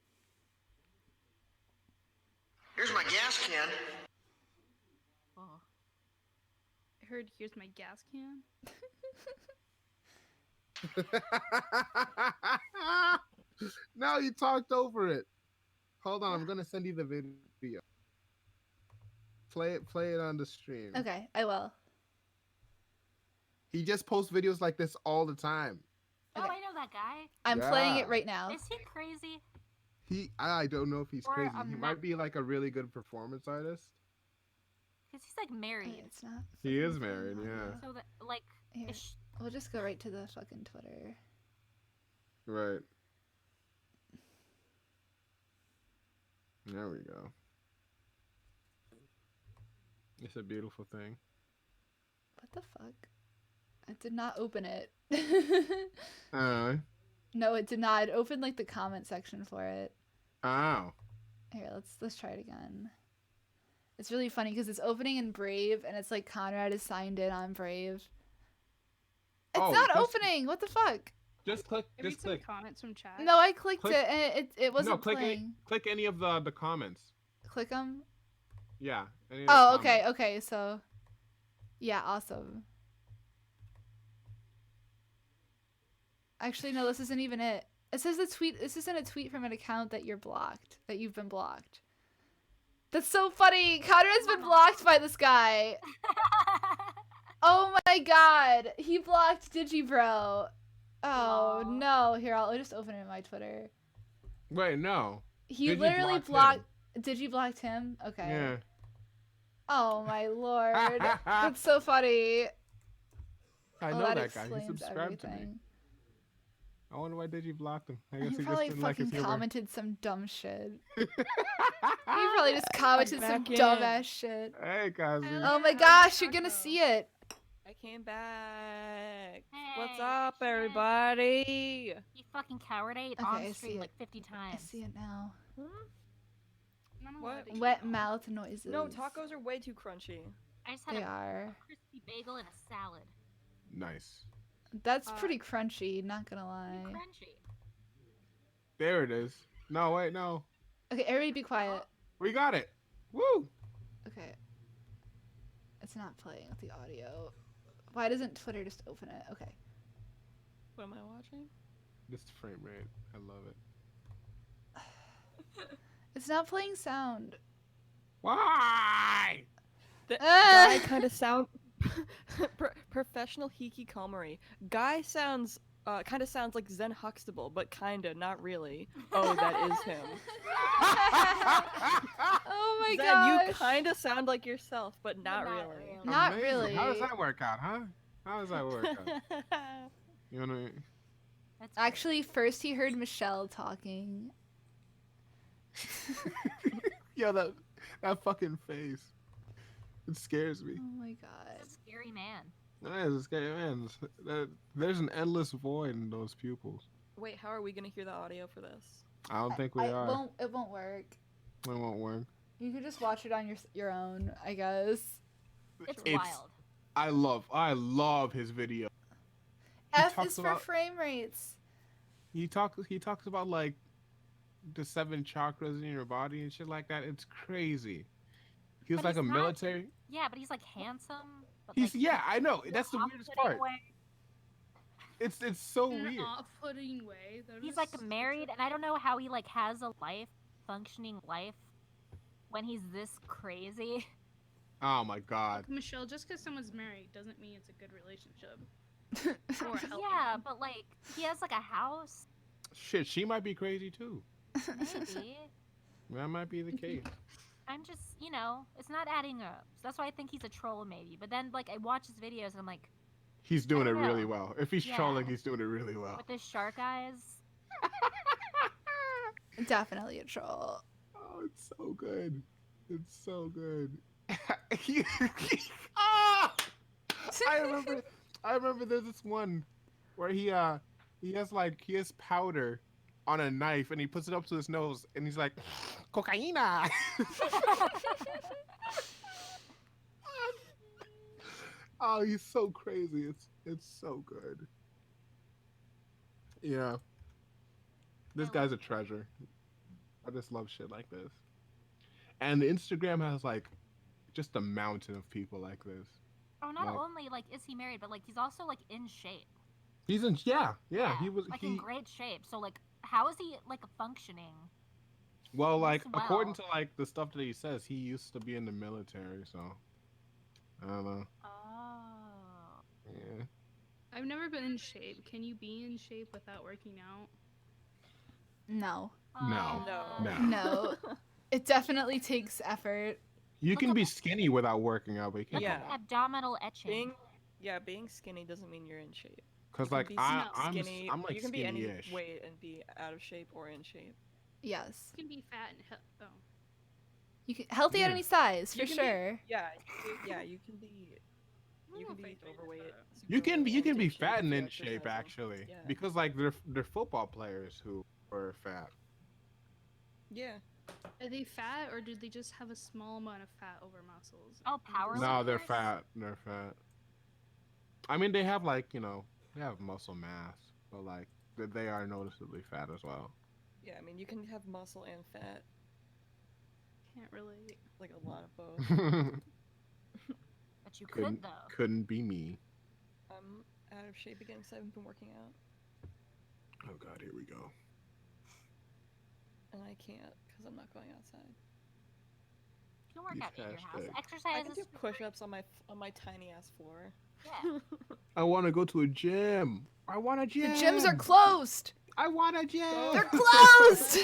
Here's my gas can. Oh. I heard here's my gas can. Now you talked over it. Hold on, I'm gonna send you the video. Play it on the stream. Okay, I will. He just posts videos like this all the time. Oh, Okay. I know that guy. I'm playing Yeah. it right now. Is he crazy? I don't know if he's Or crazy. a He ma- might be like a really good performance artist. Because he's like Okay, married. it's not. He is fucking married, playing yeah. audio. So that like, Here, is we'll just go right to the fucking Twitter. Right. There we go. It's a beautiful thing. What the fuck? I did not open it. No, it did not. It opened like the comment section for it. Oh. Here, let's try it again. It's really funny because it's opening in Brave and it's like Conrad is signed in on Brave. It's Oh, not just- opening. What the fuck? Just click. Maybe Just some click. comments from chat. No, I clicked Click- it and it wasn't No, click playing. click any of the comments. Click them. Yeah. Any of the Oh, okay, comments. okay. So, yeah, awesome. Actually, no, this isn't even it. It says the tweet. This isn't a tweet from an account that you're blocked. That you've been blocked. That's so funny. Conrad's been blocked by this guy. Oh my god, he blocked Digibro. Oh Aw. no. Here, I'll just open it in my Twitter. Wait, no. He Digi literally blocked blocked. Digi blocked him. Okay. Yeah. Oh my lord, that's so funny. I Oh, know that guy. He explains subscribed to me. everything. I wonder why did you block him? I He guess he just probably didn't like his fucking humor. commented some dumb shit. He probably just commented some back in. dumbass shit. Hey, Kazi. Oh my gosh, you're gonna see it. I came back. What's Hey, up, shit. everybody? You fucking coward ate Okay, on I see stream it. like 50 I times. see it now. Not What? allowed to eat Wet them. mouth noises. No, tacos are way too crunchy. I just had They a are. crispy bagel and a salad. Nice. That's Uh, pretty crunchy, not gonna lie. Crunchy. There it is. No, wait, no. Okay, everybody be quiet. We got it. Woo! Okay. It's not playing with the audio. Why doesn't Twitter just open it? Okay. What am I watching? This frame rate. I love it. It's not playing sound. Why? The Ah! guy kind of sound professional hikikomori. Guy sounds kind of sounds like Zen Huxtable, but kinda, not really. Oh, that is him. Oh my Zen, gosh. you kind of sound like yourself, but not Not really. really. Not Amazing. really. How does that work out, huh? How does that work out? You know what I mean? That's great. Actually, first he heard Michelle talking. Yo, that fucking face. It scares me. Oh my He's god. a scary man. That is a scary man. There's an endless void in those pupils. Wait, how are we gonna hear the audio for this? I don't think we It are. won't work. It won't work. You could just watch it on your own, I guess. It's It's- wild. I love his video. F talks is for about- frame rates. He talks about like the 7 chakras in your body and shit like that. It's crazy. He was But like a he's not- military. Yeah, but he's like handsome. But, He's like, yeah, I know. in a That's the weirdest off-putting part. way. It's so In an weird. off-putting way. That He's is like such a- married, and I don't know how he like has a life, functioning life, when he's this crazy. Oh my god. Look, Michelle, just because someone's married doesn't mean it's a good relationship. Or a healthy Yeah, one. but like he has like a house, Shit, she might be crazy too. maybe. That might be the case. I'm just, it's not adding up. So that's why I think he's a troll, maybe. But then, like, I watch his videos and I'm like, He's doing it don't really know. well. If he's Yeah. trolling, he's doing it really well. with his shark eyes. Definitely a troll. Oh, it's so good. It's so good. Ah! I remember there's this one where he has powder on a knife and he puts it up to his nose and he's like cocaina. Oh, he's so crazy. It's so good. Yeah. This guy's a treasure. I just love shit like this. And Instagram has like just a mountain of people like this. Oh, not Like- only like is he married, but like he's also like in shape. He's in he was like in great shape. So like, how is he like functioning? well, like Well. according to like the stuff that he says, he used to be in the military, so I don't know. Oh. Yeah. I've never been in shape. Can you be in shape without working out? No. No. No. No. It definitely takes effort. You Look can up be at- skinny without working out, but you can't. Look Yeah. up abdominal etching. Being skinny doesn't mean you're in shape. Because You can like be No. I'm skinny. I'm like You can be any skinny-ish. weight and be out of shape or in shape. Yes. You can be fat and You can healthy at Yeah. any size, for You can be- sure. Yeah, you can be overweight. super You can overweight, and be in shape fat if and you're in shape exercising. actually, Yeah. because like they're football players who are fat. Yeah. Are they fat or did they just have a small amount of fat over muscles? Oh, power No, they're lifters? fat. They're fat. I mean, they have like they have muscle mass, but like they are noticeably fat as well. Yeah, I mean you can have muscle and fat, Can't relate. like a lot of both. But you could couldn't though. couldn't be me. I'm out of shape again because I haven't been working out, Oh God, here we go. and I can't because I'm not going outside. You can work Use out in your house. hashtag. Exercise I can do is free. push-ups on my tiny ass floor. Yeah. I want to go to a gym. I want a The gym. gyms are closed. I want a gym. They're closed.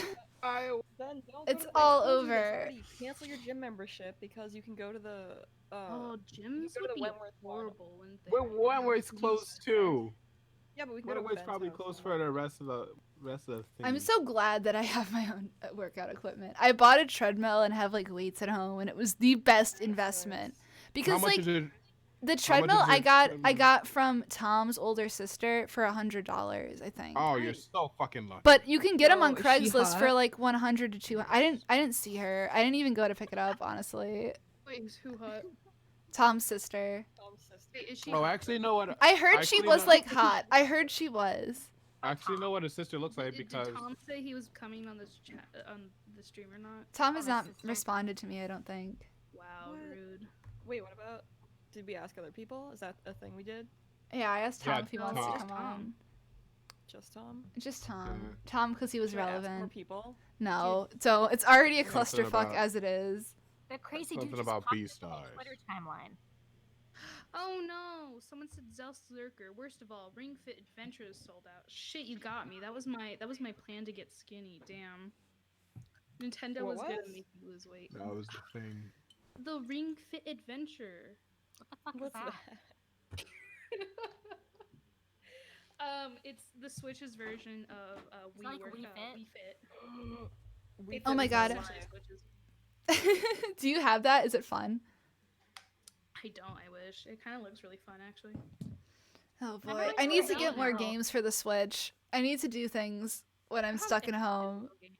Then don't It's go to, all I told you this over. already. Cancel your gym membership because you can go to the Oh, gyms go to would the be Wentworth one. horrible, wouldn't they? But Wentworth's closed too. Yeah, but we can go to Wentworth's Ben's probably house closed and for the rest of the thing. I'm so glad that I have my own workout equipment. I bought a treadmill and have like weights at home, and it was the best investment How because much like is it? the treadmill is I your got treadmill? from Tom's older sister for $100, I think. Oh, you're so fucking lucky. But you can get them on Yo, is she Craigslist for hot? like 100 to 200. I didn't see her. I didn't even go to pick it up, honestly. Wait, who hot? Tom's sister. Wait, is she Oh, hot? I actually know what. I heard she actually was know- like hot. I heard she was. I actually know what a sister looks like Did because Tom say he was coming on this on the stream or not? Tom has Oh, my not sister. responded to me, I don't think. Wow, What? rude. Wait, what about? Did we ask other people? Is that a thing we did? Yeah, I asked Tom Yeah, if he no, wants to Tom. come Tom. on. Just Tom? Just Tom. Yeah. Tom, because he was Should I ask more relevant. people? No, so it's already a Something clusterfuck about- as it is. The crazy Something dude just about popped into my B-stars. Twitter timeline. Oh no! Someone said Zelzerker. Worst of all, Ring Fit Adventure is sold out. Shit, you got me. That was my plan to get skinny. Damn. Nintendo What was gonna was? make you lose weight. that was the thing. The Ring Fit Adventure. What the fuck What's is that? that? It's the Switch's version of Wii like Workout. Wii Fit? Wii Fit. We Oh my fit God. was Switches, live. Switches. Do you have that? Is it fun? I don't. I wish. It kind of looks really fun, actually. Oh boy. Remember when I you need were to get young, more girl? games for the Switch. I need to do things when I'm I have stuck at internet home. games.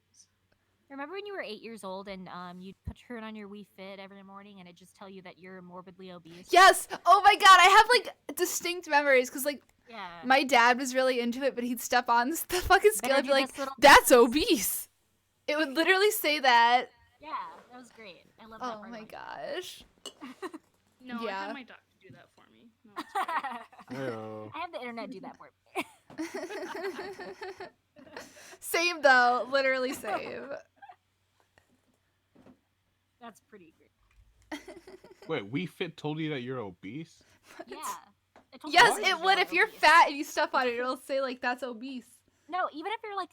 Remember when you were 8 years old and you'd turn on your Wii Fit every morning and it just tell you that you're morbidly obese? Yes! Oh my god, I have like distinct memories because like Yeah. my dad was really into it, but he'd step on the fucking scale Better and be do like, this little that's dance." obese. It would literally say that. Yeah, that was great. I love that Oh part my of No, gosh. I Yeah. had my doctor do that for me. No, it's fine. Heyo. I have the internet do that for me. Same though, literally same. That's pretty great. Wait, Wii Fit told you that you're obese? Yeah. It told me Yes, that it would. If you're obese. fat and you step on it, it'll say like that's obese. No, even if you're like,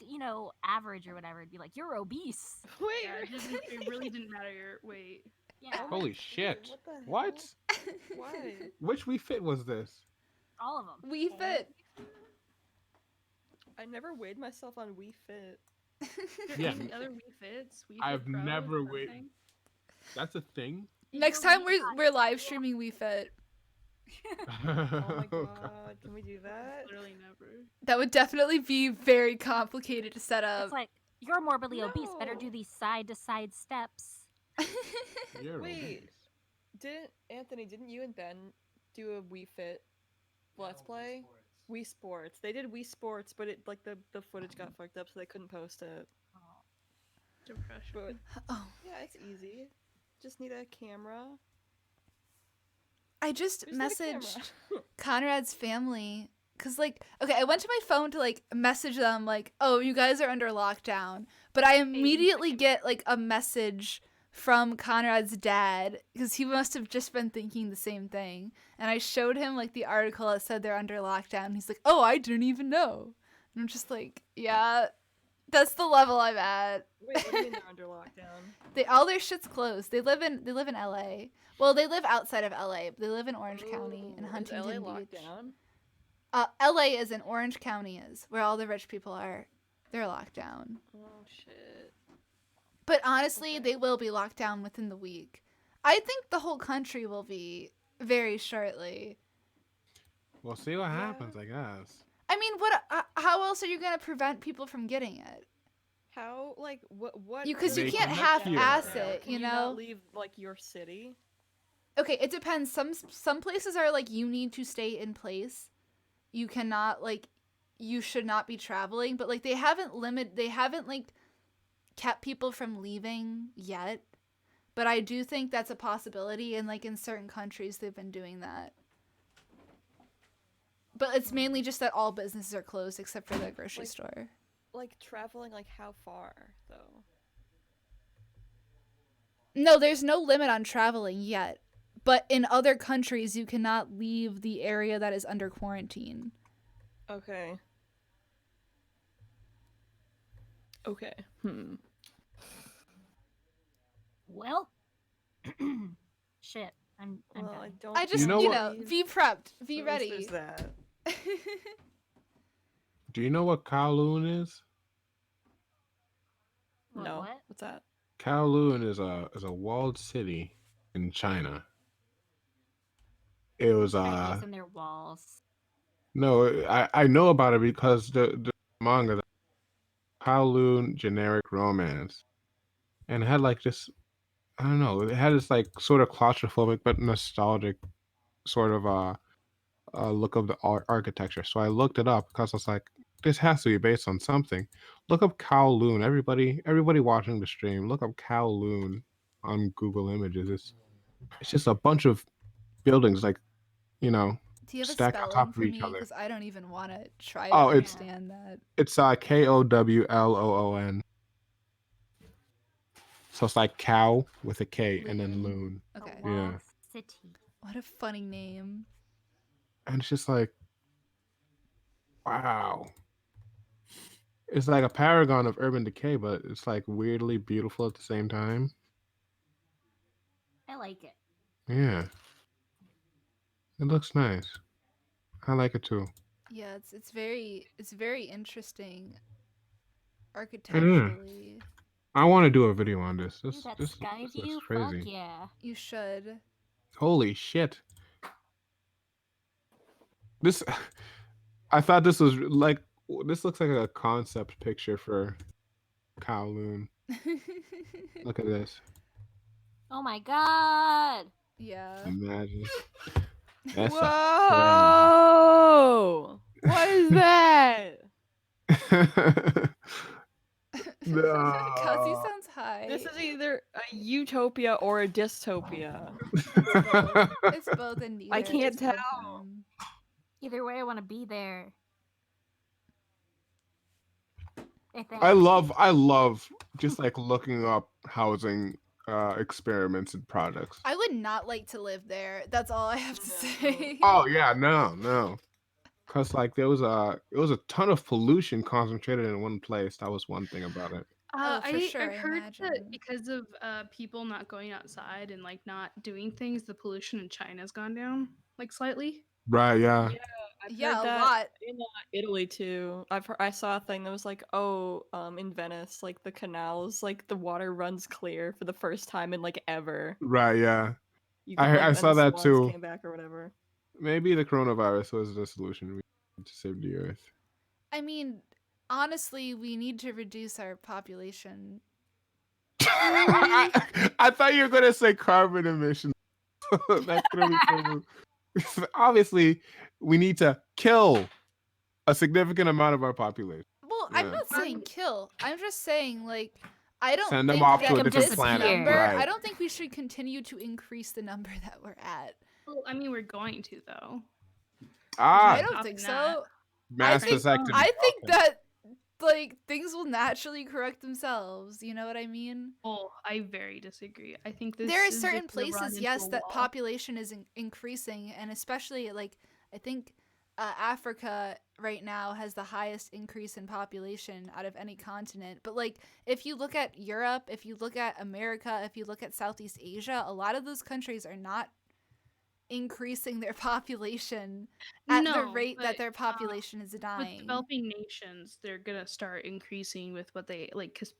average or whatever, it'd be like, you're obese. Wait, Yeah, it really didn't matter your weight. Yeah. Holy shit! what the hell? What? Why? Which Wii Fit was this? All of them. We fit. I never weighed myself on Wii Fit. Yeah. Any other Wii Fits? Wii Fit I've Pro, never is that a weighed- thing? That's a thing. Next time we're live streaming We Fit. Oh my god, can we do that? Literally never. That would definitely be very complicated to set up. It's like, you're morbidly obese. Better No. do these side-to-side steps. You're Wait. Didn't you and Ben do a Wii Fit Let's Play? Wii Sports. They did Wii Sports, but it like the footage got fucked up, so they couldn't post it. Depression. But Oh, yeah, it's easy. Just need a camera. I just Just need a camera. messaged Conrad's family Cause like, okay, I went to my phone to like message them like, oh, you guys are under lockdown. But I immediately get like a message from Conrad's dad because he must have just been thinking the same thing. And I showed him like the article that said they're under lockdown. He's like, oh, I didn't even know. And I'm just like, yeah, that's the level I'm at. Wait, what do you mean they're under lockdown? All their shit's closed. They live in LA. Well, they live outside of LA. But they live in Orange County and Huntington is LA Beach. locked down? LA is in Orange County is where all the rich people are. They're locked down. Oh shit. But honestly, they will be locked down within the week. I think the whole country will be very shortly. We'll see what happens, I guess. I mean, what? How else are you gonna prevent people from getting it? How like what? Because you They can't can half-ass fear. it, Can you not know. leave like your city. Okay, it depends. Some places are like you need to stay in place. You cannot like, you should not be traveling. But like they haven't like kept people from leaving yet. But I do think that's a possibility, and like in certain countries they've been doing that. But it's mainly just that all businesses are closed except for the grocery store. Like traveling, like how far though? No, there's no limit on traveling yet. But in other countries, you cannot leave the area that is under quarantine. Okay. Okay. Well, shit. I'm Well, I dying. don't. I just, You know what? be prepped, be At least ready. There's that. Do you know what Kowloon is? No. What? What's that? Kowloon is a walled city in China. It was Ideas in their walls. no, I know about it because the manga, the Kowloon generic romance, and it had like this, I don't know, it had this like sort of claustrophobic but nostalgic sort of look of the architecture. So I looked it up because I was like, this has to be based on something. Look up Kowloon. Everybody watching the stream, look up Kowloon on Google Images. It's just a bunch of buildings, like, you know, Do you have a stacked on spelling top for of me? each other. Because I don't even want to try to Oh, it's understand that. it's Kowloon. So it's like cow with a K and then loon. Okay. A walled city. What a funny name. And it's just like, wow. It's like a paragon of urban decay, but it's like weirdly beautiful at the same time. I like it. Yeah. It looks nice. I like it too. Yeah, it's very interesting architecturally. I want to do a video on this. Ooh, This that this, sky this view? looks crazy. Fuck yeah. You should. Holy shit. This I thought this was like, this looks like a concept picture for Kowloon. Look at this. Oh my god. Yeah. Imagine. That's Whoa! What is that? Kelsey No. sounds high. This is either a utopia or a dystopia. It's both and neither. I can't It's both tell. them. Either way, I want to be there. I love just like looking up housing experiments and products. I would not like to live there. That's all I have to say. Oh yeah, no. Cause like it was a ton of pollution concentrated in one place. That was one thing about it. Oh, for sure, I've I heard imagine. that because of people not going outside and like not doing things, the pollution in China's gone down like slightly. Right, yeah. I've Yeah, heard a that lot. in Italy too. I saw a thing that was like, oh, in Venice, like the canals, like the water runs clear for the first time in like ever. Right, yeah. You I and saw the that swans too. Came back or whatever. Maybe the coronavirus was the solution we need to save the earth. I mean, honestly, we need to reduce our population. I thought you were gonna say carbon emissions. That's really cool. Obviously, we need to kill a significant amount of our population. Well, I'm Yeah. not saying kill. I'm just saying, like, I don't Send them think off that to a different this planet, number, right. I don't think we should continue to increase the number that we're at. Well, I mean, we're going to though. Ah, I don't Stopping think that. so. mass think- vasectomy. I think Okay. that like things will naturally correct themselves. You know what I mean? Oh, I very disagree. I think this There are is just certain gonna run places, into yes, a that wall. population is increasing, and especially like I think Africa right now has the highest increase in population out of any continent. But like if you look at Europe, if you look at America, if you look at Southeast Asia, a lot of those countries are not increasing their population at the No, rate that but, their population is with dying. developing nations, they're gonna start increasing with what they like, because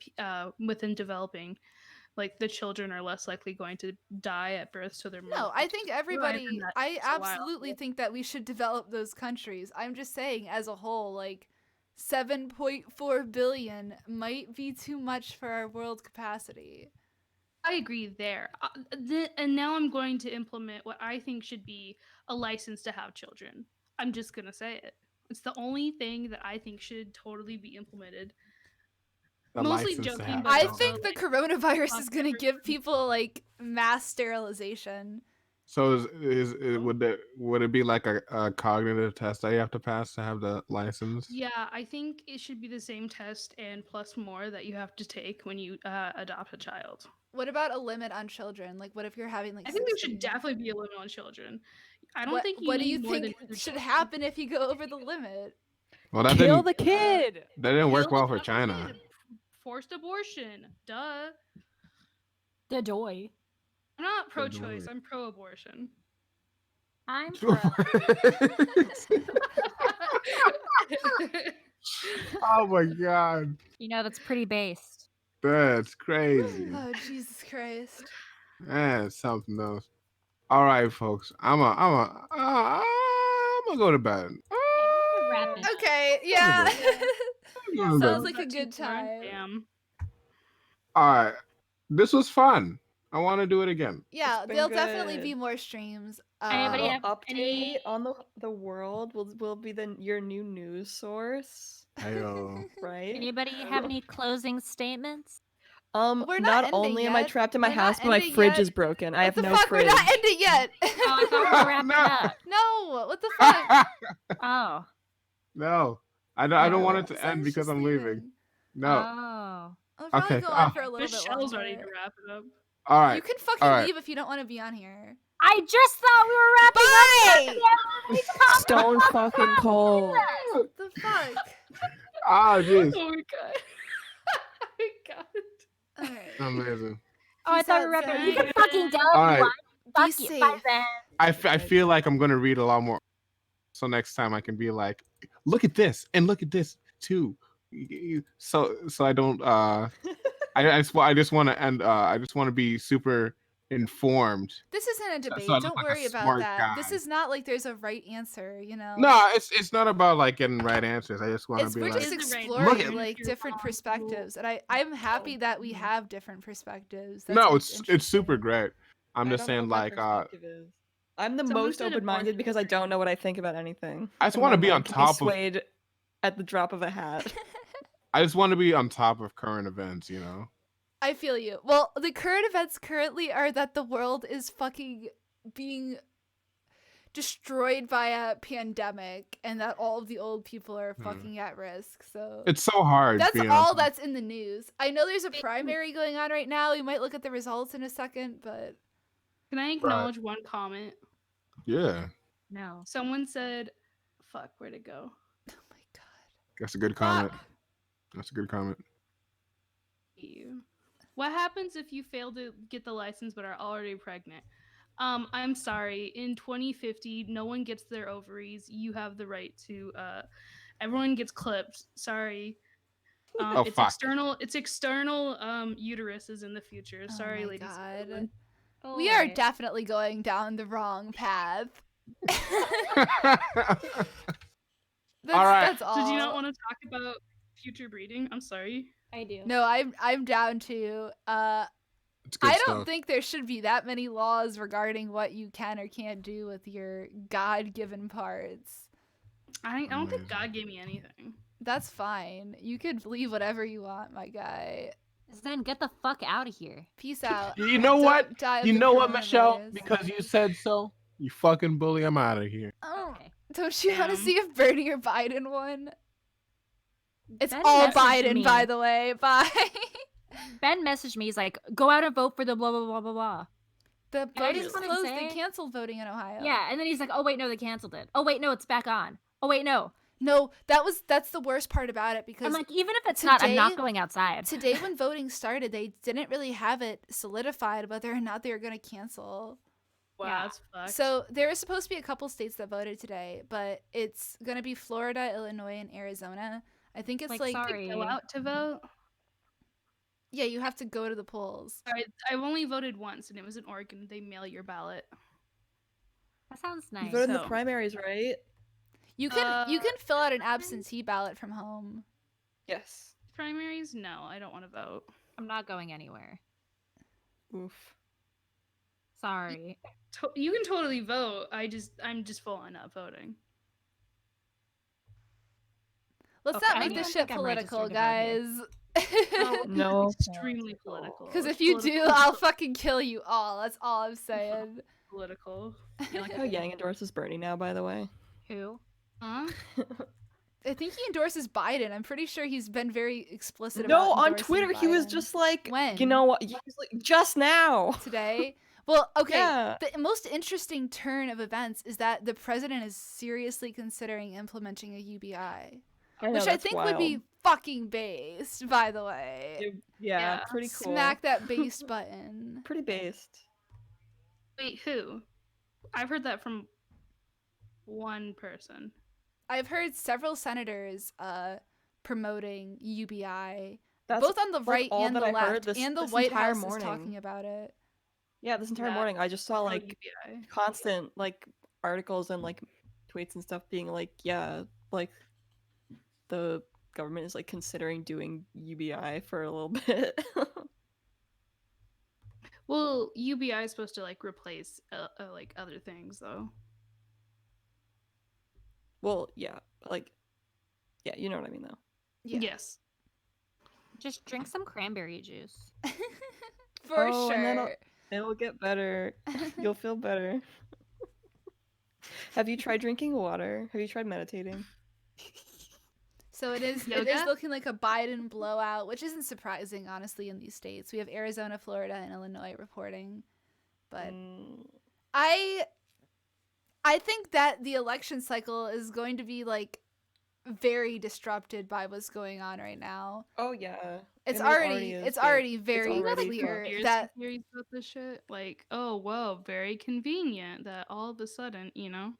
within developing, like the children are less likely going to die at birth, so they're more. No, I likely think to thrive, everybody, and that I takes a while. absolutely think that we should develop those countries. I'm just saying, as a whole, like 7.4 billion might be too much for our world capacity. I agree there. And now I'm going to implement what I think should be a license to have children. I'm just gonna say it. It's the only thing that I think should totally be implemented. The Mostly license to joking, have but I also, think the like, coronavirus is going to popular- give people like mass sterilization. So would it be like a cognitive test that you have to pass to have the license? Yeah, I think it should be the same test and plus more that you have to take when you adopt a child. What about a limit on children? Like, what if you're having like I think there 16? should definitely be a limit on children. I don't What, think you what do need you more think than 2 should children. happen if you go over the limit? Well, that Kill didn't the kid. that didn't work Kill well the for fucking China. kid. Forced abortion. Duh. The doy. I'm not Good pro-choice. lord. I'm pro-abortion. I'm pro. Oh my god, You know, that's pretty based. that's crazy. Oh, Jesus Christ. That's something else. All right, folks, I'm gonna go to bed. Wrap it. Okay, yeah. I'm gonna Sounds go to like a Not good too far. time. Damn. All right, this was fun. I want to do it again. Yeah, It's been there'll definitely good. be more streams. Anybody Well, have update any- on the world will be your new news source, Heyo. right? Anybody have any closing statements? We're not Not ending only am I yet. trapped in my We're not house, but my ending fridge yet. is broken. I What have the no fuck? fridge. We're not ending yet. Oh, I thought we were wrapping No. up. No, what the fuck? Oh. No, I don't No, want it the to end sun's because just I'm leaving. leaving. No. Oh. I'll probably Okay, go on ah. for a little bit Michelle's ready longer. to wrap it up. All right. You can fucking all right. leave if you don't want to be on here. I just thought we were wrapping Bye! up. Stone fucking cold. What the fuck? Oh, jeez. Oh my god. Oh my god. Alright. Amazing. Oh, I Peace thought we out, were wrapping up. Zach. You can fucking go. All right. Be Fuck you. safe. Bye then. I feel like I'm gonna read a lot more, so next time I can be like, look at this and look at this too. So I don't. I just want to end. I just want to be super informed. This isn't a debate. so I look Don't like a worry about smart that. This guy. is not like there's a right answer, you know? No, it's not about like getting right answers. I just want to It's, be we're like, just Is the right exploring answer. like You're different wrong. perspectives, and I'm happy that we Mhm. have different perspectives. That's no, what's it's super interesting. great. I'm I just don't know saying what my like perspective is. I'm the Someone most said open-minded abortion because is I don't know what I think about anything. I just and wanna my be on mind can top of- swayed at the drop of a hat. I just want to be on top of current events. You know. I feel you. Well, the current events currently are that the world is fucking being destroyed by a pandemic, and that all of the old people are fucking at risk. So It's so hard. that's being all on top. that's in the news. I know there's a primary going on right now. We might look at the results in a second, but Can I acknowledge one comment? Yeah, No. Someone said, fuck, where'd it go? oh my god. that's a good comment. That's a good comment. You. What happens if you fail to get the license but are already pregnant? I'm sorry. In 2050, no one gets their ovaries. You have the right to. Everyone gets clipped. Sorry. Oh, it's fuck. external. It's external. Uteruses in the future. Sorry, oh my ladies. and god. gentlemen. We are definitely going down the wrong path. That's, All right. that's all. Did you not want to talk about future breeding? I'm sorry. I do. No, I'm down to. It's good I don't stuff. think there should be that many laws regarding what you can or can't do with your God-given parts. I don't think Amazing. God gave me anything. That's fine. You could believe whatever you want, my guy. Then get the fuck out of here. Peace out. You know Don't what? die of You the know what, Michelle? coronavirus. Because you said so. You fucking bully. I'm out of here. Oh, Okay. Don't you want to Damn. see if Bernie or Biden won? It's Ben all messaged Biden, me. by the way. Bye. Ben messaged me. He's like, go out and vote for the blah blah blah blah blah. The And I voting's just wanna closed. They say- canceled voting in Ohio. Yeah, and then he's like, oh wait, no, they canceled it. Oh wait, no, it's back on. Oh wait, no. No, that's the worst part about it because I'm like, even if it's not, I'm today- not going outside. today when voting started, they didn't really have it solidified whether or not they were going to cancel. Wow, Yeah. that's fucked. So there were supposed to be a couple states that voted today, but it's going to be Florida, Illinois, and Arizona. I think it's like sorry. go out to vote. yeah, you have to go to the polls. Sorry, I've only voted once, and it was in Oregon. They mail your ballot. That sounds You nice. voted in the So- primaries, right? You can fill out an absentee ballot from home. Yes. Primaries? No, I don't want to vote. I'm not going anywhere. Oof. Sorry. You can totally vote. I'm just full on not voting. Let's Okay, not I make don't this think shit I'm registered political, to vote here. guys. No. Extremely political. Because It's if you political- do, I'll fucking kill you all. That's all I'm saying. political. You like how Yang endorses Bernie now, by the way? Who? Huh? I think he endorses Biden. I'm pretty sure he's been very explicit No, about on endorsing Twitter he was Biden. just like, When? you know what? He was like, just now. Today. Well, okay. Yeah. The most interesting turn of events is that the president is seriously considering implementing a UBI, I know, which I that's think would be wild. fucking based, by the way. Yeah, Yeah. pretty cool. Smack that based button. Pretty based. Wait, who? I've heard that from one person. I've heard several senators promoting UBI, That's both on the like, right all and that the I heard left, this- and the this White entire House is morning. talking about it. Yeah, this entire Yeah. morning I just saw Pro like UBI. constant like articles and like tweets and stuff being like, yeah, like the government is like considering doing UBI for a little bit. Well, UBI is supposed to like replace like other things though. Well, yeah, like, yeah, you know what I mean though. Yeah. Yes. Just drink some cranberry juice. For Oh, and then sure. It'll get better. You'll feel better. Have you tried drinking water? Have you tried meditating? So it is Yoga? looking like a Biden blowout, which isn't surprising, honestly, in these states. We have Arizona, Florida, and Illinois reporting. But Mm, I think that the election cycle is going to be like very disrupted by what's going on right now. oh yeah. It's I mean, it already is, it's but already very already clear Conspiracy that theories about this shit. Like, oh whoa, very convenient that all of a sudden, you know.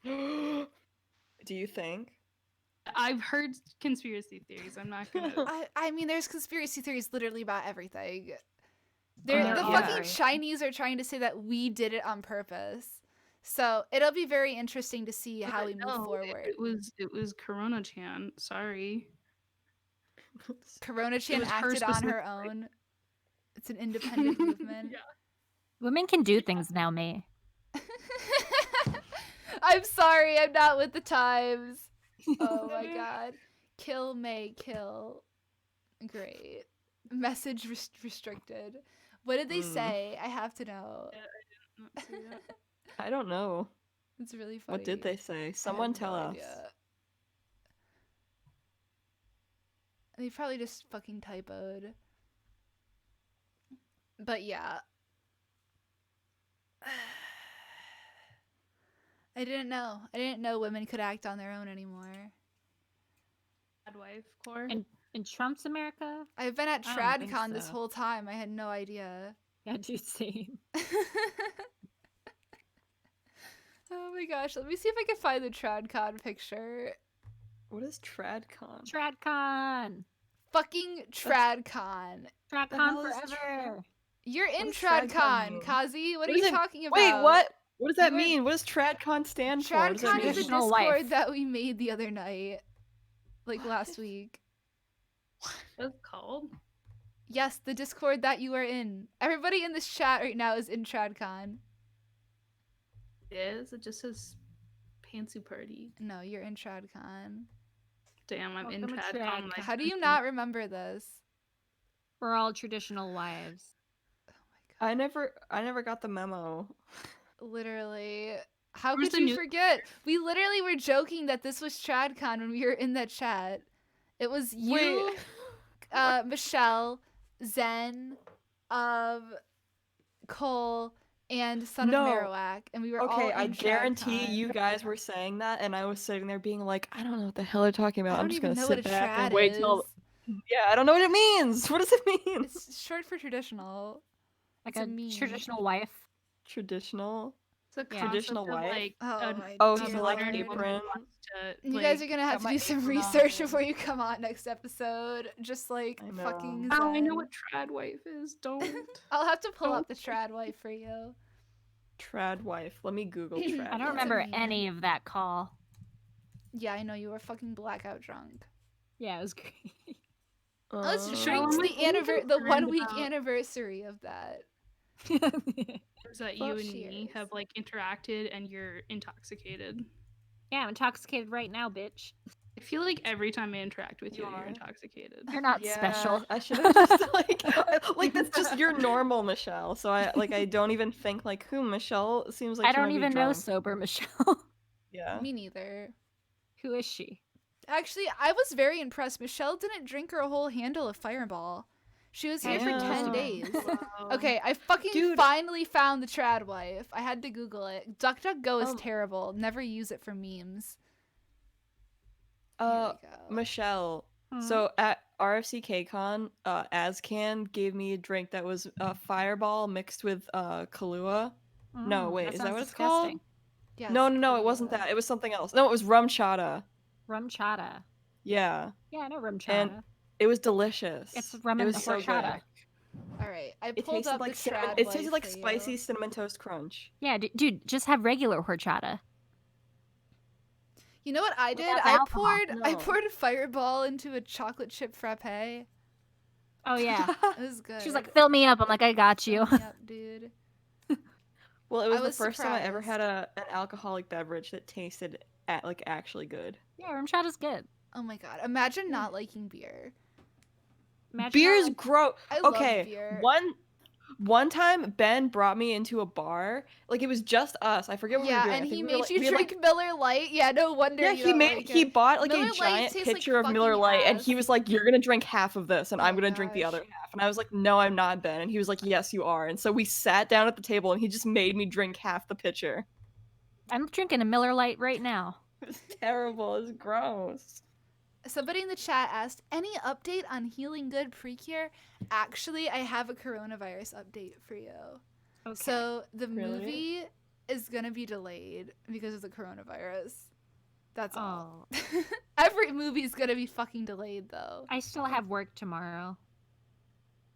Do you think? I've heard conspiracy theories. I'm not gonna. I mean, there's conspiracy theories literally about everything. The there fucking are. Chinese are trying to say that we did it on purpose. So it'll be very interesting to see how we move No, forward. It was Corona Chan. Sorry. Corona Chan was her acted on her specifically. own. It's an independent movement. Yeah. Women can do things now, May. I'm sorry, I'm not with the times. Oh my god. Kill May, kill. Great. Message restricted. What did they Mm. say? I have to know. Not see that. I don't know. It's really funny. What did they say? I have Someone no tell us. idea. They probably just fucking typoed. But yeah. I didn't know. I didn't know women could act on their own anymore. Bad wife core. And in Trump's America, I've been at I don't think TradCon this so. whole time. I had no idea. yeah, dude, same. Oh my gosh. Let me see if I can find the TradCon picture. What is TradCon? TradCon. Fucking TradCon. hell TradCon is forever. You're in does TradCon TradCon, mean? Kazi. What are What you does it- talking about? Wait, what? What does that You were- mean? What does TradCon stand for? What does that TradCon is a mean? Traditional Discord life. that we made the other night. Like last week. What's it called? Yes, the Discord that you are in. Everybody in this chat right now is in TradCon. Is it just says Pantsu Party? No, you're in TradCon. Damn, I'm in Welcome to TradCon. TradCon. like, How do you not remember this? We're all traditional wives. Oh my god. I never got the memo. Literally. How Where's could the you new- forget? We literally were joking that this was TradCon when we were in that chat. It was you, Michelle, Zen, Cole, and Son of No. Marowak, and we were all Okay, I in guarantee TradCon. you guys were saying that, and I was sitting there being like, I don't know what the hell they're talking about. I I'm don't just even gonna know what sit a back and trad wait is. till. Yeah, I don't know what it means. What does it mean? It's short for traditional. Like It's a a meme. traditional wife. Traditional. It's a Yeah. Traditional concept of, wife? like, Oh an- my Oh, dear so like modern Lord. woman apron. wants to, You guys like, are gonna have got to my do some apron on research and- before you come on next episode. Just like I fucking know. Zen. Oh, I know what trad wife is. Don't. I'll have to pull Don't- up the trad wife for you. Trad wife. Let me Google trad. I don't It's a remember meme. any of that call. Yeah, I know you were fucking blackout drunk. Yeah, it was great. Let's Uh, drink I'm to like, the I'm the 1 week concerned about- anniversary of that. Is that you and Cheers. me have like interacted and you're intoxicated? Yeah, I'm intoxicated right now, bitch. I feel like every time I interact with You you, you're are. intoxicated. You're not yeah, special. I should have just like that's just your normal Michelle. So I don't even think like who Michelle seems like I she don't might be even know drunk. sober Michelle. Yeah. Me neither. Who is she? Actually, I was very impressed. Michelle didn't drink her whole handle of Fireball. She was here for 10 Damn. days. Wow. Okay, I fucking Dude. finally found the trad wife. I had to Google it. DuckDuckGo is Um, terrible. Never use it for memes. Here Uh, we go. Michelle. Hmm? So at RFC KCON, Azcan gave me a drink that was Fireball mixed with Kahlua. No, wait, that is that sounds what it's called? disgusting. Yes, No, it wasn't Kahlua. that. It was something else. No, it was rum chata. Rum chata. Yeah, Yeah, I know rum chata. And it was delicious. It's rum It and was so good. horchata. All right, I It pulled tasted up like the cinnamon. trad It wife tasted like for you. spicy cinnamon toast crunch. Yeah, dude, just have regular horchata. You know what I did? Without the I alcohol. I No. poured a Fireball into a chocolate chip frappe. Oh yeah. It was good. She's like, fill me up. I'm like, I got you. Fill me up, dude. Well, it was, I was the first time I ever had surprised. an alcoholic beverage that tasted like actually good. Yeah, rum chata's good. Oh my god! Imagine not liking beer. Imagine Beer's that, like, gross. I love Okay, beer. one time Ben brought me into a bar. Like it was just us. I forget what we were Yeah, doing. I and think he we were, made like- you we had, drink Miller Lite. Yeah, no wonder. Yeah, you he don't made like he it. bought like Miller a Lite giant tastes like pitcher of Miller fucking Lite, and ass. he was like, "You're gonna drink half of this, and I'm Oh, gonna drink the gosh. other half." And I was like, "No, I'm not, Ben." And he was like, "Yes, you are." And so we sat down at the table, and he just made me drink half the pitcher. I'm drinking a Miller Lite right now. It was terrible. It was gross. Somebody in the chat asked, any update on Healing Good Precure? Actually, I have a coronavirus update for you. Okay. So the Really? movie is gonna be delayed because of the coronavirus. That's all. Oh, Every movie's gonna be fucking delayed though. I still have work tomorrow.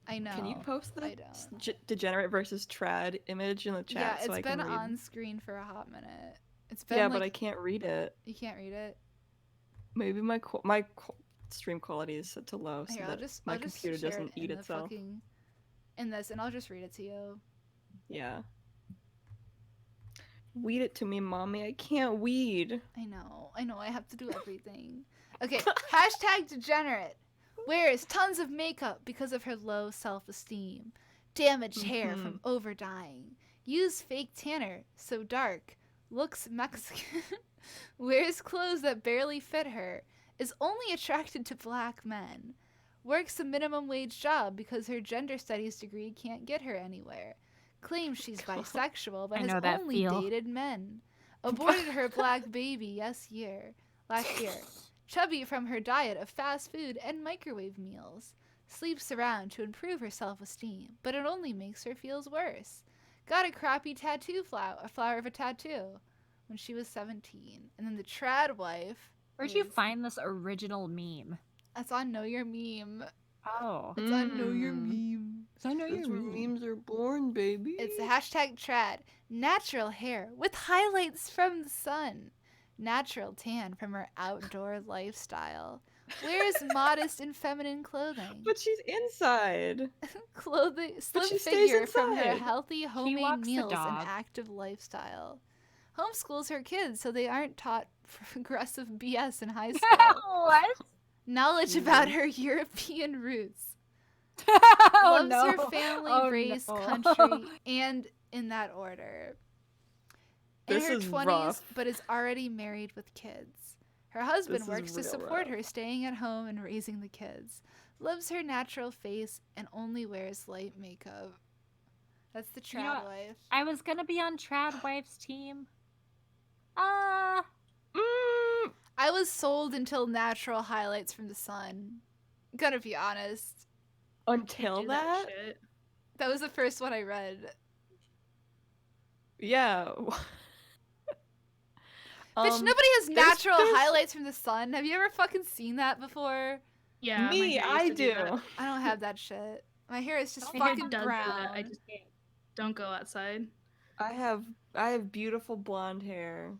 I know. Can you post the I don't. degenerate versus trad image in the Yeah, chat it's so I been can read? on screen for a hot minute. It's been Yeah, like, but I can't read it. you can't read it. Maybe stream quality is set to low, so Here, that I'll my just computer share doesn't it eat in the itself. fucking- in this, and I'll just read it to you. Yeah. Weed it to me, mommy. I can't weed. I know, I have to do everything. Okay, hashtag degenerate. Wears tons of makeup because of her low self-esteem. Damaged hair from overdying. Use fake tanner, so dark. Looks Mexican. Wears clothes that barely fit her. Is only attracted to black men. Works a minimum wage job because her gender studies degree can't get her anywhere. Claims she's bisexual but I has know that only feel. dated men. Aborted her black baby last year. Chubby from her diet of fast food and microwave meals. Sleeps around to improve her self-esteem, but it only makes her feel worse. Got a crappy tattoo a flower of a tattoo when she was 17. And then the trad wife. Where'd you is- find this original meme? That's on Know Your Meme. Oh, It's on Know Your Mm. Meme. I know That's where memes are born, baby. It's hashtag trad. Natural hair with highlights from the sun. Natural tan from her outdoor lifestyle. Wears modest and feminine clothing. But she's inside. Slim she stays figure from her inside. healthy homemade walks the meals and dog. active lifestyle. Homeschools her kids so they aren't taught progressive BS in high school. what? Knowledge about her European roots. Oh, Loves her family, Oh, race, no. country, and in that order. in This her is 20s, rough. but is already married with kids. Her husband This is works to real support rough. her, staying at home and raising the kids. Loves her natural face and only wears light makeup. That's the You know trad what? wife. I was gonna be on Trad Wife's team. I was sold until natural highlights from the sun. Gonna be honest. Until Do that? shit. That was the first one I read. Yeah. Bitch, nobody has there's- natural there's- highlights from the sun. Have you ever fucking seen that before? Yeah, my Me, hair I used to do. that. I don't have that shit. My hair is just My hair fucking does do brown. that. I just don't go outside. I have beautiful blonde hair,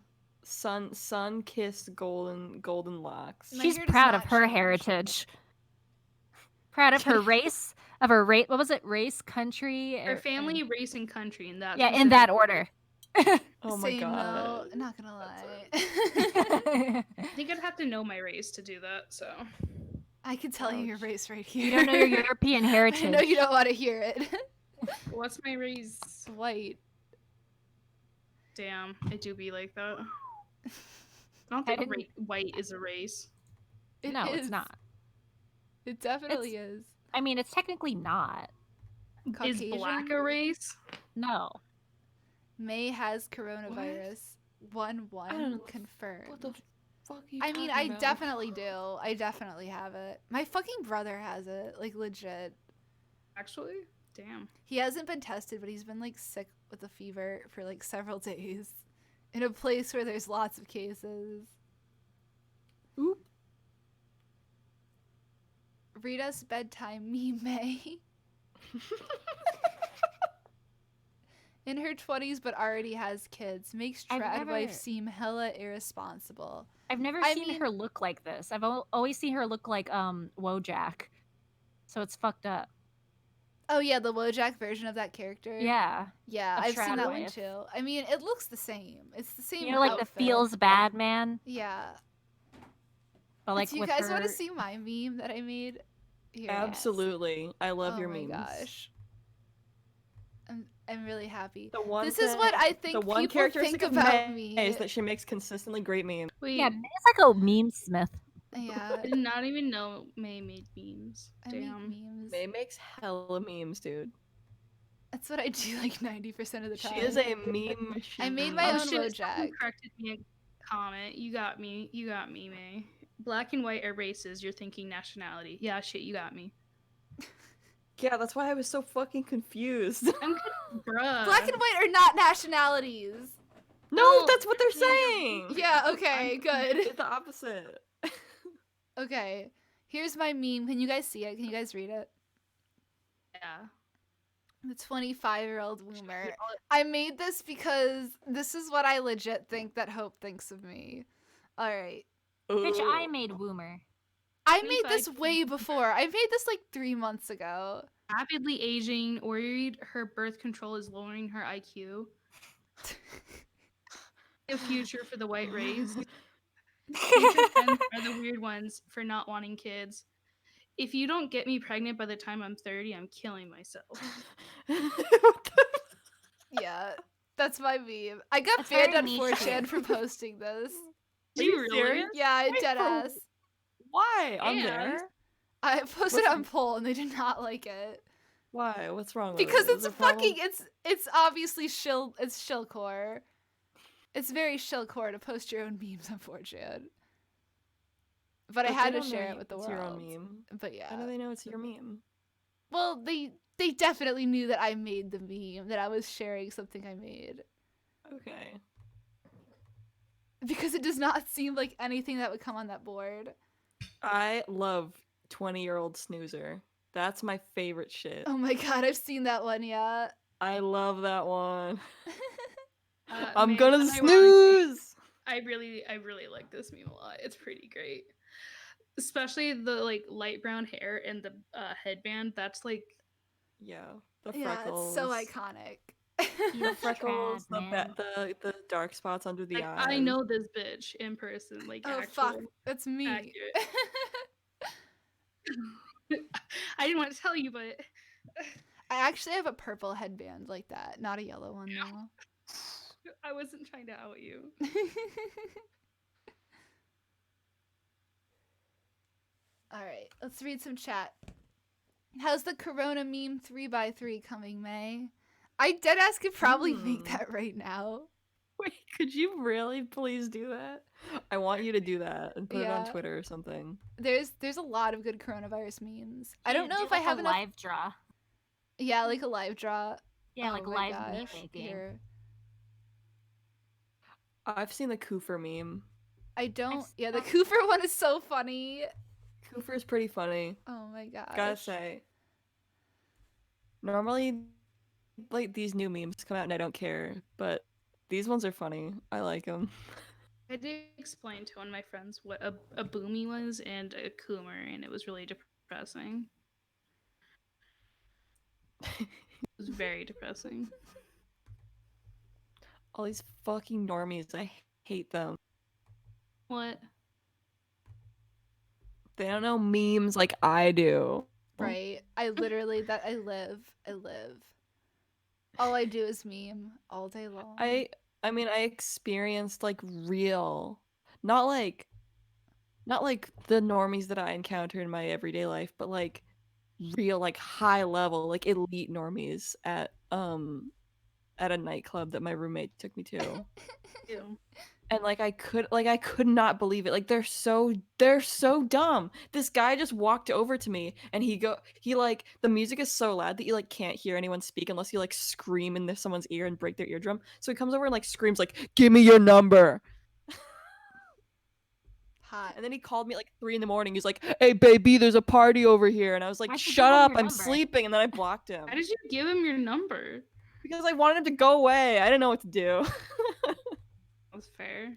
sun kissed golden locks. My She's hair does proud of not her change. heritage. Proud of her race, of her rate. What was it? Race, country, Her family, race, and country, and that. Yeah, in that order. Oh my Same god. though, not gonna lie. I think I'd have to know my race to do that. So I can tell you your Ouch. race right here. You don't know your European heritage. I know you don't want to hear it. what's my race? White. Damn, it do be like that. I don't think didn't- white is a race. No, is. it's not. It definitely is. I mean, it's technically not. Is black Caucasian? a race? No. May has coronavirus. 1-1 I don't know. confirmed. What the fuck are you I mean, talking I about? definitely do. I definitely have it. My fucking brother has it. Like, legit. Actually, damn. He hasn't been tested, but he's been, like, sick with a fever for, like, several days. In a place where there's lots of cases. Oop. Read us bedtime, me, May. In her 20s, but already has kids. Makes I've trad wife never- seem hella irresponsible. I've never I seen mean- her look like this. I've always seen her look like Wojak. So it's fucked up. Oh, yeah, the Wojak version of that character? Yeah. Yeah, A I've seen trad that one wife. too. I mean, it looks the same. It's the same You know, like outfit. the feels bad man. Yeah. But like Do you with guys want her- to see my meme that I made? Here. Absolutely. I love Oh your my memes. gosh. I'm really happy. The one This is thing- what I think the one people characteristic think of about May me. is that she makes consistently great memes. Wait, Yeah, it's like a meme smith. Yeah, I did not even know May made memes. I make Damn. memes. May makes hella memes, dude. That's what I do like 90% of the time. She is a meme machine. I made my Oh own shit! Someone Wojak. corrected me in a comment. You got me. You got me, May. Black and white are races. You're thinking nationality. Yeah, shit. You got me. Yeah, that's why I was so fucking confused. I'm bruh. Black and white are not nationalities. No, that's what they're saying. Yeah, okay, good. It's the opposite. Okay, here's my meme. Can you guys see it? Can you guys read it? Yeah. The 25-year-old woomer. I made this because this is what I legit think that Hope thinks of me. Alright. Bitch, Ooh. I made Woomer. I made this 25. way before. I made this like 3 months ago. Rapidly aging, worried her birth control is lowering her IQ. The future for the white race. Future friends are the weird ones for not wanting kids. If you don't get me pregnant by the time I'm 30, I'm killing myself. What the- Yeah, that's my meme. I got That's banned very on niche. 4chan for posting this. Are you serious? Yeah, Wait, dead for- ass. Why? On And- there? I posted What's- on poll and they did not like it. Why? What's wrong with Because it? Is it's there a problem? fucking it's obviously it's shillcore. It's very shillcore to post your own memes on 4chan. But I But had they to don't know share it with the it's world. your own meme. But yeah. How do they know it's your meme? Well, they definitely knew that I made the meme, that I was sharing something I made. Okay. Because it does not seem like anything that would come on that board. I love 20-year-old snoozer. That's my favorite shit. Oh my god, I've seen that one, yeah. I love that one. Uh, I'm man, gonna unironically, snooze. I really like this meme a lot. It's pretty great. Especially the like light brown hair and the headband. That's like Yeah, the Yeah, freckles. it's so iconic. The freckles, Trad, the dark spots under the like eyes. I know this bitch in person. Like Oh actual, fuck, that's me. accurate. I didn't want to tell you, but I actually have a purple headband like that, not a yellow one though. I wasn't trying to out you. All right, let's read some chat. How's the Corona meme 3x3 coming, May? I deadass could probably make that right now. Wait, could you really please do that? I want you to do that and put it on Yeah. Twitter or something. There's a lot of good coronavirus memes. I don't know Do if I like have a enough. live draw. Yeah, like a live draw. Yeah, Oh like my live gosh. meme making. Here. I've seen the Koofer meme. I don't. I've- Yeah, the Cooper one is so funny. Koofer is pretty funny. Oh my gosh. Gotta say. Normally, like, these new memes come out and I don't care, but these ones are funny. I like them. I did explain to one of my friends what a boomy was and a coomer, and it was really depressing. It was very depressing. All these fucking normies, I hate them. What? They don't know memes like I do. Right. I literally I live. All I do is meme all day long. I mean, I experienced like real, not like the normies that I encounter in my everyday life, but like real, like high level, like elite normies at a nightclub that my roommate took me to. Ew. And like I could not believe it. Like they're so dumb. This guy just walked over to me and he like the music is so loud that you like can't hear anyone speak unless you like scream in someone's ear and break their eardrum. So he comes over and like screams like, "Give me your number." Hot. And then he called me at like 3 a.m. He's like, "Hey baby, there's a party over here." And I was like, Why'd you "Shut give him up, your I'm number? sleeping." And then I blocked him. How did you give him your number? Because I wanted him to go away. I didn't know what to do. That's fair.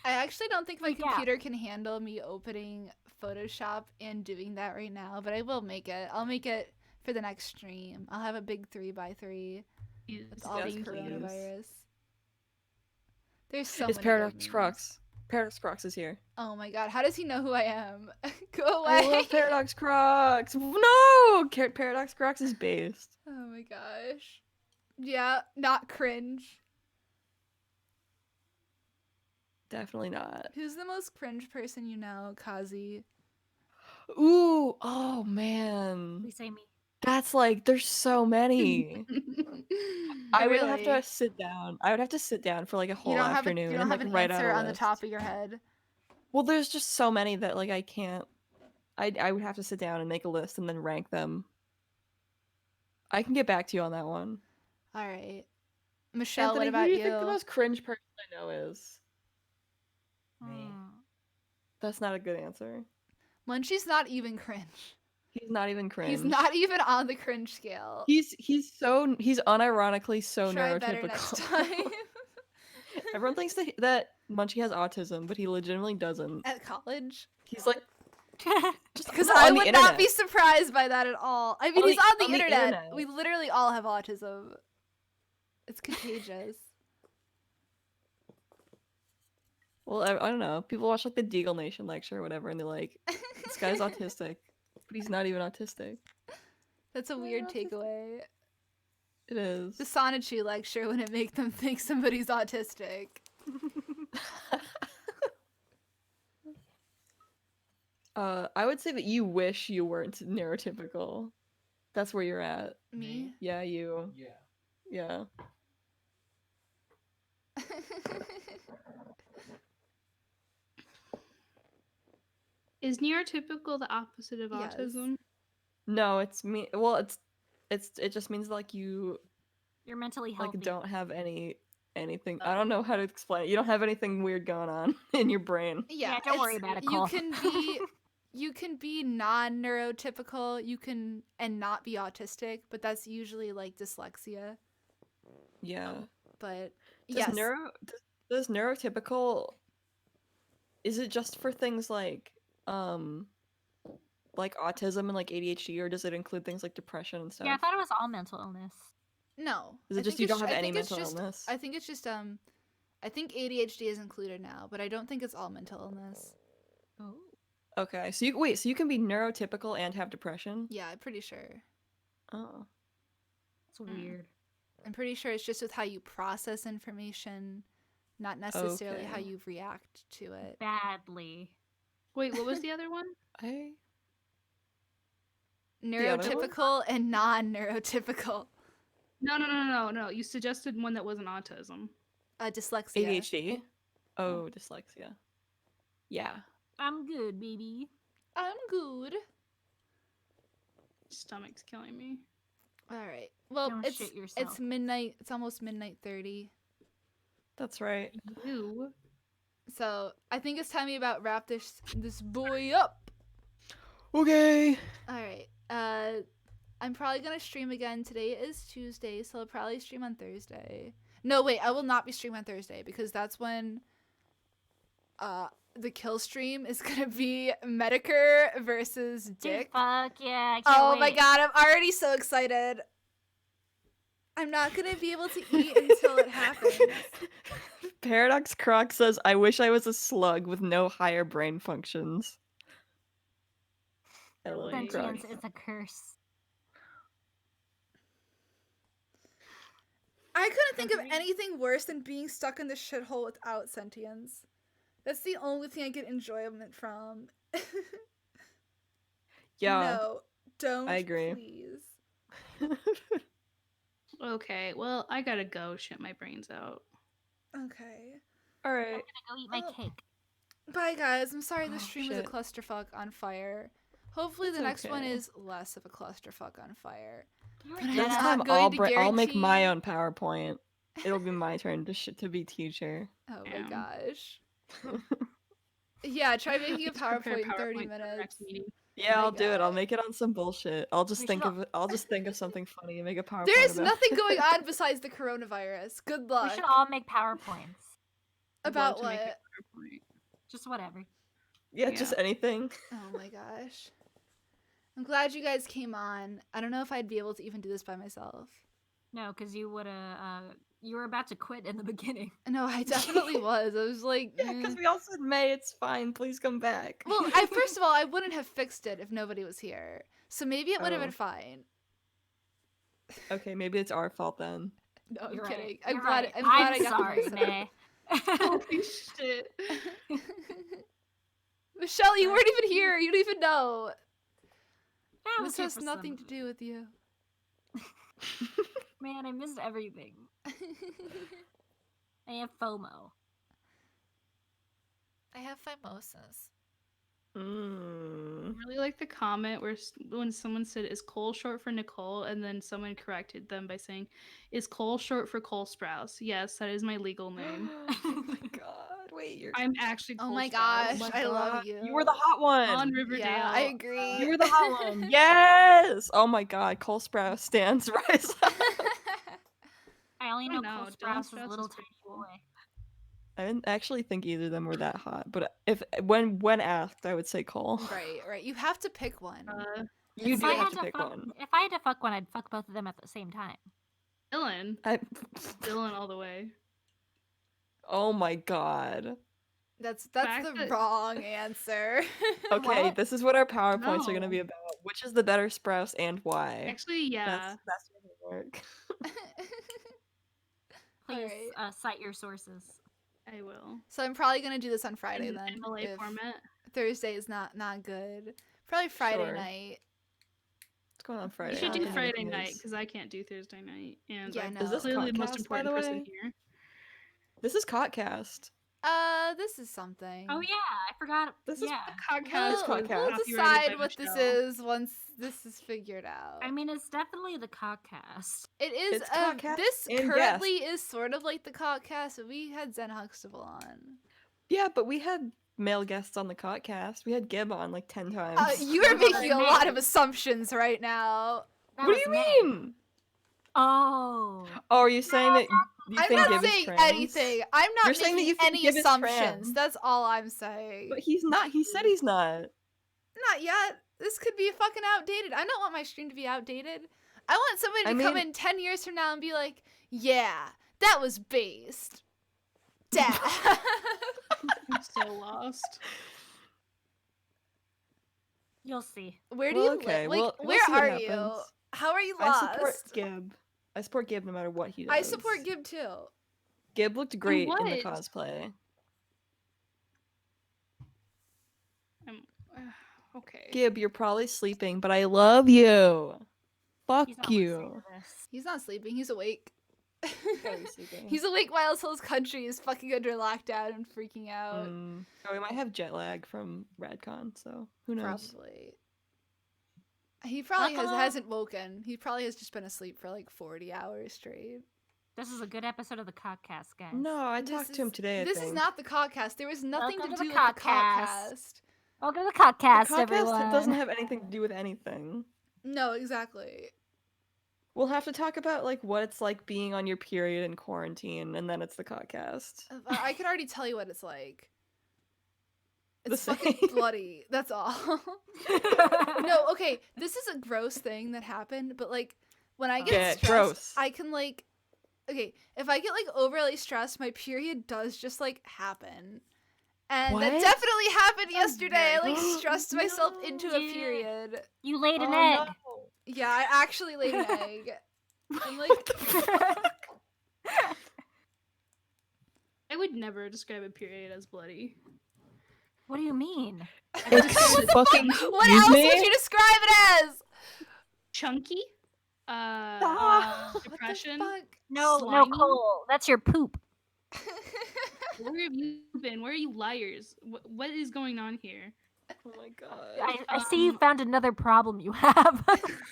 I actually don't think my Yeah. computer can handle me opening Photoshop and doing that right now, but I will make it. I'll make it for the next stream. I'll have a big 3x3 with all Yes, the please. coronavirus. There's so It's many Paradox good memes. Crocs. Paradox Crocs is here. Oh my god, how does he know who I am? Go I away. love Paradox Crocs. No, Paradox Crocs is based. Oh my gosh. Yeah, not cringe. Definitely not. Who's the most cringe person you know, Kazi? Ooh, oh man, Please say me. that's like there's so many. I would have Really? to sit down. I would have to sit down for like a whole You don't have afternoon you don't and have like an write out answer a on the list. top of your head. Well, there's just so many that like I can't. I would have to sit down and make a list and then rank them. I can get back to you on that one. All right. Michelle, Anthony, what about who do you? you think the most cringe person I know is? Me. Hmm. That's not a good answer. Munchie's not even cringe. He's not even cringe. He's not even on the cringe scale. He's unironically so Try better next neurotypical. time. Everyone thinks that Munchie has autism, but he legitimately doesn't. At college? He's like just Because no, I on the would not internet. be surprised by that at all. I mean, On he's the- on the on the internet. internet. We literally all have autism. It's contagious. Well, I don't know. People watch like the Deagle Nation lecture or whatever, and they're like, "This guy's autistic," but he's not even autistic. That's a weird takeaway. It is. The Sonichu lecture wouldn't make them think somebody's autistic. I would say that you wish you weren't neurotypical. That's where you're at. Me? Yeah, you. Yeah. Yeah. Is neurotypical the opposite of Yes. autism? No, it's me. Well, it just means like you You're mentally healthy. like don't have anything. I don't know how to explain it. You don't have anything weird going on in your brain. Yeah, don't worry it's- about it, You Cole. can be non-neurotypical. You can and not be autistic, but that's usually like dyslexia. Yeah. But Does yes, does neurotypical, is it just for things like autism and like ADHD, or does it include things like depression and stuff? Yeah, I thought it was all mental illness. no. Is it I just think you it's don't have I any think it's mental just- illness? I think it's just I think ADHD is included now, but I don't think it's all mental illness. Oh. Okay, so you can be neurotypical and have depression? Yeah, I'm pretty sure. Oh. That's weird. I'm pretty sure it's just with how you process information, not necessarily how Okay. you react to it. Badly. Wait, what was the other one? I The other one? Neurotypical and non-neurotypical. No. You suggested one that wasn't autism. Dyslexia. ADHD. Oh, dyslexia. Yeah. I'm good, baby. I'm good. Stomach's killing me. All right. Well, Don't it's shit yourself. it's midnight. It's almost midnight 30. That's right. You. So I think it's time we about wrap this boy up. Okay. All right. I'm probably gonna stream again. Today is Tuesday, so I'll probably stream on Thursday. No, wait, I will not be streaming on Thursday because that's when the kill stream is gonna be Medicare versus Dude, Dick. fuck yeah! I can't Oh my wait. god, I'm already so excited. I'm not gonna be able to eat until it happens. Paradox Croc says, I wish I was a slug with no higher brain functions. I love Really? Croc. Sentience is a curse. I couldn't think of Agreed. anything worse than being stuck in the shithole without sentience. That's the only thing I get enjoyment from. Yeah. No, don't. I agree. Please. Okay, well, I gotta go shit my brains out. Okay. All I'm right. gonna go eat my Oh. cake. Bye, guys. I'm sorry this Oh, stream was a shit. clusterfuck on fire. Hopefully, It's the next one okay. is less of a clusterfuck on fire. You're But I'm dead Next not ass- time going to I'll make my guarantee- own PowerPoint. It'll be my turn to be teacher. Oh my Damn. gosh. Yeah, try making a Just prepare PowerPoint in 30 for the minutes. next meeting. Yeah, my I'll do it. I'll God. make it on some bullshit. I'll just We think should of I'll just think of something funny and make a PowerPoint. There is about nothing it. going on besides the coronavirus. Good We luck. should all make PowerPoints. I'd About love to make a what? PowerPoint. Just whatever. Yeah, just anything. Oh my gosh. I'm glad you guys came on. I don't know if I'd be able to even do this by myself. No, because you would have. You were about to quit in the beginning. No, I definitely was. I was like, Yeah, because we all said May. It's fine. Please come back. well, first of all, I wouldn't have fixed it if nobody was here. So maybe it would have Oh. been fine. Okay, maybe it's our fault then. No, I'm You're kidding. right. I'm You're glad. right. I'm glad I got sorry, the message. May. Holy shit. Michelle, you weren't even here. You don't even know. I was This here has for nothing some- to do with you. Man, I missed everything. I have FOMO. I have phimosis. Mm. I really like the comment where when someone said, "Is Cole short for Nicole?" and then someone corrected them by saying, "Is Cole short for Cole Sprouse?" Yes, that is my legal name. Oh my god! Wait, you're. I'm actually Cole Oh my Sprouse. gosh, my I love God. you. You were the hot one. On Riverdale. Yeah, I agree. You were the hot one. Yes. Oh my god, Cole Sprouse stands rise up. I only I know know, Cole Dylan Sprouse's Sprouse little is tiny pretty cool. boy. I didn't actually think either of them were that hot, but if when asked, I would say Cole. Right. You have to pick one. You If do I have had to pick fuck, one. If I had to fuck one, I'd fuck both of them at the same time. Dylan. Dylan all the way. Oh my god. That's fact the that- wrong answer. Okay, What? this is what our PowerPoints are gonna No. be about. Which is the better Sprouse and why? Actually, yeah. That's gonna work. Please Alright. cite your sources. I will. So I'm probably gonna do this on Friday In then. MLA if format. Thursday is not good. Probably Friday Sure. night. What's going on Friday? You should I do don't know Friday what it night is. because I can't do Thursday night, and Yeah, I'm no. Is this clearly the most Cotcast, by important the person way? here. This is Cotcast. This is something. Oh yeah, I forgot. This is yeah. Podcast We'll, podcast. we'll copyrighted decide by what this Michelle. is once this is figured out. I mean, it's definitely the Cockcast. it is. it's Cockcast This and currently is sort of like the Cockcast, but we had Zen Huxtable on. Yeah, but we had male guests on the Cotcast. We had Gib on like 10 times. You are Sorry, making a May. lot of assumptions right now. That What was do you May. mean? Oh. Oh, are you saying that you I'm think not Gib is saying trans? anything. I'm not You're saying that making you think any Gib is assumptions. trans. That's all I'm saying. But he's not. He said he's not. Not yet. This could be fucking outdated. I don't want my stream to be outdated. I want somebody to I come mean- in 10 years from now and be like, yeah, that was based. Dad. I'm so lost. You'll see. Where do Well, you okay, live? Like, we'll where see what are you? happens. How are you I lost? support Gib. I support Gib no matter what he does. I support Gib too. Gib looked great in the what? cosplay. Okay. Gib, you're probably sleeping, but I love you. Fuck He's not listening you. to this. He's not sleeping. He's awake. Probably sleeping. He's awake while his whole country is fucking under lockdown and freaking out. Oh, we might have jet lag from RadCon, so who knows? Probably. He probably Buckle up. hasn't woken. He probably has just been asleep for like 40 hours straight. This is a good episode of the Cockcast, guys. No, I This talked to him is- today. This is not the Cockcast. There was nothing Welcome to to do the with the Cockcast. Cockcast. Welcome to the The Cockcast, podcast everyone. doesn't have anything to do with anything. No, exactly. We'll have to talk about like what it's like being on your period in quarantine, and then it's the podcast. I can already tell you what it's like. The It's fucking same. bloody. That's all. No, okay. This is a gross thing that happened, but like when I get Yeah, stressed, gross. I can like okay, if I get like overly stressed, my period does just like happen. And that What? definitely happened yesterday. I like weird. stressed myself No, into a yeah. period. You laid an Oh, egg. no. Yeah, I actually laid an egg. I'm like I would never describe a period as bloody. What do you mean? It's fucking. what Excuse else me? would you describe it as? Chunky? What the Depression? fuck? No, Slimy? Cole. That's your poop. Where have you been? Where are you liars? What is going on here? Oh my god. I see you found another problem you have.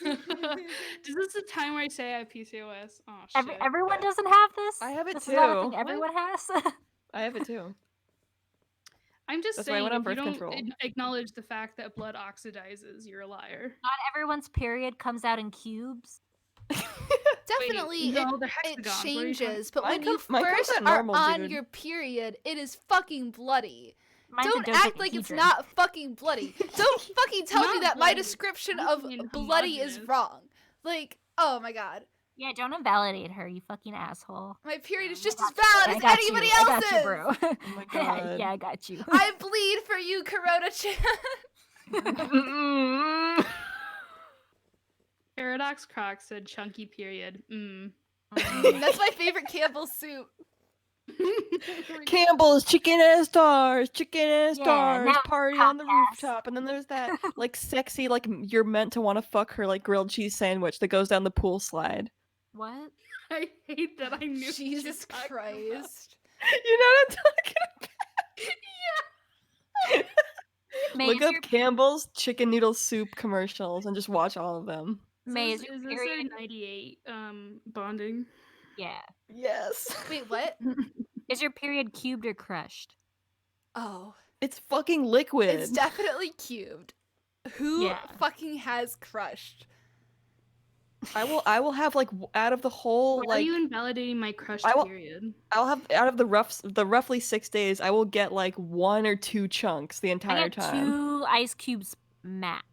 Is this the time where I say I have PCOS? Oh shit. Everyone doesn't have this? I have it This is not a thing too. everyone has? I have it too. I'm just That's why I saying, went on if you birth don't control. acknowledge the fact that blood oxidizes, you're a liar. Not everyone's period comes out in cubes. Definitely, no, it they're hexagons. What are you changes, but Mine when you mine comes first out are normal, on dude. your period, it is fucking bloody. Mine's a Don't act like it's dodecahedron. not fucking bloody. Don't fucking tell me Not that my bloody. description It's of fucking bloody is homogenous. wrong. Like, oh my god. Yeah, don't invalidate her, you fucking asshole. My period is I just got as valid I as got anybody you. I else's. got you, bro. Oh my god. Yeah, I got you. I bleed for you, Corona Chan. Paradox Croc said chunky period. That's my favorite Campbell's soup. Campbell's chicken and stars, chicken and Yeah, stars, now party on the podcast. rooftop, and then there's that like sexy, like you're meant to want to fuck her like grilled cheese sandwich that goes down the pool slide. What? I hate that I knew. what you're Jesus talking Christ. You know what I'm talking about? May, Look is up your, Campbell's chicken noodle soup commercials and just watch all of them. May, Is is your this a period? 98 bonding? Yeah. Yes. Wait, what? Is your period cubed or crushed? Oh, It's fucking liquid. it's definitely cubed. Who Yeah. fucking has crushed? I will have like out of the whole Why are like you invalidating my crushed I will- period? I'll have out of the roughly 6 days I will get like 1 or 2 chunks the I entire get time. 2 ice cubes max.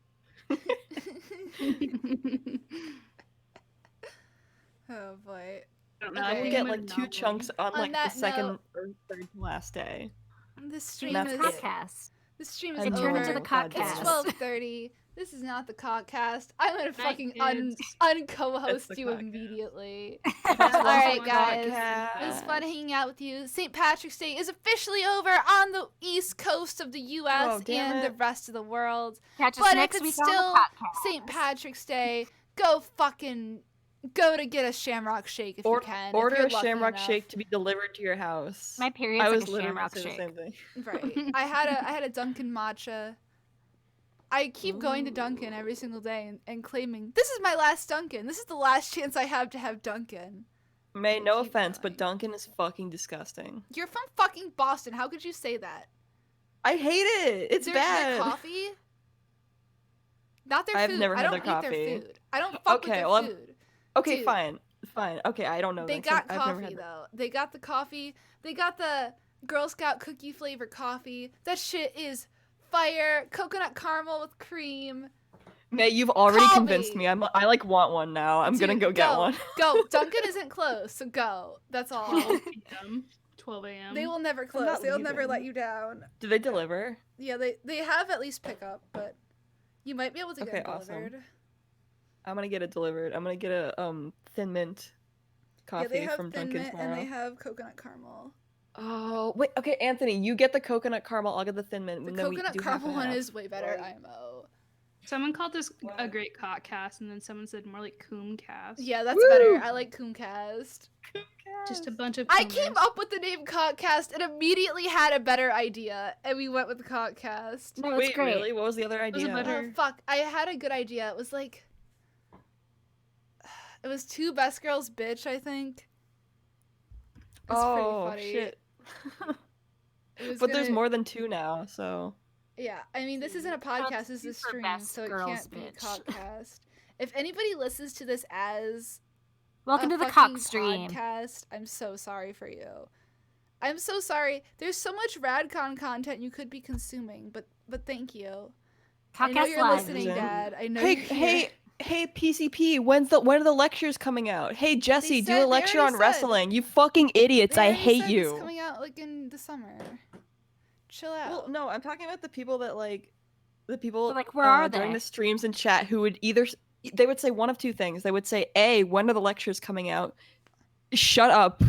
Oh boy. I will Okay. get like 2 chunks on On like the that second note- or third to last day. This And stream that's is it. Podcast. this stream is I It turned into over. the God damn It's it. cockcast. 12:30. This is not the cockcast. I'm gonna fucking kids. unco-host the you cockcast. immediately. All right, guys. It was fun hanging out with you. St. Patrick's Day is officially over on the east coast of the U.S. Oh, damn and the it. rest of the world. Catch us But if next it's week still on the podcast. St. Patrick's Day, go to get a Shamrock Shake if you can. if Order you're a lucky Shamrock enough. Shake to be delivered to your house. My period's I like was a literally shamrock saying shake. the same thing. Right. I had a Dunkin' matcha. I keep going to Dunkin' every single day and claiming this is my last Dunkin'. This is the last chance I have to have Dunkin'. May no Keep offense, going. but Dunkin' is fucking disgusting. You're from fucking Boston. How could you say that? I hate it. It's their bad. coffee? Not their I've food. never I had don't their eat their coffee. food. I don't fuck Okay, with their well, food. Okay, Dude. fine. Okay, I don't know. They then, 'cause got I've never coffee had though. They got the coffee. They got the Girl Scout cookie flavor coffee. That shit is fire. Coconut caramel with cream. May, you've already Call convinced me. me. I like want one now. I'm gonna Dude, go get one. Go. Dunkin' isn't close, so go. That's all. 12 p.m. 12 a.m. They will never not close. They'll never leaving. let you down. Do they deliver? Yeah, they have at least pickup, but you might be able to get Okay, it awesome. delivered. I'm gonna get it delivered. I'm gonna get a Thin Mint coffee Yeah, they have from Thin Dunkin' Mint tomorrow. and they have coconut caramel. Oh wait, okay, Anthony, you get the coconut caramel. I'll get the Thin Mint. The and then we coconut do half caramel and one half. is way better. IMO. Someone called this a great cockcast, and then someone said more like coomcast. Yeah, that's Woo! better. I like Coomcast. Just a bunch of I coomers. came up with the name Cockcast and immediately had a better idea, and we went with Cockcast. No, it's Wait, great. really? What was the other was a idea? better- Oh fuck! I had a good idea. It was like, it was Two Best Girls Bitch, I think. It's pretty funny. Shit. It was But there's gonna- more than 2 now, so. Yeah, I mean, this isn't a Well, podcast, this is a super stream, best so it girls, can't be bitch. Cockcast. If anybody listens to this as Welcome a to the fucking cock stream. podcast, I'm so sorry for you. I'm so sorry. There's so much RadCon content you could be consuming, but thank you. I know Cockcast you're Live. listening, Jen. Dad. I know Hey, you're here. hey, PCP, when are the lectures coming out? Hey, Jesse, do said- a they lecture already on said. wrestling. You fucking idiots, They I already hate said you. It's coming out like in the summer. Chill out. Well, no, I'm talking about the people that the people But, like, where are during they? the streams and chat who would they would say one of two things. They would say, A, when are the lectures coming out? Shut up.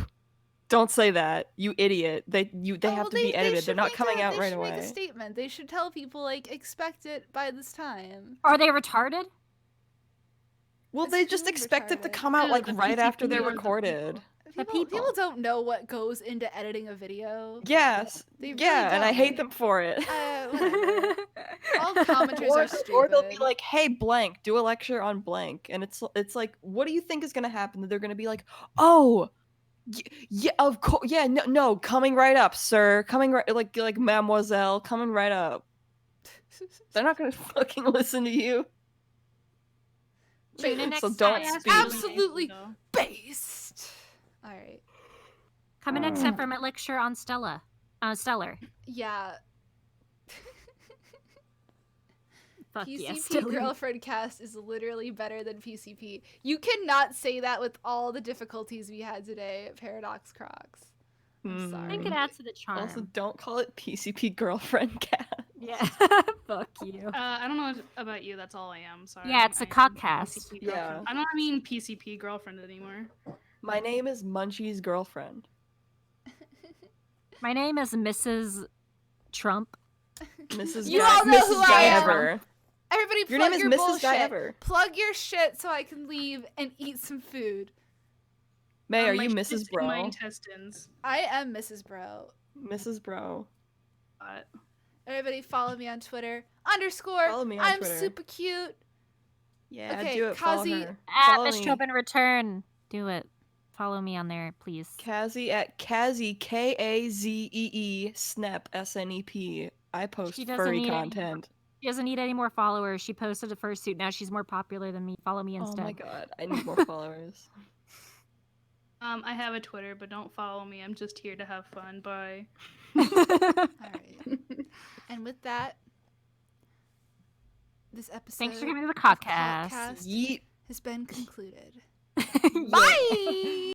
Don't say that, you idiot. They have to be edited. They're not coming out right They should away. make a statement. They should tell people, like, expect it by this time. Are they retarded? Well, It's they just too expect it to retarded. come out Yeah, like the right after they're PCP are the recorded. People people. don't know what goes into editing a video. Yes. They really Yeah, and I hate don't. them for it. Whatever. All commenters are stupid. Or they'll be like, "Hey, blank, do a lecture on blank," and it's like, what do you think is gonna happen? They're gonna be like, "Oh, yeah, of course, yeah, no, coming right up, sir, coming right, like mademoiselle, coming right up." They're not gonna fucking listen to you. Tune in next So don't time. speak. Absolutely based. All right. Coming next time from a lecture on Stellar. Yeah. Fuck yes. PCP Stellar. girlfriend cast is literally better than PCP. You cannot say that with all the difficulties we had today at Paradox Crocs. I'm I think sorry. it adds to the charm. Also, don't call it PCP girlfriend cat. Yeah. Fuck you. I don't know about you. That's all I am. Sorry. Yeah, it's a I am cockcast. PCP Yeah. girlfriend. I don't mean PCP girlfriend anymore. My name is Munchie's girlfriend. My name is Mrs. Trump. Mrs. You Guy, all know Mrs. who I Guy am. Ever. Everybody Your plug name is your Mrs. bullshit. Guy Ever. Plug your shit so I can leave and eat some food. May, are My you shit Mrs. is in my Bro? intestines. I am Mrs. Bro. Mrs. Bro. But Everybody follow me on Twitter. _. Follow me on I'm Twitter. super cute. Yeah, Okay, do it. Follow Kazi- her. At Follow Miss me. Tobin Return. Do it. Follow me on there, please. Kazi at Kazi Kazee Snep SNEP. I post She doesn't furry need any- content. She doesn't need any more followers. She posted a fursuit. Now she's more popular than me. Follow me instead. Oh my god, I need more followers. I have a Twitter, but don't follow me. I'm just here to have fun. Bye. All right. And with that, this episode Thanks for coming to the of podcast. Cockcast Yeet. has been concluded. Bye.